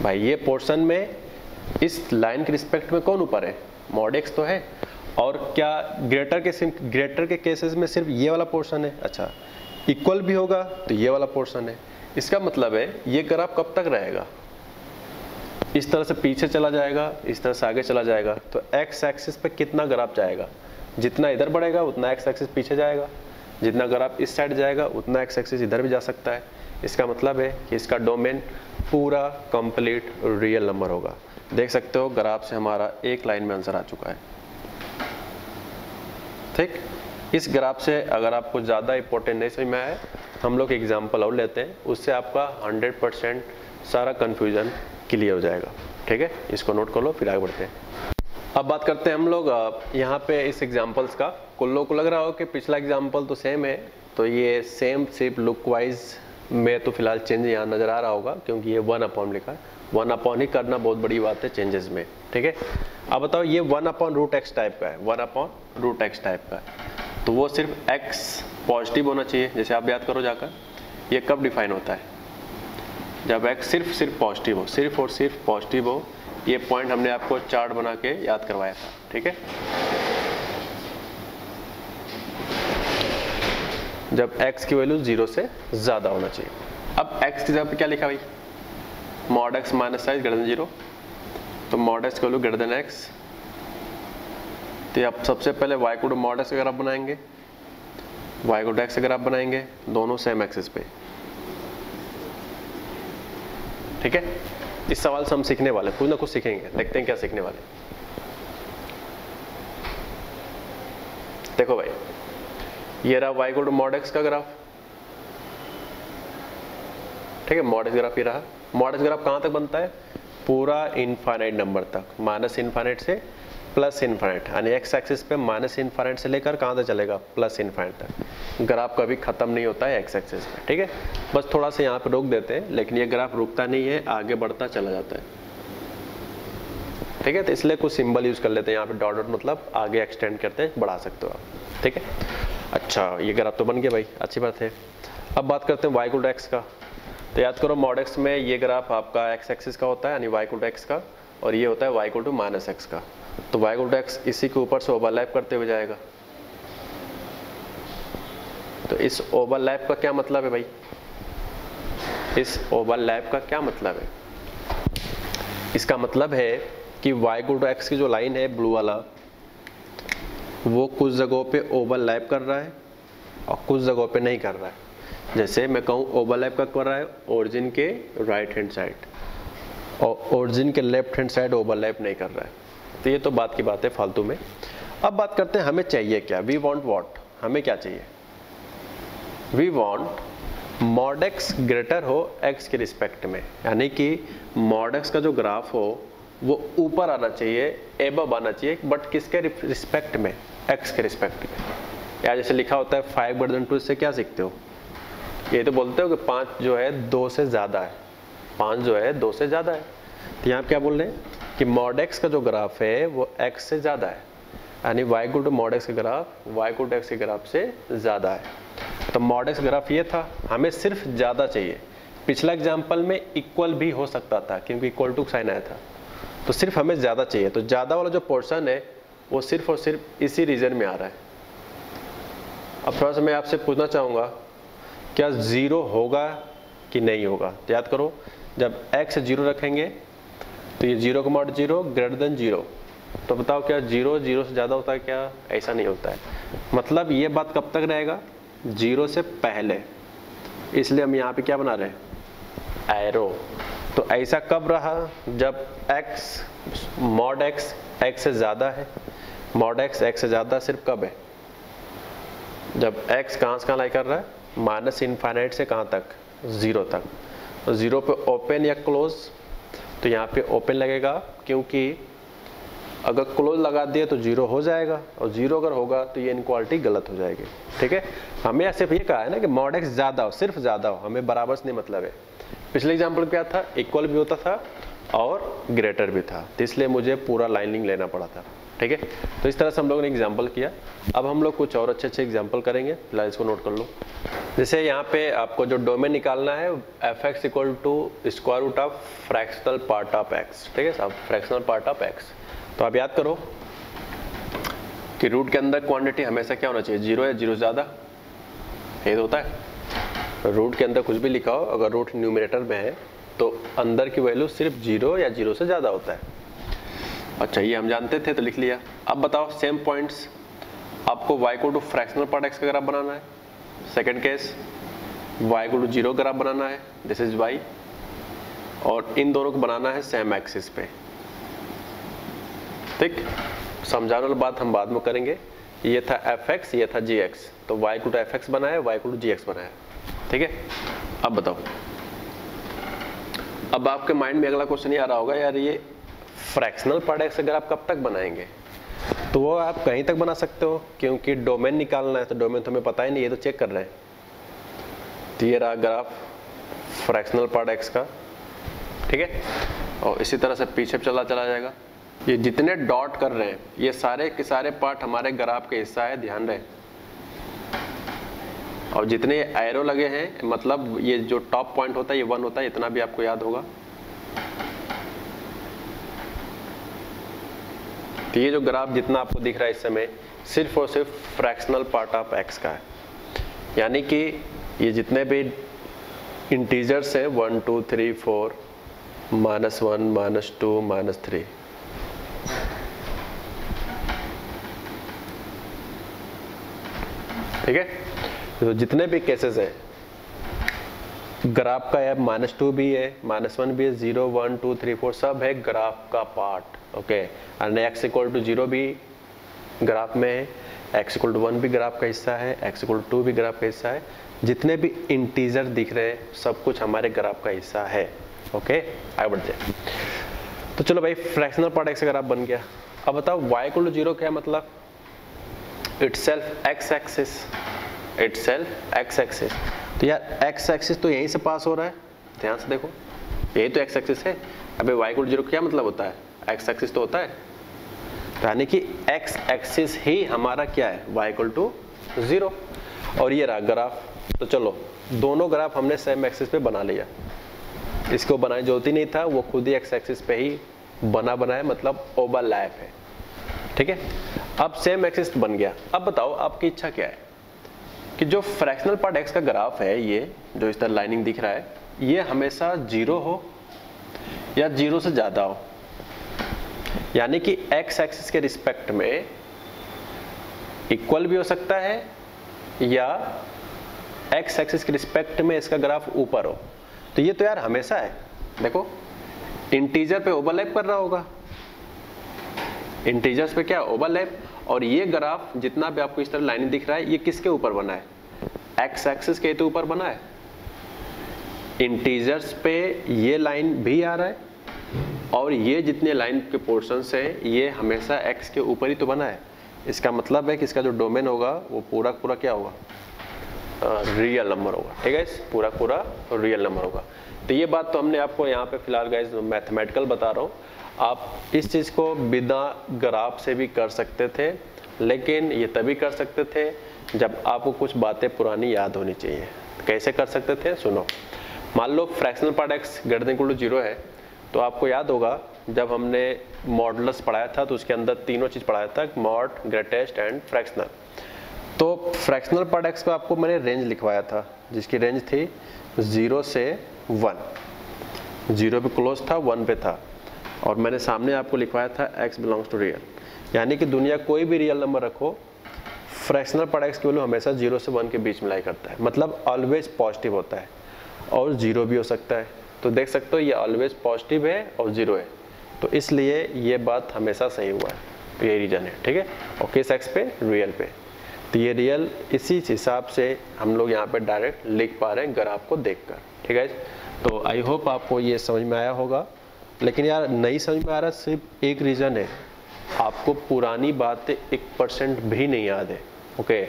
S1: भाई ये पोर्शन में इस लाइन के रिस्पेक्ट में कौन ऊपर है, मॉड x तो है, और क्या ग्रेटर के केसेस में सिर्फ ये वाला पोर्शन है। अच्छा, इक्वल भी होगा तो ये वाला पोर्शन है। इसका मतलब है ये ग्राफ कब तक रहेगा, इस तरह से पीछे चला जाएगा, इस तरह से आगे चला जाएगा, तो x एक्सिस पे कितना ग्राफ जाएगा, जितना इधर बढ़ेगा उतना x एक्सिस पीछे जाएगा, जितना ग्राफ इस साइड जाएगा उतना x एक्सिस इधर भी जा सकता है। इसका मतलब है कि इसका डोमेन पूरा कंप्लीट रियल नंबर होगा। देख सकते हो ग्राफ से हमारा एक लाइन में आंसर आ चुका है। ठीक, इस ग्राफ से अगर आपको ज़्यादा इंपॉर्टेंट नहीं समझ में आए, हम लोग एग्जाम्पल और लेते हैं, उससे आपका 100% सारा कन्फ्यूजन क्लियर हो जाएगा। ठीक है, इसको नोट कर लो, फिर आगे बढ़ते हैं। अब बात करते हैं हम लोग यहाँ पे इस एग्जाम्पल्स का। कुल लोग को लग रहा हो कि पिछला एग्जाम्पल तो सेम है, तो ये सेम सिर्फ लुक वाइज में तो फिलहाल चेंज यहाँ नज़र आ रहा होगा क्योंकि ये 1 अपॉन लिखा है, 1 अपॉन ही करना बहुत बड़ी बात है चेंजेस में, ठीक है। अब बताओ ये 1 अपॉन रूट एक्स टाइप का है, 1 अपॉन रूट एक्स टाइप का है, तो वो सिर्फ x पॉजिटिव होना चाहिए। जैसे आप याद करो जाकर, ये कब डिफाइन होता है, जब x सिर्फ पॉजिटिव हो, सिर्फ और सिर्फ पॉजिटिव हो। ये पॉइंट हमने आपको चार्ट बना के याद करवाया था, ठीक है। जब x की वैल्यू 0 से ज़्यादा होना चाहिए। अब x की जगह पे क्या लिखा भाई, mod x minus size greater than 0, तो मॉड x की वैल्यू ग्रेटर देन x। तो अब सबसे पहले y को मॉड x का ग्राफ बनाएंगे, y को x का ग्राफ बनाएंगे, दोनों सेम एक्सिस पे, ठीक है। इस सवाल से हम सीखने वाले, कुछ ना कुछ सीखेंगे, देखते हैं क्या सीखने वाले। देखो भाई, ये रहा y को मॉड x का ग्राफ, ठीक है। मॉड x ग्राफ ये रहा। मॉड x ग्राफ कहां तक बनता है, पूरा इनफाइनाइट नंबर तक, माइनस इनफाइनाइट से प्लस इनफाइनाइट, यानी एक्स एक्सिस पे माइनस इनफाइनाइट से लेकर कहां तक चलेगा, प्लस इनफाइनाइट तक। ग्राफ कभी खत्म नहीं होता है एक्स एक्सिस पे, ठीक है। बस थोड़ा सा यहाँ पे रोक देते हैं, लेकिन ये ग्राफ रुकता नहीं है, आगे बढ़ता चला जाता है, ठीक है। तो इसलिए कुछ सिंबल यूज कर लेते हैं यहाँ पे, डॉट डॉट मतलब आगे एक्सटेंड करते हैं, बढ़ा सकते हो आप, ठीक है। अच्छा, ये ग्राफ तो बन गया भाई, अच्छी बात है। अब बात करते हैं y को x का। तो याद करो मॉड x में ये ग्राफ आपका x एक्सिस का होता है, यानी y को x का, और ये होता है y को माइनस x का। तो y को x इसी के ऊपर से ओवरलैप करते हुए जाएगा। तो इस ओवरलैप का क्या मतलब है भाई, इस ओवरलैप का क्या मतलब है, इसका मतलब है कि y को x की जो लाइन है ब्लू वाला, वो कुछ जगहों पे ओवरलैप कर रहा है और कुछ जगहों पे नहीं कर रहा है। जैसे मैं कहूँ ओवरलैप का कर रहा है ओरिजिन के राइट हैंड साइड, और ओरिजिन के लेफ्ट हैंड साइड ओवरलैप नहीं कर रहा है। तो ये तो बात की बात है फालतू में। अब बात करते हैं हमें चाहिए क्या, वी वांट व्हाट, हमें क्या चाहिए, we want mod x greater हो x के रिस्पेक्ट में, यानी कि मॉड x का जो ग्राफ हो वो ऊपर आना चाहिए, एबव आना चाहिए, बट किसके रिस्पेक्ट में, x के रिस्पेक्ट में। या जैसे लिखा होता है 5 ग्रेटर देन 2, इससे क्या सीखते हो, ये तो बोलते हो कि 5 जो है 2 से ज़्यादा है, 5 जो है 2 से ज़्यादा है। तो यहाँ क्या बोल रहे हैं कि मॉड x का जो ग्राफ है वो x से ज़्यादा है, यानी y को टू मॉड x का ग्राफ y को टू x के ग्राफ से ज़्यादा है। तो मॉड x ग्राफ ये था, हमें सिर्फ ज़्यादा चाहिए। पिछला एग्जाम्पल में इक्वल भी हो सकता था क्योंकि इक्वल टू साइन आया था, तो सिर्फ हमें ज़्यादा चाहिए। तो ज़्यादा वाला जो पोर्शन है वो सिर्फ और सिर्फ इसी रीजन में आ रहा है। अब थोड़ा सा मैं आपसे पूछना चाहूँगा, क्या 0 होगा कि नहीं होगा। तो याद करो, जब x 0 रखेंगे तो ये 0 का मॉड 0 ग्रेटर देन 0, तो बताओ क्या 0 0 से ज़्यादा होता है क्या, ऐसा नहीं होता है। मतलब ये बात कब तक रहेगा, 0 से पहले, इसलिए हम यहाँ पे क्या बना रहे हैं, एरो। तो ऐसा कब रहा, जब x मॉड x से ज़्यादा है, मॉड x से ज़्यादा सिर्फ कब है, जब x कहाँ से कहाँ लाई कर रहा है, माइनस इनफाइनाइट से कहाँ तक, 0 तक। तो 0 पे ओपन या क्लोज, तो यहाँ पे ओपन लगेगा, क्योंकि अगर क्लोज लगा दिए तो 0 हो जाएगा, और 0 अगर होगा तो ये इनक्वालिटी गलत हो जाएगी, ठीक है। हमें सिर्फ ये कहा है ना कि मॉड x ज़्यादा हो, सिर्फ ज़्यादा हो, हमें बराबर से नहीं मतलब है। पिछले एग्जाम्पल क्या था, इक्वल भी होता था और ग्रेटर भी था, तो इसलिए मुझे पूरा लाइनिंग लेना पड़ा था, ठीक है। तो इस तरह से हम लोगों ने एग्जाम्पल किया। अब हम लोग कुछ और अच्छे एग्जाम्पल करेंगे, फिलहाल इसको नोट कर लो। जैसे यहाँ पे आपको जो डोमेन निकालना है, f(x) equal to square root of fractional part of x, ठीक है साहब, फ्रैक्शनल पार्ट ऑफ x। तो आप याद करो कि रूट के अंदर क्वांटिटी हमेशा क्या होना चाहिए, 0 या 0 से ज़्यादा, ये तो होता है। रूट के अंदर कुछ भी लिखा हो, अगर रूट न्यूमरेटर में है तो अंदर की वैल्यू सिर्फ 0 या 0 से ज़्यादा होता है। अच्छा, ये हम जानते थे तो लिख लिया। अब बताओ सेम पॉइंट्स, आपको y को टू फ्रैक्शनल पार्ट x का ग्राफ बनाना है। सेकंड केस, y को टू 0 ग्राफ बनाना है, दिस इज y, और इन दोनों को बनाना है सेम एक्सिस पे, ठीक। समझाने वाली बात हम बाद में करेंगे। ये था fx, ये था gx, तो y को टू fx बनाया, y को टू gx बनाया, ठीक है। अब बताओ, अब आपके माइंड में अगला क्वेश्चन ये आ रहा होगा, यार ये फ्रैक्शनल पार्ट x अगर आप कब तक बनाएंगे, तो वो आप कहीं तक बना सकते हो, क्योंकि डोमेन निकालना है, तो डोमेन तो हमें पता ही नहीं, ये तो चेक कर रहे हैं। तो ये रहा ग्राफ फ्रैक्शनल पार्ट x का, ठीक है। और इसी तरह से पीछे चला जाएगा। ये जितने डॉट कर रहे हैं ये सारे के सारे पार्ट हमारे ग्राफ के हिस्सा है, ध्यान रहे। और जितने एरो लगे हैं मतलब ये जो टॉप पॉइंट होता है ये 1 होता है, इतना भी आपको याद होगा। तो ये जो ग्राफ जितना आपको दिख रहा है इस समय सिर्फ और सिर्फ फ्रैक्शनल पार्ट ऑफ एक्स का है, यानी कि ये जितने भी इंटीजर्स हैं 1 2 3 4 -1 -2 -3, ठीक है। तो जितने भी केसेस हैं ग्राफ का है, -2 भी है, -1 भी है, 0 1 2 3 4 सब है ग्राफ का पार्ट। ओके, और x = 0 भी ग्राफ में है, x = 1 भी ग्राफ का हिस्सा है, x = 2 भी ग्राफ का हिस्सा है। जितने भी इंटीजर दिख रहे हैं सब कुछ हमारे ग्राफ का हिस्सा है। ओके, आगे बढ़ते हैं। तो चलो भाई, फ्रैक्शनल पार्ट x का ग्राफ बन गया। अब बताओ y = 0 क्या मतलब? Itself x axis, itself x axis. तो यार x एक्सिस तो यहीं से पास हो रहा है, ध्यान से देखो, यही तो x एक्सिस है। अबे y = 0 क्या मतलब होता है? x एक्सिस तो होता है, यानी कि x एक्सिस ही हमारा क्या है? y = 0। और ये रहा ग्राफ। तो चलो दोनों ग्राफ हमने सेम एक्सिस पे बना लिया, इसको बनाने जरूरत ही नहीं था, वो खुद ही x एक्सिस पे ही बना है, मतलब ओवरलैप है, ठीक है। अब सेम एक्सिस बन गया। अब बताओ आपकी इच्छा क्या है कि जो फ्रैक्शनल पार्ट x का ग्राफ है, ये जो इस तरह लाइनिंग दिख रहा है, ये हमेशा 0 हो या 0 से ज्यादा हो, यानी कि x एक्सिस के रिस्पेक्ट में इक्वल भी हो सकता है या x एक्सिस के रिस्पेक्ट में इसका ग्राफ ऊपर हो। तो ये तो यार हमेशा है, देखो इंटीजर पे ओवरलैप कर रहा होगा, इंटीजर्स पे क्या ओवरलैप। और ये ग्राफ जितना भी आपको इस तरह लाइन दिख रहा है ये किसके ऊपर बना है? x एक्सिस के तो ऊपर बना है। इंटीजर्स पे ये लाइन भी आ रहा है और ये जितने लाइन के पोर्शंस हैं ये हमेशा x के ऊपर ही तो बना है। इसका मतलब है कि इसका जो डोमेन होगा वो पूरा क्या होगा? रियल नंबर होगा, ठीक है, पूरा रियल नंबर होगा। तो ये बात तो हमने आपको यहाँ पे फिलहाल गाइस मैथमेटिकल बता रहा हूँ, आप इस चीज़ को बिना ग्राफ से भी कर सकते थे, लेकिन ये तभी कर सकते थे जब आपको कुछ बातें पुरानी याद होनी चाहिए। कैसे कर सकते थे? सुनो, मान लो फ्रैक्शनल पार्ट x > 0 है, तो आपको याद होगा जब हमने मॉडुलस पढ़ाया था तो उसके अंदर तीनों चीज़ पढ़ाया था, मॉड, ग्रेटेस्ट एंड फ्रैक्शनल। तो फ्रैक्शनल पार्ट x को आपको मैंने रेंज लिखवाया था, जिसकी रेंज थी 0 से 1, 0 पे क्लोज था, 1 पे था, और मैंने सामने आपको लिखवाया था x बिलोंग्स टू रियल, यानी कि दुनिया कोई भी रियल नंबर रखो, फ्रैक्शनल पार्ट x की वैल्यू हमेशा 0 से 1 के बीच में लाई करता है, मतलब ऑलवेज पॉजिटिव होता है और 0 भी हो सकता है। तो देख सकते हो ये ऑलवेज पॉजिटिव है और 0 है, तो इसलिए ये बात हमेशा सही हुआ है, तो यही रीजन है, ठीक है। और किस x पे? रियल पे। तो ये रियल इसी हिसाब से हम लोग यहाँ पे डायरेक्ट लिख पा रहे हैं ग्राफ को देखकर, ठीक है। तो आई होप आपको ये समझ में आया होगा, लेकिन यार नहीं समझ में आ रहा, सिर्फ एक रीज़न है, आपको पुरानी बातें 1% भी नहीं याद है। ओके,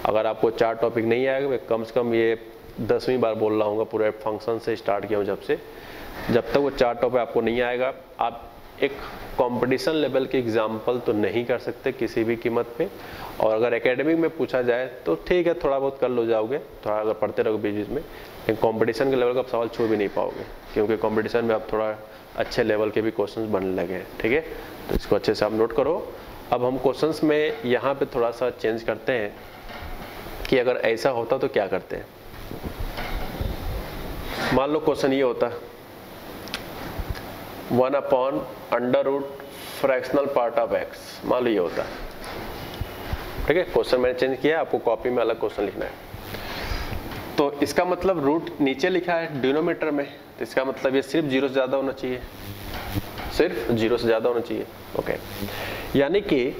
S1: अगर आपको 4 टॉपिक नहीं आएगा, मैं कम से कम ये 10वीं बार बोल रहा हूँ, पूरे फंक्शन से स्टार्ट किया हूँ जब तक वो 4 टॉपिक आपको नहीं आएगा, आप एक कंपटीशन लेवल के एग्जाम्पल तो नहीं कर सकते किसी भी कीमत पे। और अगर एकेडमिक में पूछा जाए तो ठीक है, थोड़ा बहुत कर लो जाओगे, थोड़ा अगर पढ़ते रहोगे बीच में, लेकिन कंपटीशन के लेवल का आप सवाल छू भी नहीं पाओगे, क्योंकि कंपटीशन में आप थोड़ा अच्छे लेवल के भी क्वेश्चंस बनने लगे हैं, ठीक है। तो इसको अच्छे से आप नोट करो। अब हम क्वेश्चंस में यहाँ पे थोड़ा सा चेंज करते हैं कि अगर ऐसा होता तो क्या करते हैं। मान लो क्वेश्चन ये होता 1/√, फ्रैक्शनल पार्ट ऑफ x, मान लो ये होता, ठीक है। क्वेश्चन मैंने चेंज किया, आपको कॉपी में अलग क्वेश्चन लिखना है। तो इसका मतलब रूट नीचे लिखा है डिनोमिनेटर में, तो इसका मतलब ये सिर्फ 0 से ज़्यादा होना चाहिए, सिर्फ 0 से ज़्यादा होना चाहिए। ओके, यानी कि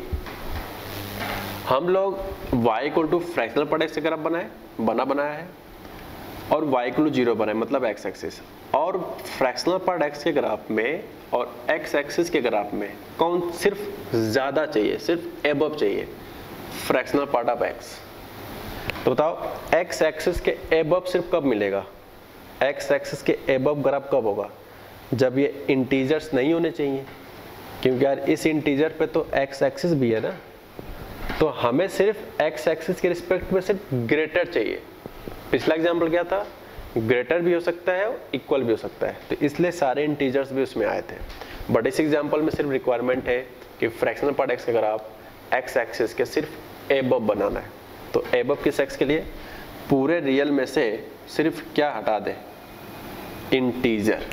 S1: हम लोग y = फ्रैक्शनल पार्ट x अगर आप बनाया है और y = 0 बनाए, मतलब x एक्सिस, और फ्रैक्शनल पार्ट x के ग्राफ में और x एक्सिस के ग्राफ में कौन सिर्फ ज़्यादा चाहिए, सिर्फ एबव चाहिए, फ्रैक्शनल पार्ट ऑफ x। तो बताओ x एक्सिस के एबव सिर्फ कब मिलेगा? x एक्सिस के एबव ग्राफ कब होगा? जब ये इंटीजर्स नहीं होने चाहिए, क्योंकि यार इस इंटीजर पे तो एक्स एक्सिस भी है ना, तो हमें सिर्फ एक्स एक्सिस के रिस्पेक्ट में सिर्फ ग्रेटर चाहिए। पिछला एग्जाम्पल क्या था, ग्रेटर भी हो सकता है और इक्वल भी हो सकता है, तो इसलिए सारे इंटीजर्स भी उसमें आए थे। बट इस एग्जाम्पल में सिर्फ रिक्वायरमेंट है कि फ्रैक्शनल पार्ट एक्स का अगर आप एक्स एक्सिस के सिर्फ एबव बनाना है, तो एबव किस एक्स के लिए, पूरे रियल में से सिर्फ क्या हटा दें, इंटीजर।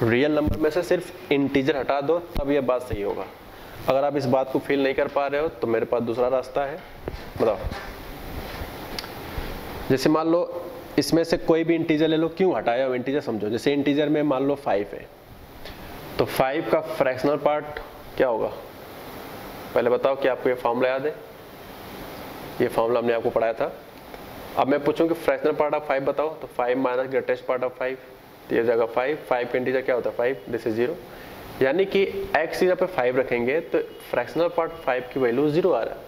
S1: रियल नंबर में से सिर्फ इंटीजर हटा दो, तब ये बात सही होगा। अगर आप इस बात को फील नहीं कर पा रहे हो तो मेरे पास दूसरा रास्ता है, बताओ। जैसे मान लो इसमें से कोई भी इंटीजर ले लो, क्यों हटाया हो इंटीजर समझो। जैसे इंटीजर में मान लो 5 है, तो 5 का फ्रैक्शनल पार्ट क्या होगा, पहले बताओ कि आपको ये फॉर्मूला याद है, ये फॉर्मूला हमने आपको पढ़ाया था। अब मैं पूछूं कि फ्रैक्शनल पार्ट ऑफ 5 बताओ, तो 5 माइनस ग्रेटेस्ट पार्ट ऑफ 5, तो ये जगह 5 का इंटीजर क्या होता है 5, दिस इज 0। यानी कि x की जगह पे 5 रखेंगे तो फ्रैक्शनल पार्ट 5 की वैल्यू 0 आ रहा है,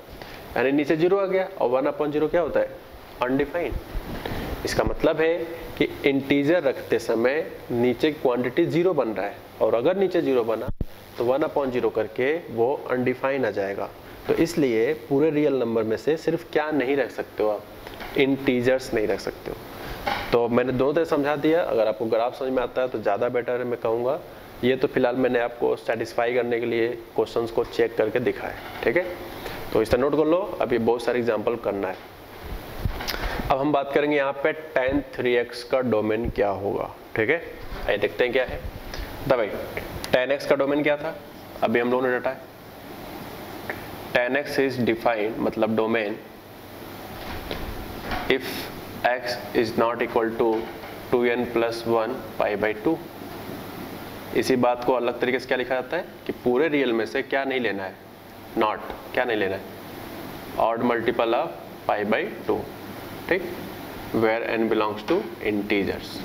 S1: यानी नीचे 0 आ गया, और 1/0 क्या होता है, अनडिफाइंड। इसका मतलब है कि इंटीजर रखते समय नीचे क्वांटिटी 0 बन रहा है, और अगर नीचे 0 बना तो 1/0 करके वो अनडिफाइंड आ जाएगा। तो इसलिए पूरे रियल नंबर में से सिर्फ क्या नहीं रख सकते हो आप, इंटीजर्स नहीं रख सकते हो। तो मैंने दोनों तरह समझा दिया, अगर आपको ग्राफ समझ में आता है तो ज़्यादा बेटर है, मैं कहूँगा। ये तो फिलहाल मैंने आपको सेटिस्फाई करने के लिए क्वेश्चंस को चेक करके दिखाया, ठीक है। तो इस तरह नोट कर लो, अभी बहुत सारे एग्जांपल करना है। अब हम बात करेंगे यहाँ पे tan 3x का डोमेन क्या होगा, ठीक है। आइए देखते हैं क्या है। तो भाई tan x का डोमेन क्या था, अभी हम लोगों ने डाटा है। tan x इज डिफाइंड, मतलब domain, if x is not equal to 2n + 1 π/2। इसी बात को अलग तरीके से क्या लिखा जाता है कि पूरे रियल में से क्या नहीं लेना है, नॉट, क्या नहीं लेना है, ऑड मल्टीपल ऑफ π/2, ठीक, where n belongs to integers.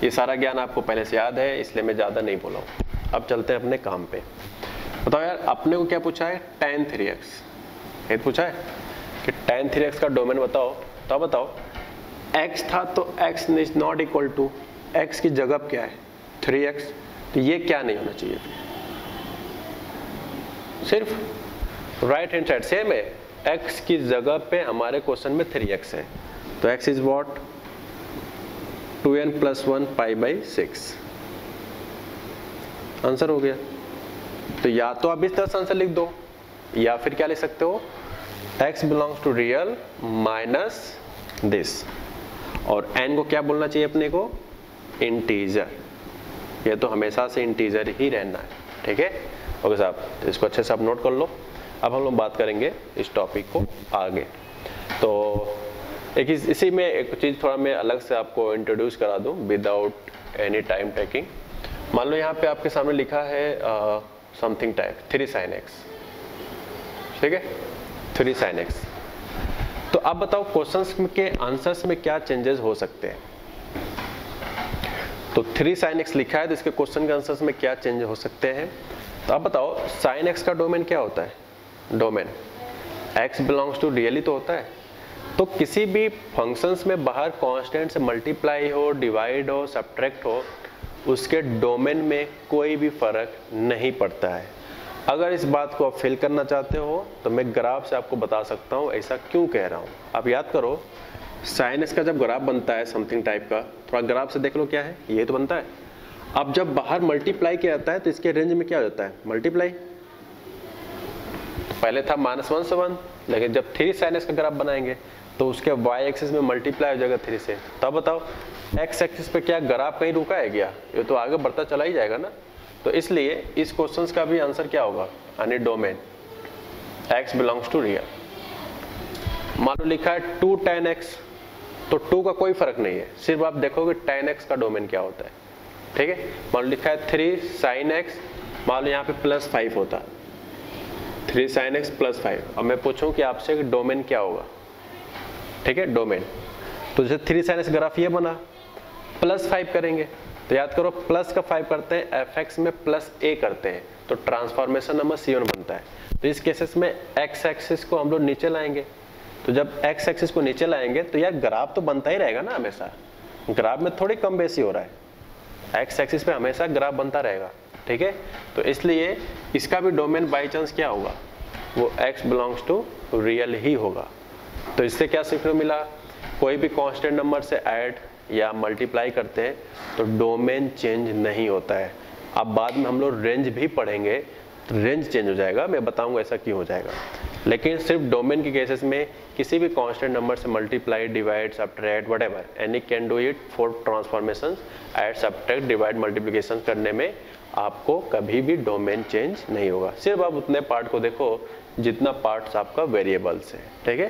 S1: ये सारा ज्ञान आपको पहले से याद है, इसलिए मैं ज़्यादा नहीं बोला हूँ। अब चलते हैं अपने काम पे। बताओ यार, अपने को क्या पूछा है, tan 3x, ये पूछा है कि tan 3x का डोमेन बताओ। तो बताओ x था तो x is not equal to, x की जगह क्या है 3x, तो ये क्या नहीं होना चाहिए, सिर्फ राइट हैंड साइड सेम है, x की जगह पे हमारे क्वेश्चन में 3x है, तो x is what, 2n + 1 π/6, answer हो गया। तो या तो आप इस तरह से आंसर लिख दो, या फिर क्या लिख सकते हो, x belongs to real minus this, और n को क्या बोलना चाहिए अपने को, इंटीजर। ये तो हमेशा से इंटीजर ही रहना है, ठीक है। ओके साहब, तो इसको अच्छे से आप नोट कर लो। अब हम लोग बात करेंगे इस टॉपिक को आगे। तो एक इसी में एक चीज़ थोड़ा मैं अलग से आपको इंट्रोड्यूस करा दूं विदाउट एनी टाइम टेकिंग। मान लो यहाँ पे आपके सामने लिखा है समथिंग टाइप 3 sin x, ठीक है, 3 sin x। तो अब बताओ क्वेश्चंस के आंसर्स में क्या चेंजेस हो सकते हैं। तो 3 sin x लिखा है, तो इसके क्वेश्चन के आंसर्स में क्या चेंज हो सकते हैं। तो अब बताओ sin x का डोमेन क्या होता है, domain x belongs to real ही तो होता है। तो किसी भी फंक्शंस में बाहर कांस्टेंट से मल्टीप्लाई हो, डिवाइड हो, सब्ट्रैक्ट हो, उसके डोमेन में कोई भी फर्क नहीं पड़ता है। अगर इस बात को आप फिल करना चाहते हो तो मैं ग्राफ से आपको बता सकता हूँ ऐसा क्यों कह रहा हूँ। आप याद करो, sin x का जब ग्राफ बनता है समथिंग टाइप का, थोड़ा ग्राफ से देख लो क्या है, ये तो बनता है। अब जब बाहर मल्टीप्लाई किया जाता है तो इसके रेंज में क्या हो जाता है, मल्टीप्लाई। पहले था -1 से 1, लेकिन जब 3 sin x का ग्राफ बनाएंगे तो उसके y एक्सिस में मल्टीप्लाई हो जाएगा 3 से। तब बताओ x एक्सिस पे क्या ग्राफ कहीं रुका है क्या, ये तो आगे बढ़ता चला ही जाएगा ना। तो इसलिए इस क्वेश्चन का भी आंसर क्या होगा, यानी domain x belongs to real. मान लो लिखा है 2 tan x, तो 2 का कोई फर्क नहीं है, सिर्फ आप देखोगे tan x का डोमेन क्या होता है, ठीक है। मान लो लिखा है 3 sin x, मान लो यहाँ पे +5 होता, 3 sin x + 5। अब मैं पूछूं कि आपसे कि डोमेन क्या होगा, ठीक है, डोमेन। तो जैसे 3 sin x ग्राफ ये बना, +5 करेंगे, तो याद करो प्लस का 5 करते हैं, fx में +a करते हैं, तो ट्रांसफॉर्मेशन नंबर c1 बनता है। तो इस केसेस में x एक्सिस को हम लोग नीचे लाएंगे, तो जब x एक्सिस को नीचे लाएंगे तो यार ग्राफ तो बनता ही रहेगा ना हमेशा, ग्राफ में थोड़ी कम बेसी हो रहा है, एक्स एक्सिस पे हमेशा ग्राफ बनता रहेगा, ठीक है। तो इसलिए इसका भी डोमेन बाई चांस क्या होगा, वो x बिलोंग्स टू रियल ही होगा। तो इससे क्या सीखने को मिला, कोई भी कांस्टेंट नंबर से ऐड या मल्टीप्लाई करते हैं तो डोमेन चेंज नहीं होता है। अब बाद में हम लोग रेंज भी पढ़ेंगे तो रेंज चेंज हो जाएगा, मैं बताऊंगा ऐसा क्यों हो जाएगा। लेकिन सिर्फ डोमेन के केसेस में किसी भी कांस्टेंट नंबर से multiply, divide, subtract, whatever any can do it for transformations, add, subtract, divide, multiplication करने में आपको कभी भी डोमेन चेंज नहीं होगा। सिर्फ आप उतने पार्ट को देखो जितना पार्ट्स आपका वेरिएबल्स है, ठीक है।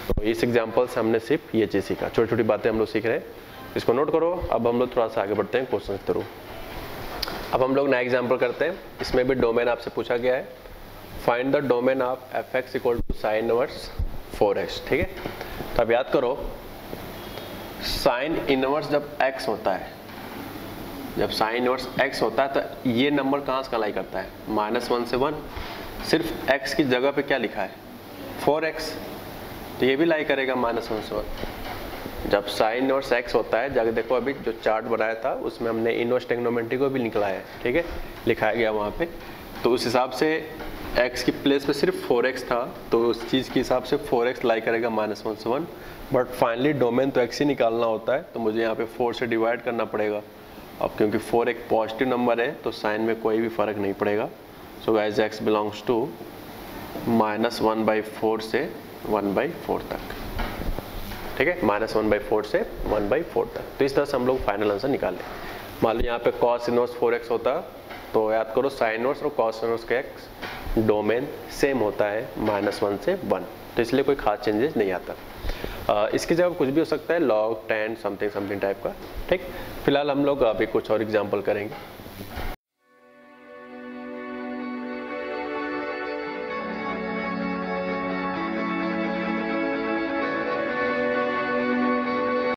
S1: तो इस एग्जांपल से हमने सिर्फ ये चीज़ सीखा, छोटी छोटी बातें हम लोग सीख रहे हैं, इसको नोट करो। अब हम लोग थोड़ा सा आगे बढ़ते हैं क्वेश्चन के थ्रू। अब हम लोग नया एग्जांपल करते हैं, इसमें भी डोमेन आपसे पूछा गया है, find the domain of fx equal to sine inverse 4x, ठीक है। तो अब याद करो, साइन इनवर्स जब x होता है, जब साइन इनवर्स x होता है तो ये नंबर कहाँ से लाई करता है, -1 से 1। सिर्फ x की जगह पे क्या लिखा है 4x, तो ये भी लाई करेगा -1 से 1। जब साइन इनवर्स x होता है, जगह देखो अभी जो चार्ट बनाया था उसमें हमने इनवर्स ट्रिग्नोमेट्री को भी निकला है, ठीक है, लिखाया गया वहाँ पे। तो उस हिसाब से x की प्लेस पे सिर्फ 4x था, तो उस चीज़ के हिसाब से 4x लाई करेगा -1 से 1। बट फाइनली डोमेन तो x ही निकालना होता है, तो मुझे यहाँ पे 4 से डिवाइड करना पड़ेगा। अब क्योंकि 4 एक पॉजिटिव नंबर है तो साइन में कोई भी फर्क नहीं पड़ेगा। So guys x belongs to -1/4 से 1/4 तक, ठीक है, -1/4 से 1/4 तक। तो इस तरह से हम लोग फाइनल आंसर निकाल लें। मान लो यहाँ पे cos इनवर्स 4x होता तो याद करो साइन इनवर्स और cos इनवर्स का x डोमेन सेम होता है -1 से 1, तो इसलिए कोई खास चेंजेस नहीं आता। इसकी जगह कुछ भी हो सकता है, log, tan, something something type का, ठीक। फिलहाल हम लोग अभी कुछ और एग्जाम्पल करेंगे।